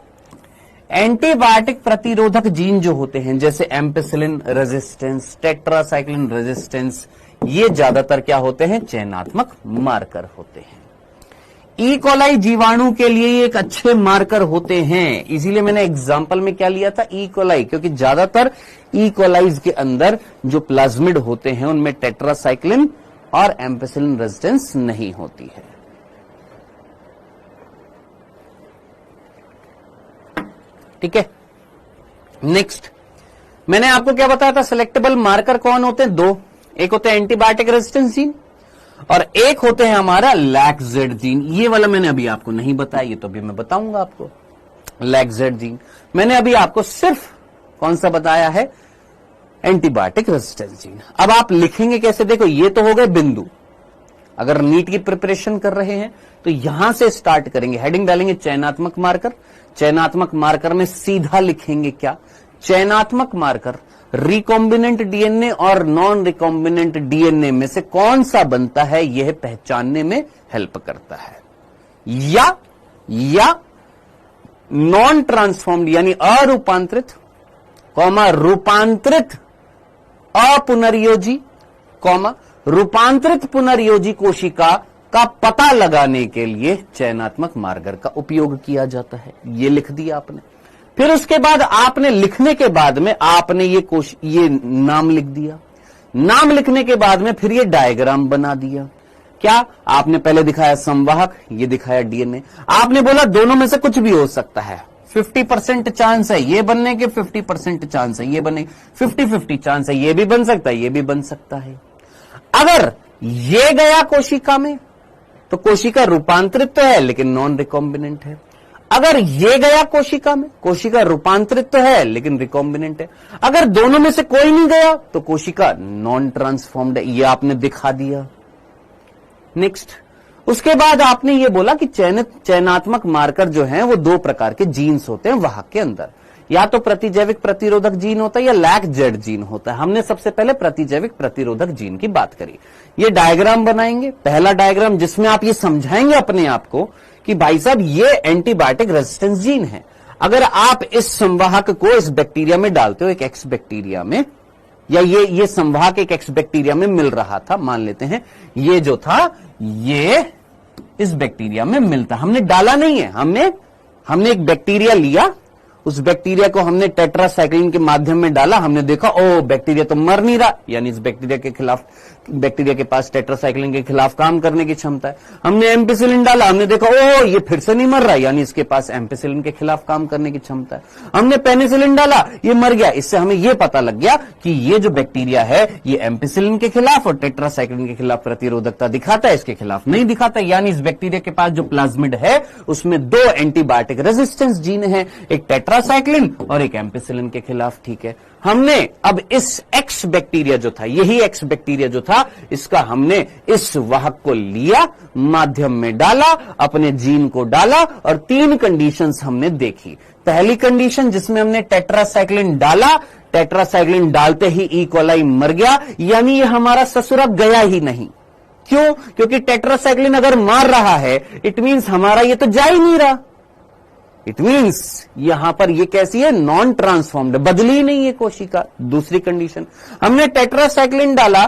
एंटीबायोटिक प्रतिरोधक जीन जो होते हैं जैसे एम्पेसिलिन रेजिस्टेंस, टेट्रासाइक्लिन रेजिस्टेंस, ये ज्यादातर क्या होते हैं? चयनात्मक मार्कर होते हैं। ई कोलाई जीवाणु के लिए ये एक अच्छे मार्कर होते हैं। इसीलिए मैंने एग्जांपल में क्या लिया था? ई कोलाई, क्योंकि ज्यादातर ई कोलाइज के अंदर जो प्लाज्मिड होते हैं उनमें टेट्रासाइक्लिन और एम्पेसिलिन रेजिस्टेंस नहीं होती है। ठीक है, नेक्स्ट मैंने आपको क्या बताया था? सिलेक्टेबल मार्कर कौन होते हैं? दो। एक होते हैं एंटीबायोटिक रेजिस्टेंस जीन और एक होते हैं हमारा लैक्जेड जीन। ये वाला मैंने अभी आपको नहीं बताया, ये तो अभी मैं बताऊंगा आपको। लैक्जेड जीन मैंने अभी आपको सिर्फ कौन सा बताया है? Antibiotic resistance gene. अब आप लिखेंगे कैसे? देखो ये तो हो गए बिंदु। अगर नीट की प्रिपरेशन कर रहे हैं तो यहां से स्टार्ट करेंगे। हेडिंग डालेंगे चयनात्मक मार्कर। चयनात्मक मार्कर में सीधा लिखेंगे क्या? चयनात्मक मार्कर रिकॉम्बिनेंट डीएनए और नॉन रिकॉम्बिनेंट डीएनए में से कौन सा बनता है यह पहचानने में हेल्प करता है। या नॉन ट्रांसफॉर्म्ड यानी अरूपांतरित, रूपांतरित अपुनर्योजी, रूपांतरित पुनर्योजी कोशिका का पता लगाने के लिए चयनात्मक मार्कर का उपयोग किया जाता है। ये लिख दिया आपने। फिर उसके बाद आपने लिखने के बाद में आपने ये नाम लिख दिया। नाम लिखने के बाद में फिर ये डायग्राम बना दिया। क्या आपने पहले दिखाया संवाहक, ये दिखाया डीएनए। आपने बोला दोनों में से कुछ भी हो सकता है, 50% चांस है ये बनने के, 50% चांस है ये बनने, 50-50 चांस है ये भी बन सकता है, ये भी बन सकता है। अगर ये गया कोशिका में तो कोशिका रूपांतरित तो है लेकिन नॉन रिकॉम्बिनेंट है। अगर ये गया कोशिका में, कोशिका रूपांतरित तो है लेकिन रिकॉम्बिनेंट है। अगर दोनों में से कोई नहीं गया तो कोशिका नॉन ट्रांसफॉर्म्ड है। ये आपने दिखा दिया। नेक्स्ट, उसके बाद आपने ये बोला कि चयनात्मक मार्कर जो हैं वो दो प्रकार के जीन्स होते हैं वाहक के अंदर, या तो प्रतिजैविक प्रतिरोधक जीन होता है या लैक जेड जीन होता है। हमने सबसे पहले प्रतिजैविक प्रतिरोधक जीन की बात करी। ये डायग्राम बनाएंगे, पहला डायग्राम जिसमें आप ये समझाएंगे अपने आप को कि भाई साहब ये एंटीबायोटिक रेजिस्टेंस जीन है। अगर आप इस संवाहक को इस बैक्टीरिया में डालते हो, एक एक्स बैक्टीरिया में, या ये संवाहक एक एक्स बैक्टीरिया में मिल रहा था, मान लेते हैं ये जो था ये इस बैक्टीरिया में मिलता, हमने डाला नहीं है, हमने एक बैक्टीरिया लिया, उस बैक्टीरिया को हमने टेट्रासाइक्लिन के माध्यम में डाला, हमने देखा ओ बैक्टीरिया तो मर नहीं रहा, यानी इस बैक्टीरिया के खिलाफ, बैक्टीरिया के पास टेट्रासाइक्लिन के खिलाफ काम करने की क्षमता है। हमने एम्पिसिलिन डाला, हमने देखा ओ ये फिर से नहीं मर रहा, यानी इसके पास एम्पिसिलिन के खिलाफ काम करने की क्षमता है। हमने पेनिसिलिन डाला, ये मर गया, इससे हमें ये पता लग गया कि ये जो बैक्टीरिया है ये एम्पिसिलिन के खिलाफ और टेट्रासाइक्लिन के खिलाफ प्रतिरोधकता दिखाता है, इसके खिलाफ नहीं दिखाता। यानी इस बैक्टीरिया के पास जो प्लाज्मिड है उसमें दो एंटीबायोटिक रेजिस्टेंस जीन है, एक टेट्रासाइक्लिन और एक एम्पिसिलिन के खिलाफ। ठीक है, हमने अब इस एक्स बैक्टीरिया जो था, यही एक्स बैक्टीरिया जो था, इसका हमने इस वाहक को लिया, माध्यम में डाला, अपने जीन को डाला और तीन कंडीशंस हमने देखी। पहली कंडीशन जिसमें हमने टेट्रासाइक्लिन डाला, टेट्रासाइक्लिन डालते ही ई कोलाई मर गया, यानी ये हमारा ससुरा गया ही नहीं। क्यों? क्योंकि टेट्रासाइक्लिन अगर मार रहा है इट मींस हमारा ये तो जा ही नहीं रहा, इट मीन्स यहां पर ये कैसी है, नॉन ट्रांसफॉर्म्ड, बदली नहीं है कोशिका। दूसरी कंडीशन, हमने टेट्रासाइक्लिन डाला,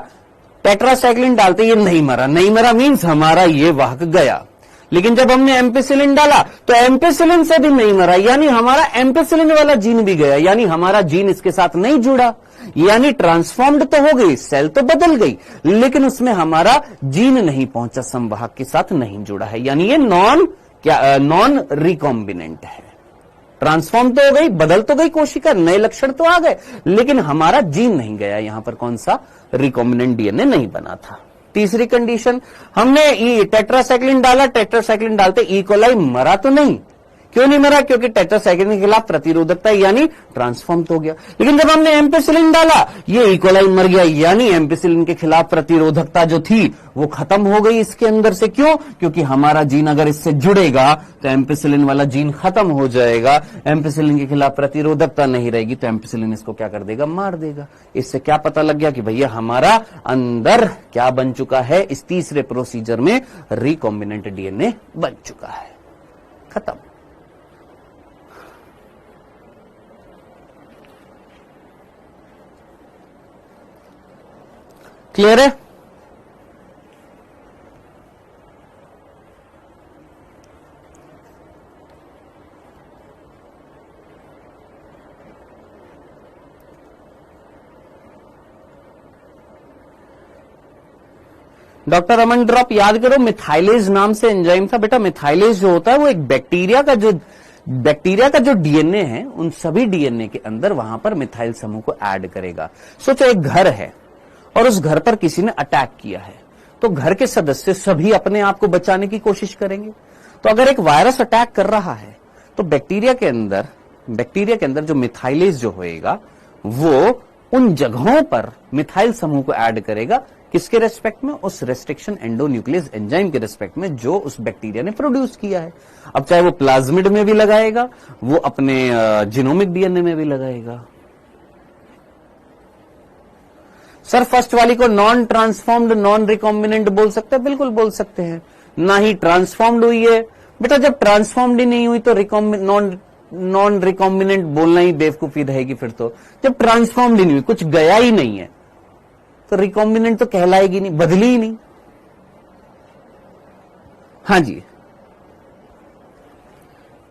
टेट्रासाइक्लिन डालते ये नहीं मरा, नहीं मरा मीन्स हमारा ये वाहक गया। लेकिन जब हमने एम्पिसिलिन डाला तो एम्पिसिलिन से भी नहीं मरा, यानी हमारा एम्पिसिलिन वाला जीन भी गया, यानी हमारा जीन इसके साथ नहीं जुड़ा, यानी ट्रांसफॉर्म्ड तो हो गई, सेल तो बदल गई, लेकिन उसमें हमारा जीन नहीं पहुंचा, संवाहक के साथ नहीं जुड़ा है, यानी ये नॉन रिकॉम्बिनेंट है। ट्रांसफॉर्म तो हो गई, बदल तो गई कोशिका, नए लक्षण तो आ गए, लेकिन हमारा जीन नहीं गया, यहां पर कौन सा रिकॉम्बिनेंट डीएनए नहीं बना था। तीसरी कंडीशन, हमने टेट्रासाइक्लिन डाला, टेट्रासाइक्लिन डालते ई कोलाई मरा तो नहीं, क्यों नहीं मरा? क्योंकि टेट्रासाइक्लिन के खिलाफ प्रतिरोधकता यानी ट्रांसफॉर्म तो हो गया। लेकिन जब हमने एम्पिसिलिन डाला ये ई कोलाई मर गया, यानी एम्पिसिलिन के खिलाफ प्रतिरोधकता जो थी वो खत्म हो गई इसके अंदर से। क्यों? क्योंकि हमारा जीन अगर इससे जुड़ेगा तो एम्पिसिलिन वाला जीन खत्म हो जाएगा, एम्पिसिलिन के खिलाफ प्रतिरोधकता नहीं रहेगी तो एम्पिसिलिन इसको क्या कर देगा, मार देगा। इससे क्या पता लग गया कि भैया हमारा अंदर क्या बन चुका है, इस तीसरे प्रोसीजर में रिकॉम्बिनेंट डीएनए बन चुका है। खत्म। क्लियर है? डॉक्टर अमन ड्रॉप याद करो, मिथाइलेज नाम से एंजाइम था बेटा। मिथाइलेज जो होता है वो एक बैक्टीरिया का जो डीएनए है उन सभी डीएनए के अंदर वहां पर मिथाइल समूह को ऐड करेगा। सोचो एक घर है और उस घर पर किसी ने अटैक किया है, तो घर के सदस्य सभी अपने आप को बचाने की कोशिश करेंगे। तो अगर एक वायरस अटैक कर रहा है तो बैक्टीरिया के अंदर जो मिथाइलेज जो होएगा वो उन जगहों पर मिथाइल समूह को ऐड करेगा। किसके रेस्पेक्ट में? उस रेस्ट्रिक्शन एंडोन्यूक्लियस एंजाइम के रेस्पेक्ट में जो उस बैक्टीरिया ने प्रोड्यूस किया है। अब चाहे वो प्लाज्मिड में भी लगाएगा, वो अपने जीनोमिक डीएनए में भी लगाएगा। सर फर्स्ट वाली को नॉन ट्रांसफॉर्म्ड नॉन रिकॉम्बिनेंट बोल सकते हैं? बिल्कुल बोल सकते हैं। ना ही ट्रांसफॉर्म्ड हुई है बेटा, जब ट्रांसफॉर्म्ड ही नहीं हुई तो नॉन रिकॉम्बिनेंट बोलना ही बेवकूफी रहेगी। फिर तो जब ट्रांसफॉर्म्ड ही नहीं हुई, कुछ गया ही नहीं है, तो रिकॉम्बिनेंट तो कहलाएगी नहीं, बदली ही नहीं। हाँ जी,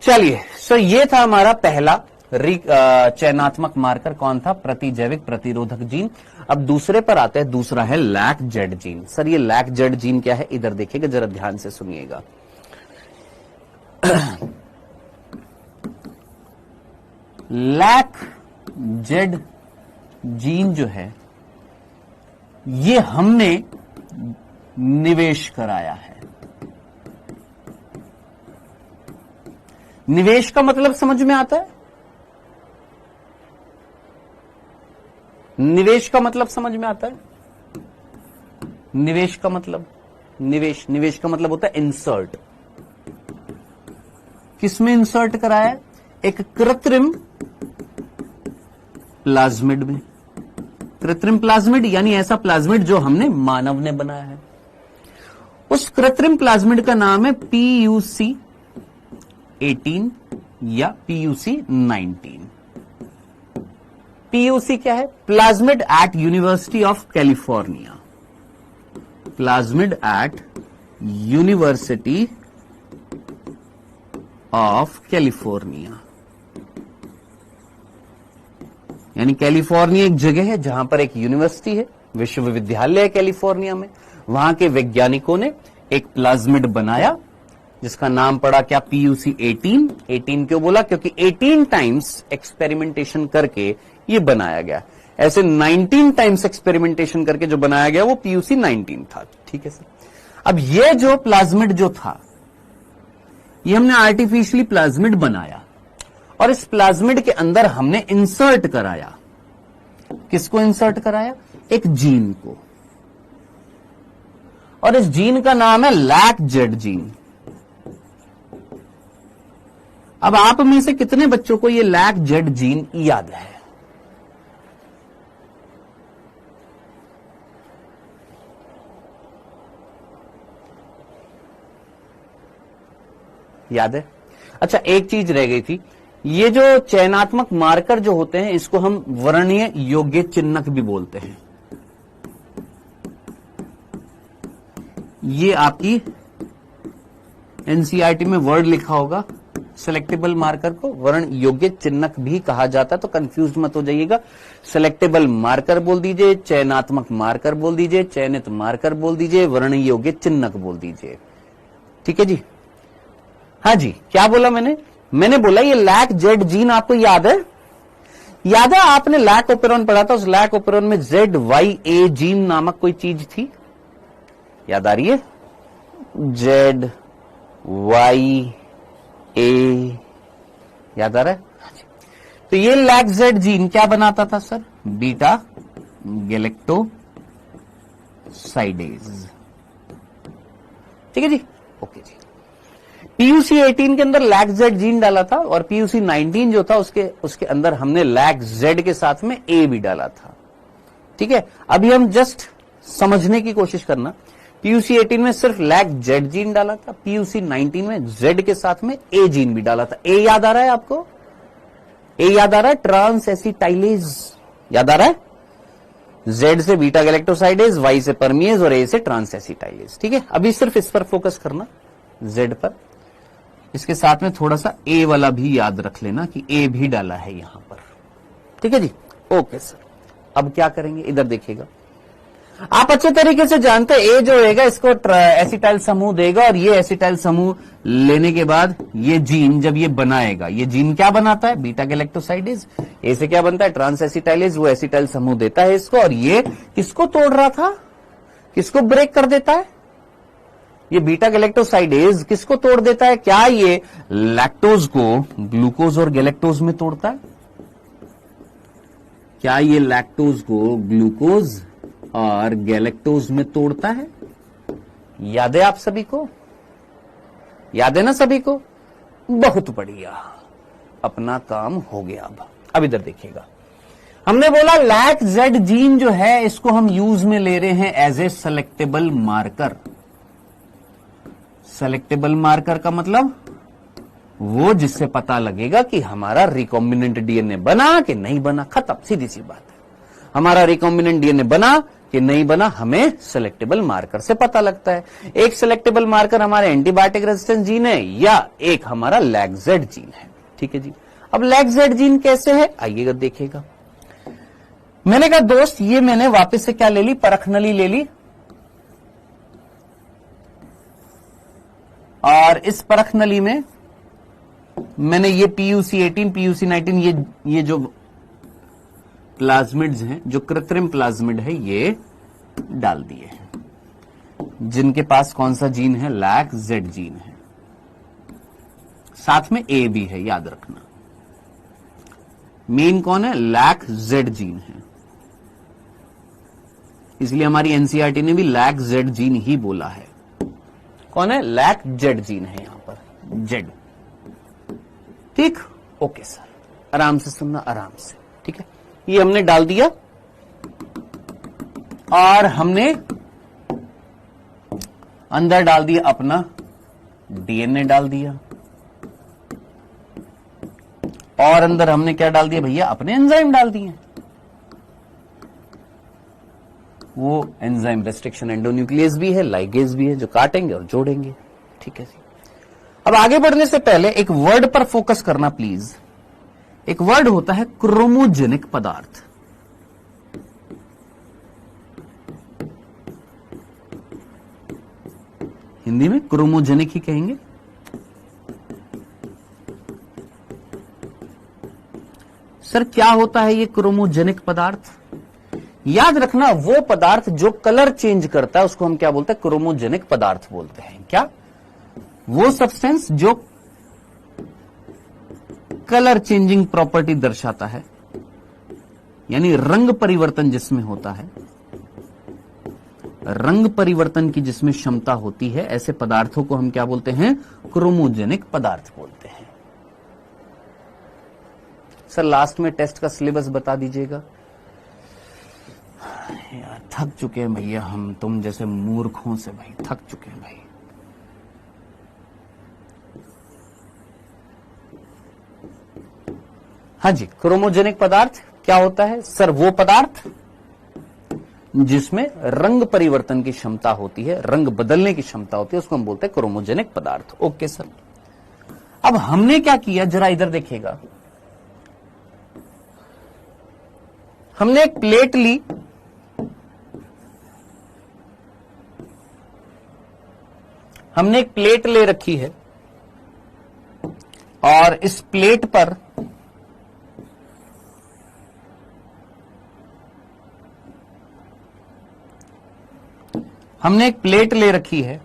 चलिए। सो ये था हमारा पहला चयनात्मक मार्कर, कौन था? प्रतिजैविक प्रतिरोधक जीन। अब दूसरे पर आते हैं, दूसरा है लैक जेड जीन। सर ये लैक जेड जीन क्या है? इधर देखिएगा, जरा ध्यान से सुनिएगा। लैक जेड जीन जो है ये हमने निवेश कराया है। निवेश का मतलब समझ में आता है? निवेश का मतलब समझ में आता है? निवेश का मतलब, निवेश का मतलब होता है इंसर्ट। किसमें इंसर्ट कराया है? एक कृत्रिम प्लाज्मिड में। कृत्रिम प्लाज्मिड यानी ऐसा प्लाज्मिड जो हमने मानव ने बनाया है। उस कृत्रिम प्लाज्मिड का नाम है PUC-18 या PUC-19। PUC क्या है? Plasmid at University of California. Plasmid at University of California, यानी कैलिफोर्निया एक जगह है जहां पर एक यूनिवर्सिटी है, विश्वविद्यालय है कैलिफोर्निया में। वहां के वैज्ञानिकों ने एक प्लाज्मिड बनाया जिसका नाम पड़ा क्या? PUC-18। 18 क्यों बोला? क्योंकि 18 टाइम्स एक्सपेरिमेंटेशन करके ये बनाया गया। ऐसे 19 टाइम्स एक्सपेरिमेंटेशन करके जो बनाया गया वो PUC-19 था। ठीक है सर। अब ये जो प्लाज्मिड जो था ये हमने आर्टिफिशियली प्लाज्मिड बनाया और इस प्लाज्मिड के अंदर हमने इंसर्ट कराया। किसको इंसर्ट कराया? एक जीन को, और इस जीन का नाम है लैक जेड जीन। अब आप में से कितने बच्चों को ये लैक जेड जीन याद है? याद है? अच्छा, एक चीज रह गई थी। ये जो चयनात्मक मार्कर जो होते हैं इसको हम वर्णीय योग्य चिन्हक भी बोलते हैं। ये आपकी एनसीईआरटी में वर्ड लिखा होगा। सेलेक्टेबल मार्कर को वर्ण योग्य चिन्हक भी कहा जाता है, तो कंफ्यूज मत हो जाइएगा। सेलेक्टेबल मार्कर बोल दीजिए, चयनात्मक मार्कर बोल दीजिए, चयनित मार्कर बोल दीजिए, वर्ण योग्य चिन्हक बोल दीजिए। ठीक है जी? हाँ जी, क्या बोला मैंने? मैंने बोला ये लैक जेड जीन आपको याद है? याद है आपने लैक ओपेरॉन पढ़ा था, उस लैक ओपेरॉन में ZYA जीन नामक कोई चीज थी, याद आ रही है? ZYA याद आ रहा है? तो ये लैक जेड जीन क्या बनाता था सर? Beta galactosidase. ठीक है जी? ओके जी। PUC-18 के अंदर लैक जेड जीन डाला था और PUC-19 जो था उसके अंदर हमने लैक जेड के साथ में A भी डाला था। ठीक है? अभी हम जस्ट समझने की कोशिश करना। PUC-18 में सिर्फ लैक जेड जीन डाला था, PUC-19 में जेड के साथ में A जीन भी डाला था। A याद आ रहा है आपको? A याद आ रहा है? ट्रांस एसिटाइलेज याद आ रहा है? Z से बीटा गैलेक्टोसाइडेज, Y से परमिएज और A से ट्रांस एसिटाइलेज। ठीक है? अभी सिर्फ इस पर फोकस करना, Z पर। इसके साथ में थोड़ा सा A वाला भी याद रख लेना कि A भी डाला है यहां पर। ठीक है जी? Okay sir. अब क्या करेंगे? इधर देखिएगा। आप अच्छे तरीके से जानते हैं A जो रहेगा इसको एसिटाइल समूह देगा और ये एसिटाइल समूह लेने के बाद ये जीन जब ये बनाएगा, ये जीन क्या बनाता है? Beta galactosidase. A से क्या बनता है? Trans acetylase. वो एसिटाइल समूह देता है इसको, और ये किसको तोड़ रहा था? किसको ब्रेक कर देता है? ये बीटा गैलेक्टोसाइडेज किसको तोड़ देता है? क्या ये लैक्टोज को ग्लूकोज और गैलेक्टोज में तोड़ता है? क्या ये लैक्टोज को ग्लूकोज और गैलेक्टोज में तोड़ता है? याद है आप सभी को? याद है ना सभी को? बहुत बढ़िया, अपना काम हो गया। अब इधर देखिएगा, हमने बोला लैक जेड जीन जो है इसको हम यूज में ले रहे हैं as a selectable marker. Selectable marker का मतलब वो जिससे पता लगेगा कि हमारा रिकॉम्बिनेंट डीएनए बना कि नहीं बना। खत्म, सीधी सी बात है। हमारा रिकॉम्बिनेंट डीएनए बना कि नहीं बना, हमें सेलेक्टेबल मार्कर से पता लगता है। एक सेलेक्टेबल मार्कर हमारे एंटीबायोटिक रेजिस्टेंस जीन है या एक हमारा लैग-जेड जीन है। ठीक है जी। अब लैग-जेड जीन कैसे है आइएगा देखिएगा। मैंने कहा दोस्त ये मैंने वापस से क्या ले ली, परख नली ले ली, और इस परख नली में मैंने ये PUC18 PUC19 ये जो प्लाज्मिड्स हैं, जो कृत्रिम प्लाज्मिड है, ये डाल दिए हैं, जिनके पास कौन सा जीन है, लैग-जेड जीन है, साथ में ए भी है, याद रखना। मेन कौन है, लैग-जेड जीन है, इसलिए हमारी एनसीईआरटी ने भी लैग-जेड जीन ही बोला है। कौन है, लैग-जेड जीन है यहां पर, जेड। ठीक, ओके सर, आराम से सुनना, आराम से। ठीक है, ये हमने डाल दिया और हमने अंदर डाल दिया अपना डीएनए डाल दिया, और अंदर हमने क्या डाल दिया भैया, अपने एंजाइम डाल दिए। वो एंजाइम रेस्ट्रिक्शन एंडोन्यूक्लियस भी है, लाइगेज भी है, जो काटेंगे और जोड़ेंगे। ठीक है जी। अब आगे बढ़ने से पहले एक वर्ड पर फोकस करना प्लीज। एक वर्ड होता है क्रोमोजेनिक पदार्थ। हिंदी में क्रोमोजेनिक ही कहेंगे। सर क्या होता है ये क्रोमोजेनिक पदार्थ? याद रखना, वो पदार्थ जो कलर चेंज करता है उसको हम क्या बोलते हैं, क्रोमोजेनिक पदार्थ बोलते हैं। क्या? वो सब्सटेंस जो कलर चेंजिंग प्रॉपर्टी दर्शाता है, यानी रंग परिवर्तन जिसमें होता है, रंग परिवर्तन की जिसमें क्षमता होती है, ऐसे पदार्थों को हम क्या बोलते हैं, क्रोमोजेनिक पदार्थ बोलते हैं। सर लास्ट में टेस्ट का सिलेबस बता दीजिएगा। यार थक चुके हैं भैया हम, तुम जैसे मूर्खों से भाई थक चुके हैं भाई। हाँ जी, क्रोमोजेनिक पदार्थ क्या होता है? सर वो पदार्थ जिसमें रंग परिवर्तन की क्षमता होती है, रंग बदलने की क्षमता होती है, उसको हम बोलते हैं क्रोमोजेनिक पदार्थ। Okay sir. अब हमने क्या किया, जरा इधर देखिएगा। हमने एक प्लेट ली, हमने एक प्लेट ले रखी है, और इस प्लेट पर हमने एक प्लेट ले रखी है,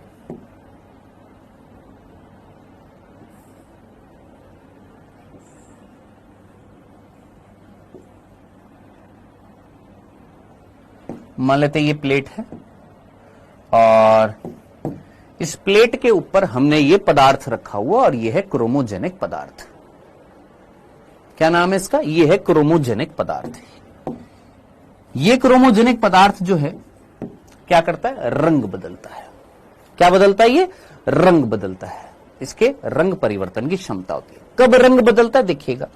मान लेते ये प्लेट है, और इस प्लेट के ऊपर हमने ये पदार्थ रखा हुआ, और ये है क्रोमोजेनिक पदार्थ। क्या नाम है इसका? ये है क्रोमोजेनिक पदार्थ। ये क्रोमोजेनिक पदार्थ जो है क्या करता है, रंग बदलता है। क्या बदलता है? ये रंग बदलता है, इसके रंग परिवर्तन की क्षमता होती है। कब रंग बदलता है देखिएगा।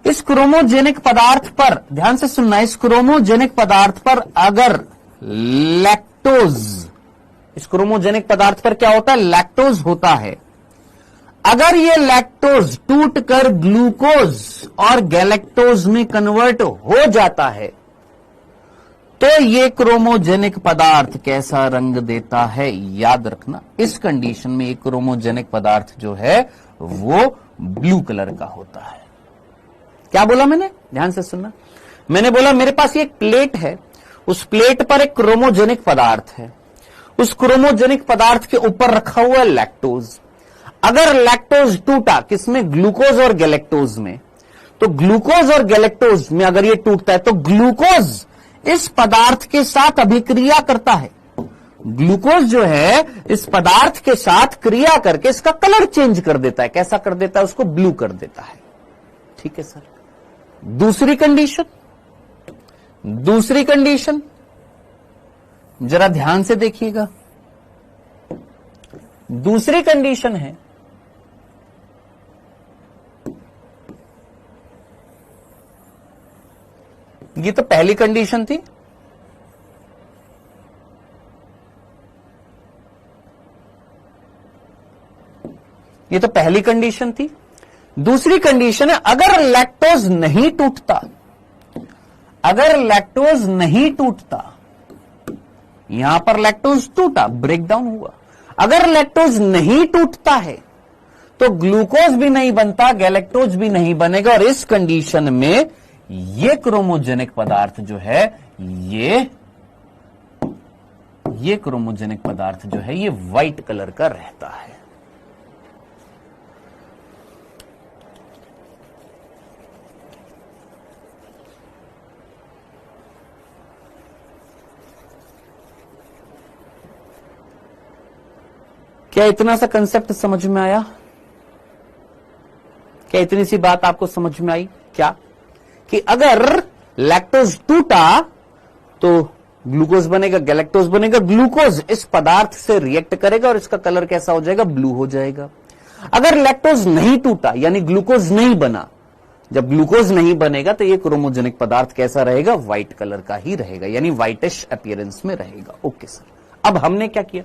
इस क्रोमोजेनिक पदार्थ पर ध्यान से सुनना, इस क्रोमोजेनिक पदार्थ पर अगर लैक्टोज, इस क्रोमोजेनिक पदार्थ पर क्या होता है, लैक्टोज होता है। अगर ये लैक्टोज टूटकर ग्लूकोज और गैलेक्टोज में कन्वर्ट हो जाता है, तो ये क्रोमोजेनिक पदार्थ कैसा रंग देता है? याद रखना, इस कंडीशन में एक क्रोमोजेनिक पदार्थ जो है वो ब्लू कलर का होता है। क्या बोला मैंने? ध्यान से सुनना। मैंने बोला मेरे पास ये एक प्लेट है, उस प्लेट पर एक क्रोमोजेनिक पदार्थ है, उस क्रोमोजेनिक पदार्थ के ऊपर रखा हुआ है लैक्टोज। अगर लैक्टोज टूटा, किसमें? ग्लूकोज और गैलेक्टोज में, तो ग्लूकोज और गैलेक्टोज में अगर ये टूटता है तो ग्लूकोज इस पदार्थ के साथ अभिक्रिया करता है। ग्लूकोज जो है इस पदार्थ के साथ क्रिया करके इसका कलर चेंज कर देता है। कैसा कर देता है? उसको ब्लू कर देता है। ठीक है सर। दूसरी कंडीशन, दूसरी कंडीशन जरा ध्यान से देखिएगा। दूसरी कंडीशन है, ये तो पहली कंडीशन थी, ये तो पहली कंडीशन थी। दूसरी कंडीशन है अगर लैक्टोज नहीं टूटता, अगर लैक्टोज नहीं टूटता, यहां पर लैक्टोज टूटा, ब्रेकडाउन हुआ, अगर लैक्टोज नहीं टूटता है तो ग्लूकोज भी नहीं बनता, गैलेक्टोज भी नहीं बनेगा, और इस कंडीशन में ये क्रोमोजेनिक पदार्थ जो है, ये क्रोमोजेनिक पदार्थ जो है ये व्हाइट कलर का रहता है। क्या इतना सा कंसेप्ट समझ में आया? क्या इतनी सी बात आपको समझ में आई? क्या कि अगर लैक्टोज टूटा तो ग्लूकोज बनेगा, गैलेक्टोज बनेगा, ग्लूकोज इस पदार्थ से रिएक्ट करेगा और इसका कलर कैसा हो जाएगा? ब्लू हो जाएगा। अगर लैक्टोज नहीं टूटा यानी ग्लूकोज नहीं बना, जब ग्लूकोज नहीं बनेगा तो ये क्रोमोजेनिक पदार्थ कैसा रहेगा? व्हाइट कलर का ही रहेगा, यानी व्हाइटिश अपीयरेंस में रहेगा। ओके सर, अब हमने क्या किया?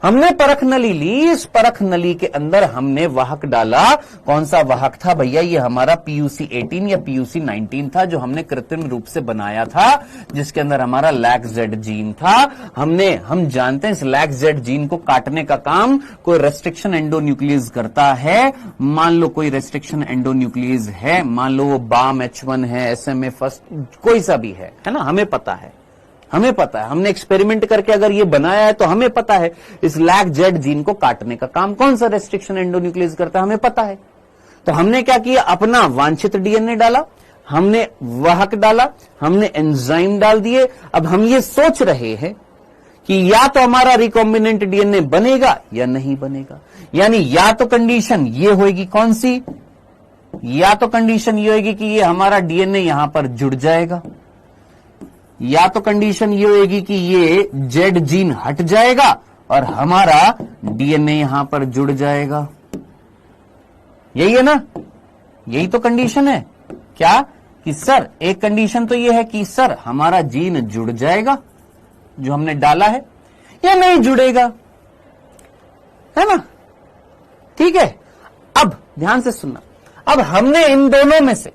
हमने परख नली ली, इस परख नली के अंदर हमने वाहक डाला। कौन सा वाहक था भैया? ये हमारा PUC 18 या PUC 19 था, जो हमने कृत्रिम रूप से बनाया था, जिसके अंदर हमारा LAC-Z जीन था। हम जानते हैं इस LAC-Z जीन को काटने का काम कोई रेस्ट्रिक्शन एंडोन्यूक्लियस करता है। मान लो कोई रेस्ट्रिक्शन एंडोन्यूक्लियस है, मान लो वो BAM H1 है, SMA फर्स्ट, कोई सा भी है ना, हमें पता है, हमें पता है, हमने एक्सपेरिमेंट करके अगर ये बनाया है तो हमें पता है इस LAC-Z जीन को काटने का काम कौन सा रेस्ट्रिक्शन एंडोन्यूक्लियस करता है, हमें पता है। तो हमने क्या किया? अपना वांछित डीएनए डाला, हमने वाहक डाला, हमने एंजाइम डाल दिए। अब हम ये सोच रहे हैं कि या तो हमारा रिकॉम्बिनेंट डीएनए बनेगा या नहीं बनेगा, यानी या तो कंडीशन ये होगी, कौन सी? या तो कंडीशन ये होगी कि ये हमारा डीएनए यहां पर जुड़ जाएगा, या तो कंडीशन ये होगी कि ये जेड जीन हट जाएगा और हमारा डीएनए यहां पर जुड़ जाएगा। यही है ना? यही तो कंडीशन है। क्या कि सर एक कंडीशन तो ये है कि सर हमारा जीन जुड़ जाएगा जो हमने डाला है, या नहीं जुड़ेगा, है ना? ठीक है। अब ध्यान से सुनना, अब हमने इन दोनों में से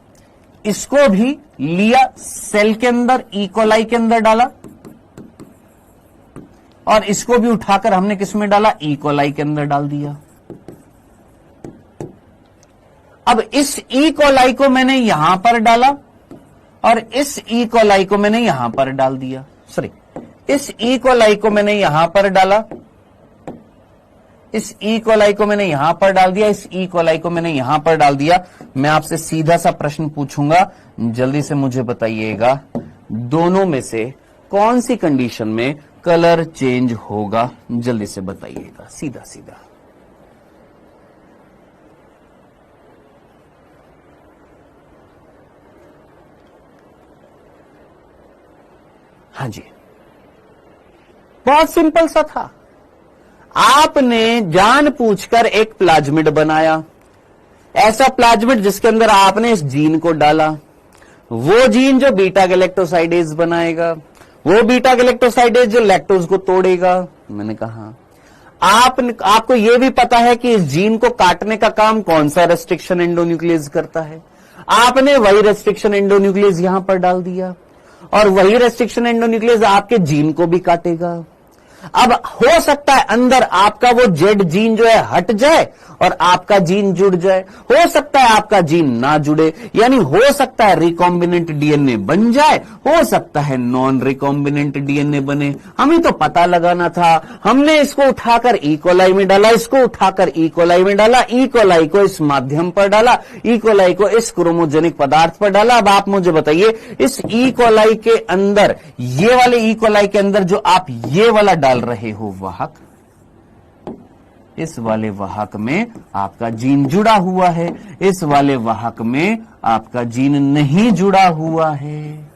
इसको भी लिया, सेल के अंदर ई कोलाई के अंदर डाला, और इसको भी उठाकर हमने किसमें डाला? ई कोलाई के अंदर डाल दिया। अब इस ई कोलाई को मैंने यहां पर डाला और इस ई कोलाई को मैंने यहां पर डाल दिया। सॉरी, इस ई कोलाई को मैंने यहां पर डाला, इस ई कोलाई को मैंने यहां पर डाल दिया, इस ई कोलाई को मैंने यहां पर डाल दिया। मैं आपसे सीधा सा प्रश्न पूछूंगा, जल्दी से मुझे बताइएगा, दोनों में से कौन सी कंडीशन में कलर चेंज होगा? जल्दी से बताइएगा, सीधा सीधा। हाँ जी, बहुत सिंपल सा था। आपने जानबूझकर एक प्लाज्मिड बनाया, ऐसा प्लाज्मिड जिसके अंदर आपने इस जीन को डाला, वो जीन जो बीटा गैलेक्टोसाइडेज बनाएगा, वो बीटा गैलेक्टोसाइडेज जो लैक्टोज को तोड़ेगा। मैंने कहा आपको यह भी पता है कि इस जीन को काटने का काम कौन सा रेस्ट्रिक्शन एंडोन्यूक्लियस करता है। आपने वही रेस्ट्रिक्शन एंडोन्यूक्लियस यहां पर डाल दिया और वही रेस्ट्रिक्शन एंडोन्यूक्लियस आपके जीन को भी काटेगा। अब हो सकता है अंदर आपका वो जेड जीन जो है हट जाए और आपका जीन जुड़ जाए, हो सकता है आपका जीन ना जुड़े, यानी हो सकता है रिकॉम्बिनेंट डीएनए बन जाए, हो सकता है नॉन रिकॉम्बिनेंट डीएनए बने। हमें तो पता लगाना था। हमने इसको उठाकर ई कोलाई में डाला, इसको उठाकर ई कोलाई में डाला, ई कोलाई को इस माध्यम पर डाला, ई कोलाई को इस क्रोमोजेनिक पदार्थ पर डाला। अब आप मुझे बताइए, इस ई कोलाई के अंदर, ये वाले ई कोलाई के अंदर जो आप ये वाला डाल रहे हो वाहक, इस वाले वाहक में आपका जीन जुड़ा हुआ है, इस वाले वाहक में आपका जीन नहीं जुड़ा हुआ है।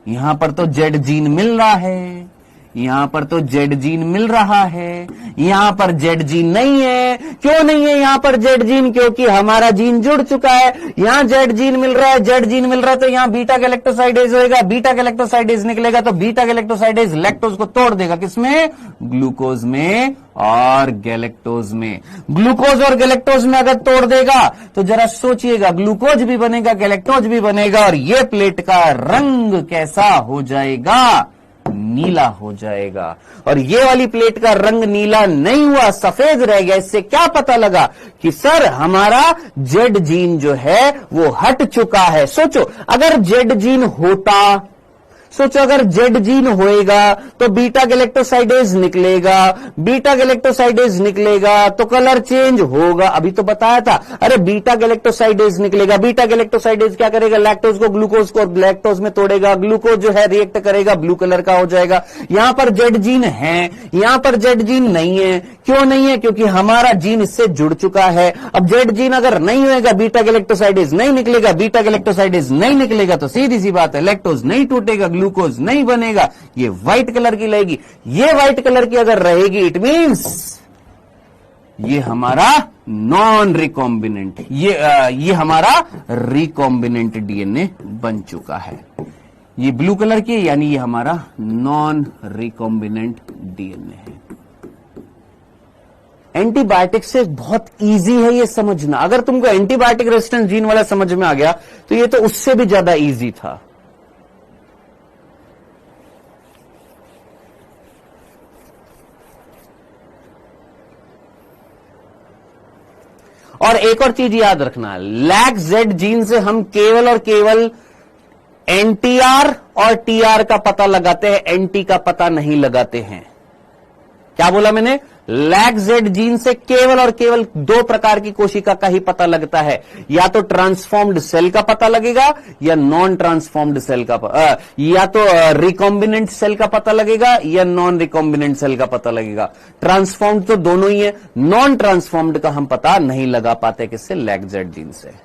यहां पर तो जेड जीन मिल रहा है, यहां पर तो जेड जीन मिल रहा है, यहां पर जेड जीन नहीं है। क्यों नहीं है यहां पर जेड जीन? क्योंकि हमारा जीन जुड़ चुका है। यहां जेड जीन मिल रहा है, जेड जीन मिल रहा है, तो यहां बीटा गैलेक्टोसाइडेज होएगा। बीटा गैलेक्टोसाइडेज निकलेगा तो बीटा गैलेक्टोसाइडेज लैक्टोज को तोड़ देगा, किसमें? ग्लूकोज में और गैलेक्टोज में। ग्लूकोज और गैलेक्टोज में अगर तोड़ देगा तो जरा सोचिएगा, ग्लूकोज भी बनेगा, गैलेक्टोज भी बनेगा, और ये प्लेट का रंग कैसा हो जाएगा? नीला हो जाएगा। और ये वाली प्लेट का रंग नीला नहीं हुआ, सफेद रह गया। इससे क्या पता लगा कि सर हमारा जेड जीन जो है वो हट चुका है। सोचो अगर जेड जीन होता, सोचो अगर जेड जीन होएगा तो बीटा गैलेक्टोसाइडेज निकलेगा, बीटा गैलेक्टोसाइडेज निकलेगा तो कलर चेंज होगा। अभी तो बताया था, अरे बीटा गैलेक्टोसाइडेज निकलेगा, बीटा गैलेक्टोसाइडेज क्या करेगा? लैक्टोज को ग्लूकोज को लैक्टोज में तोड़ेगा, ग्लूकोज जो है रिएक्ट करेगा, ब्लू कलर का हो जाएगा। यहां पर जेड जीन है, यहां पर जेड जीन नहीं है। क्यों नहीं है? क्योंकि हमारा जीन इससे जुड़ चुका है। अब जेड जीन अगर नहीं होएगा, बीटा गैलेक्टोसाइडेज नहीं निकलेगा, बीटा गैलेक्टोसाइडेज नहीं निकलेगा तो सीधी सी बात है, लैक्टोज नहीं टूटेगा, ग्लूकोज नहीं बनेगा, ये व्हाइट कलर की रहेगी। ये व्हाइट कलर की अगर रहेगी, इट मींस ये हमारा नॉन रिकॉम्बिनेंट, ये हमारा रिकॉम्बिनेंट डीएनए बन चुका है। ये ब्लू कलर की यानी ये हमारा नॉन रिकॉम्बिनेंट डीएनए है। एंटीबायोटिक से बहुत इजी है ये समझना। अगर तुमको एंटीबायोटिक रेजिस्टेंस जीन वाला समझ में आ गया तो ये तो उससे भी ज्यादा इजी था। और एक और चीज याद रखना, लैक जेड जीन से हम केवल और केवल एनटीआर और टीआर का पता लगाते हैं, एनटी का पता नहीं लगाते हैं। क्या बोला मैंने? लैक जेड जीन से केवल और केवल दो प्रकार की कोशिका का ही पता लगता है, या तो ट्रांसफॉर्म्ड सेल का पता लगेगा या नॉन ट्रांसफॉर्म्ड सेल का, या तो रिकॉम्बिनेंट सेल का पता लगेगा या नॉन रिकॉम्बिनेंट सेल का पता लगेगा। ट्रांसफॉर्म्ड तो दोनों ही है, नॉन ट्रांसफॉर्म्ड का हम पता नहीं लगा पाते, किससे? लैक जेड जीन से।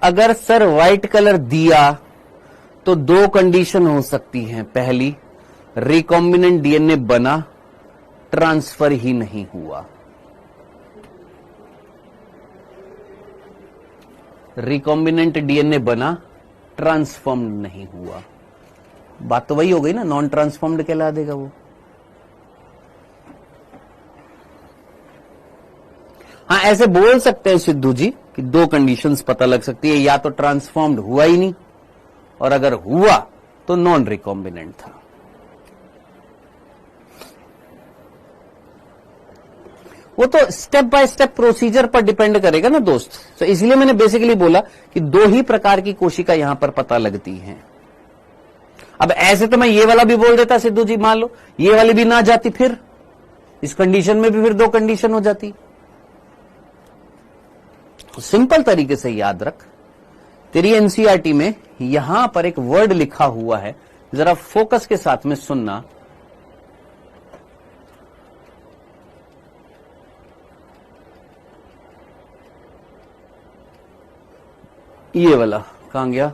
अगर सर व्हाइट कलर दिया तो दो कंडीशन हो सकती हैं। पहली, रिकॉम्बिनेंट डीएनए बना, ट्रांसफर ही नहीं हुआ। रिकॉम्बिनेंट डीएनए बना, ट्रांसफॉर्म्ड नहीं हुआ। बात तो वही हो गई ना, नॉन ट्रांसफॉर्म्ड कहला देगा वो। हाँ, ऐसे बोल सकते हैं सिद्धू जी कि दो कंडीशंस पता लग सकती है, या तो ट्रांसफॉर्म्ड हुआ ही नहीं, और अगर हुआ तो नॉन रिकॉम्बिनेंट था। वो तो स्टेप बाय स्टेप प्रोसीजर पर डिपेंड करेगा ना दोस्त। तो इसलिए मैंने बेसिकली बोला कि दो ही प्रकार की कोशिका यहां पर पता लगती हैं। अब ऐसे तो मैं ये वाला भी बोल देता सिद्धू जी, मान लो ये वाली भी ना जाती, फिर इस कंडीशन में भी फिर दो कंडीशन हो जाती। तो सिंपल तरीके से याद रख, तेरी एनसीईआरटी में यहां पर एक वर्ड लिखा हुआ है, जरा फोकस के साथ में सुनना। ये वाला कहां गया?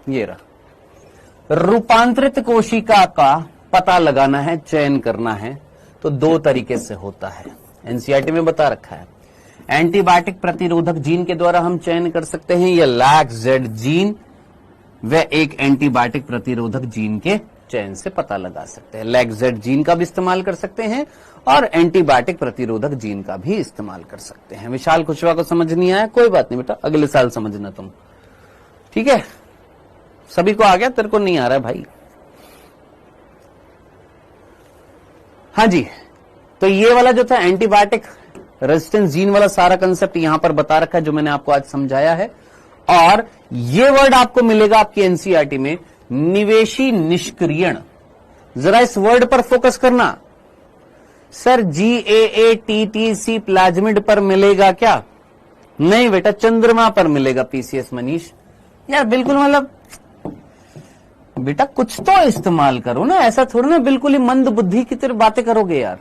ये रहा। रूपांतरित कोशिका का पता लगाना है, चयन करना है, तो दो तरीके से होता है। एनसीईआरटी में बता रखा है, एंटीबायोटिक प्रतिरोधक जीन के द्वारा हम चयन कर सकते हैं, या लैक जेड जीन व एक एंटीबायोटिक प्रतिरोधक जीन के चयन से पता लगा सकते हैं। लैक जेड जीन का भी इस्तेमाल कर सकते हैं और एंटीबायोटिक प्रतिरोधक जीन का भी इस्तेमाल कर सकते हैं। विशाल कुशवाहा को समझ नहीं आया? कोई बात नहीं बेटा, अगले साल समझना तुम, ठीक है? सभी को आ गया, तेरे को नहीं आ रहा है भाई। हाँ जी, तो ये वाला जो था एंटीबायोटिक रेजिस्टेंस जीन वाला सारा कंसेप्ट यहां पर बता रखा है, जो मैंने आपको आज समझाया है। और ये वर्ड आपको मिलेगा आपकी एनसीईआरटी में, निवेशी निष्क्रियण। जरा इस वर्ड पर फोकस करना। सर GAATTC प्लाज्मिड पर मिलेगा क्या? नहीं बेटा, चंद्रमा पर मिलेगा पीसीएस मनीष। यार बिल्कुल मतलब बेटा कुछ तो इस्तेमाल करो ना, ऐसा थोड़ा ना बिल्कुल ही मंद बुद्धि की तरह बातें करोगे यार।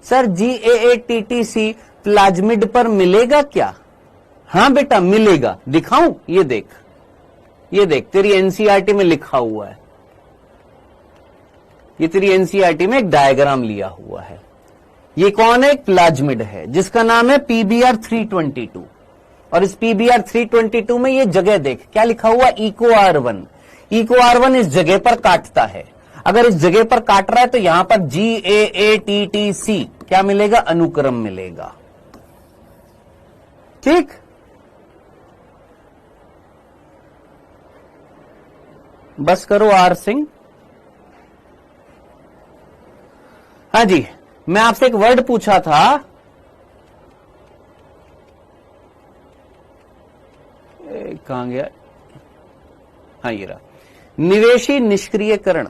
सर GAATTC प्लाज्मिड पर मिलेगा क्या? हाँ बेटा मिलेगा, दिखाऊं? ये देख, ये देख, तेरी एनसीईआरटी में लिखा हुआ है, ये तेरी एनसीईआरटी में एक डायग्राम लिया हुआ है। ये कौन है? एक प्लाज्मिड है जिसका नाम है PBr 322। और इस PBr 322 में ये जगह देख, क्या लिखा हुआ? Eco R1। इको R1 इस जगह पर काटता है। अगर इस जगह पर काट रहा है तो यहां पर GAATTC क्या मिलेगा? अनुक्रम मिलेगा। ठीक, बस करो आर सिंह। हाँ जी, मैं आपसे एक वर्ड पूछा था, कहां गया? हाँ ये रहा, निवेशी निष्क्रियकरण।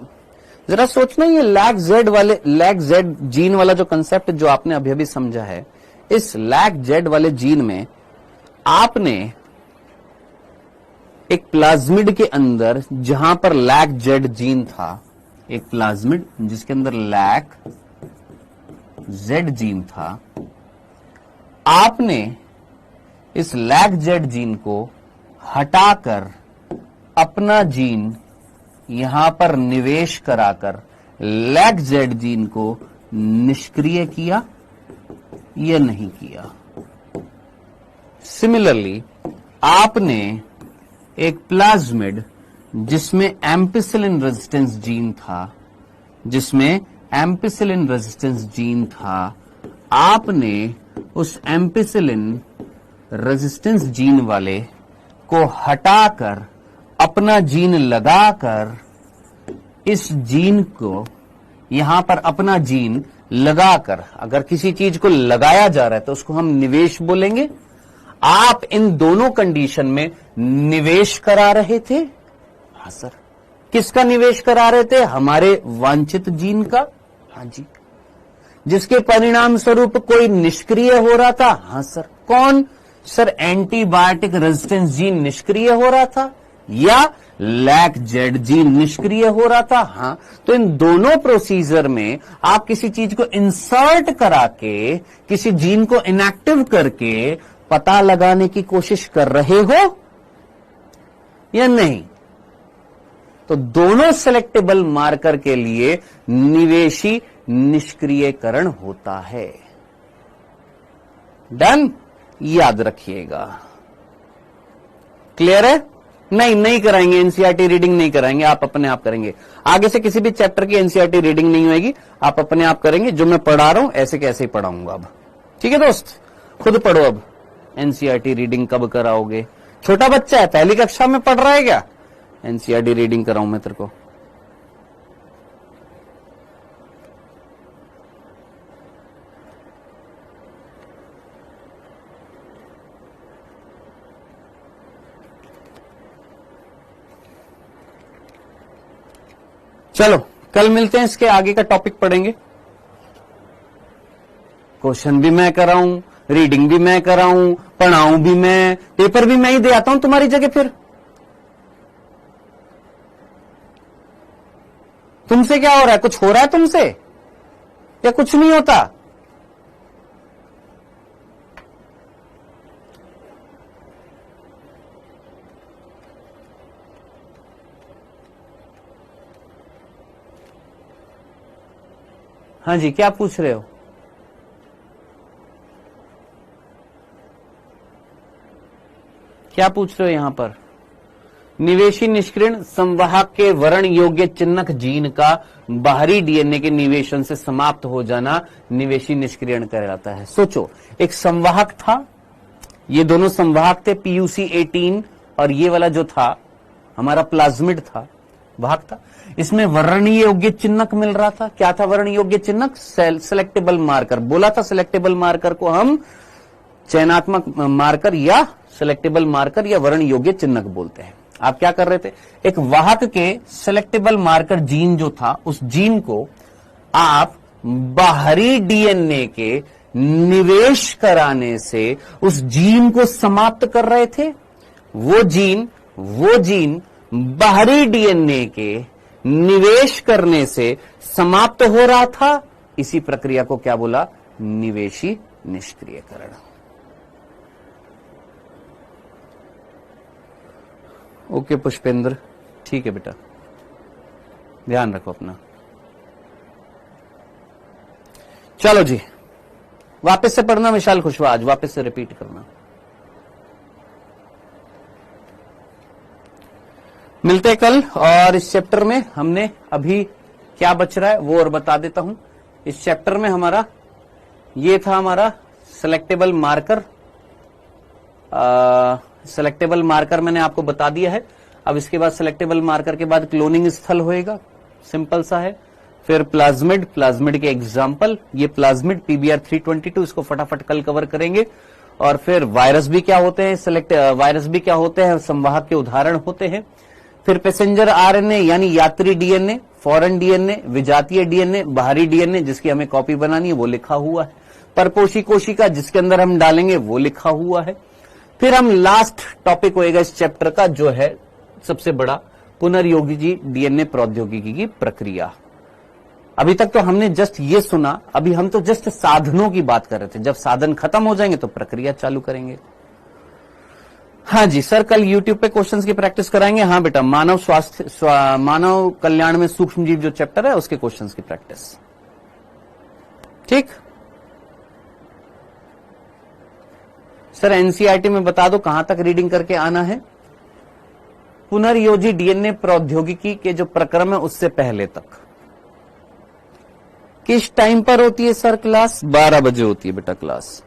जरा सोचना, ये लैग जेड जीन वाला जो कंसेप्ट जो आपने अभी अभी समझा है, इस लैग जेड वाले जीन में आपने एक प्लाज्मिड के अंदर जहां पर लैग जेड जीन था, एक प्लाज्मिड जिसके अंदर लैग जेड जीन था, आपने इस लैग जेड जीन को हटाकर अपना जीन यहां पर निवेश कराकर लैग जेड जीन को निष्क्रिय किया या नहीं किया? सिमिलरली आपने एक प्लाज्मिड जिसमें एम्पिसिलिन रेजिस्टेंस जीन था, आपने उस एम्पिसिलिन रेजिस्टेंस जीन वाले को हटाकर अपना जीन लगाकर इस जीन को यहां पर अपना जीन लगाकर, अगर किसी चीज को लगाया जा रहा है तो उसको हम निवेश बोलेंगे। आप इन दोनों कंडीशन में निवेश करा रहे थे। हाँ सर, किसका निवेश करा रहे थे? हमारे वांछित जीन का। हाँ जी, जिसके परिणाम स्वरूप कोई निष्क्रिय हो रहा था। हाँ सर, कौन? सर एंटीबायोटिक रेजिस्टेंस जीन निष्क्रिय हो रहा था या लैग जेड जीन निष्क्रिय हो रहा था। हाँ, तो इन दोनों प्रोसीजर में आप किसी चीज को इंसर्ट करा के, किसी जीन को इनएक्टिव करके पता लगाने की कोशिश कर रहे हो या नहीं? तो दोनों सेलेक्टेबल मार्कर के लिए निवेशी निष्क्रियकरण होता है। डन, याद रखिएगा। क्लियर है? नहीं कराएंगे, एनसीईआरटी रीडिंग नहीं कराएंगे, आप अपने आप करेंगे। आगे से किसी भी चैप्टर की एनसीईआरटी रीडिंग नहीं होगी, आप अपने आप करेंगे। जो मैं पढ़ा रहा हूं ऐसे कैसे ही पढ़ाऊंगा अब। ठीक है दोस्त, खुद पढ़ो अब। एनसीईआरटी रीडिंग कब कराओगे? छोटा बच्चा है, पहली कक्षा में पढ़ रहा है क्या? एनसीईआरटी रीडिंग कराऊं मैं तेरे को? चलो कल मिलते हैं, इसके आगे का टॉपिक पढ़ेंगे। क्वेश्चन भी मैं कराऊं, रीडिंग भी मैं कराऊं, पढ़ाऊं भी मैं, पेपर भी मैं ही दे आता हूं तुम्हारी जगह। फिर तुमसे क्या हो रहा है? कुछ हो रहा है तुमसे या कुछ नहीं होता? हाँ जी, क्या पूछ रहे हो? क्या पूछ रहे हो यहां पर? निवेशी निष्क्रियण संवाहक के वर्ण योग्य चिन्हक जीन का बाहरी डीएनए के निवेशन से समाप्त हो जाना निवेशी निष्क्रियण कहलाता है। सोचो, एक संवाहक था, ये दोनों संवाहक थे, PUC 18, और ये वाला जो था हमारा प्लाज्मिड था, वाहक था। इसमें वर्णीय योग्य चिन्हक मिल रहा था। क्या था वर्णीय योग्य चिन्हक? Selectable marker. बोला था सेलेक्टेबल मार्कर को हम चयनात्मक मार्कर या सेलेक्टेबल मार्कर या वर्ण योग्य चिन्हक बोलते हैं। आप क्या कर रहे थे? एक वाहक के सेलेक्टेबल मार्कर जीन जो था, उस जीन को आप बाहरी डीएनए के निवेश कराने से उस जीन को समाप्त कर रहे थे। वो जीन बाहरी डीएनए के निवेश करने से समाप्त हो रहा था। इसी प्रक्रिया को क्या बोला? निवेशी निष्क्रियकरण। ओके पुष्पेंद्र, ठीक है बेटा, ध्यान रखो अपना। चलो जी, वापस से पढ़ना विशाल कुशवाहा, आज वापस से रिपीट करना। मिलते कल। और इस चैप्टर में हमने अभी क्या बच रहा है वो और बता देता हूं। इस चैप्टर में हमारा ये था हमारा सेलेक्टेबल मार्कर। सेलेक्टेबल मार्कर मैंने आपको बता दिया है। अब इसके बाद सेलेक्टेबल मार्कर के बाद क्लोनिंग स्थल होएगा, सिंपल सा है। फिर प्लाज्मिड के एग्जाम्पल, ये प्लाज्मिड PBR 322, इसको फटाफट कल कवर करेंगे। और फिर वायरस भी क्या होते हैं, वायरस भी क्या होते हैं, संवाहक के उदाहरण होते हैं। फिर पैसेंजर RNA यानी यात्री डीएनए, फॉरेन डीएनए, विजातीय डीएनए, बाहरी डीएनए जिसकी हमें कॉपी बनानी है वो लिखा हुआ है। परपोषी कोशिका जिसके अंदर हम डालेंगे वो लिखा हुआ है। फिर हम लास्ट टॉपिक होएगा इस चैप्टर का जो है सबसे बड़ा, पुनर्योगी डीएनए प्रौद्योगिकी की प्रक्रिया। अभी तक तो हमने जस्ट ये सुना, अभी हम तो जस्ट साधनों की बात कर रहे थे। जब साधन खत्म हो जाएंगे तो प्रक्रिया चालू करेंगे। हाँ जी सर, कल YouTube पे क्वेश्चंस की प्रैक्टिस कराएंगे। हाँ बेटा, मानव कल्याण में सूक्ष्म जीव जो चैप्टर है उसके क्वेश्चंस की प्रैक्टिस, ठीक। सर एनसीईआरटी में बता दो कहां तक रीडिंग करके आना है। पुनर्योजी डीएनए प्रौद्योगिकी के जो प्रक्रम है उससे पहले तक। किस टाइम पर होती है सर क्लास? 12 बजे होती है बेटा क्लास।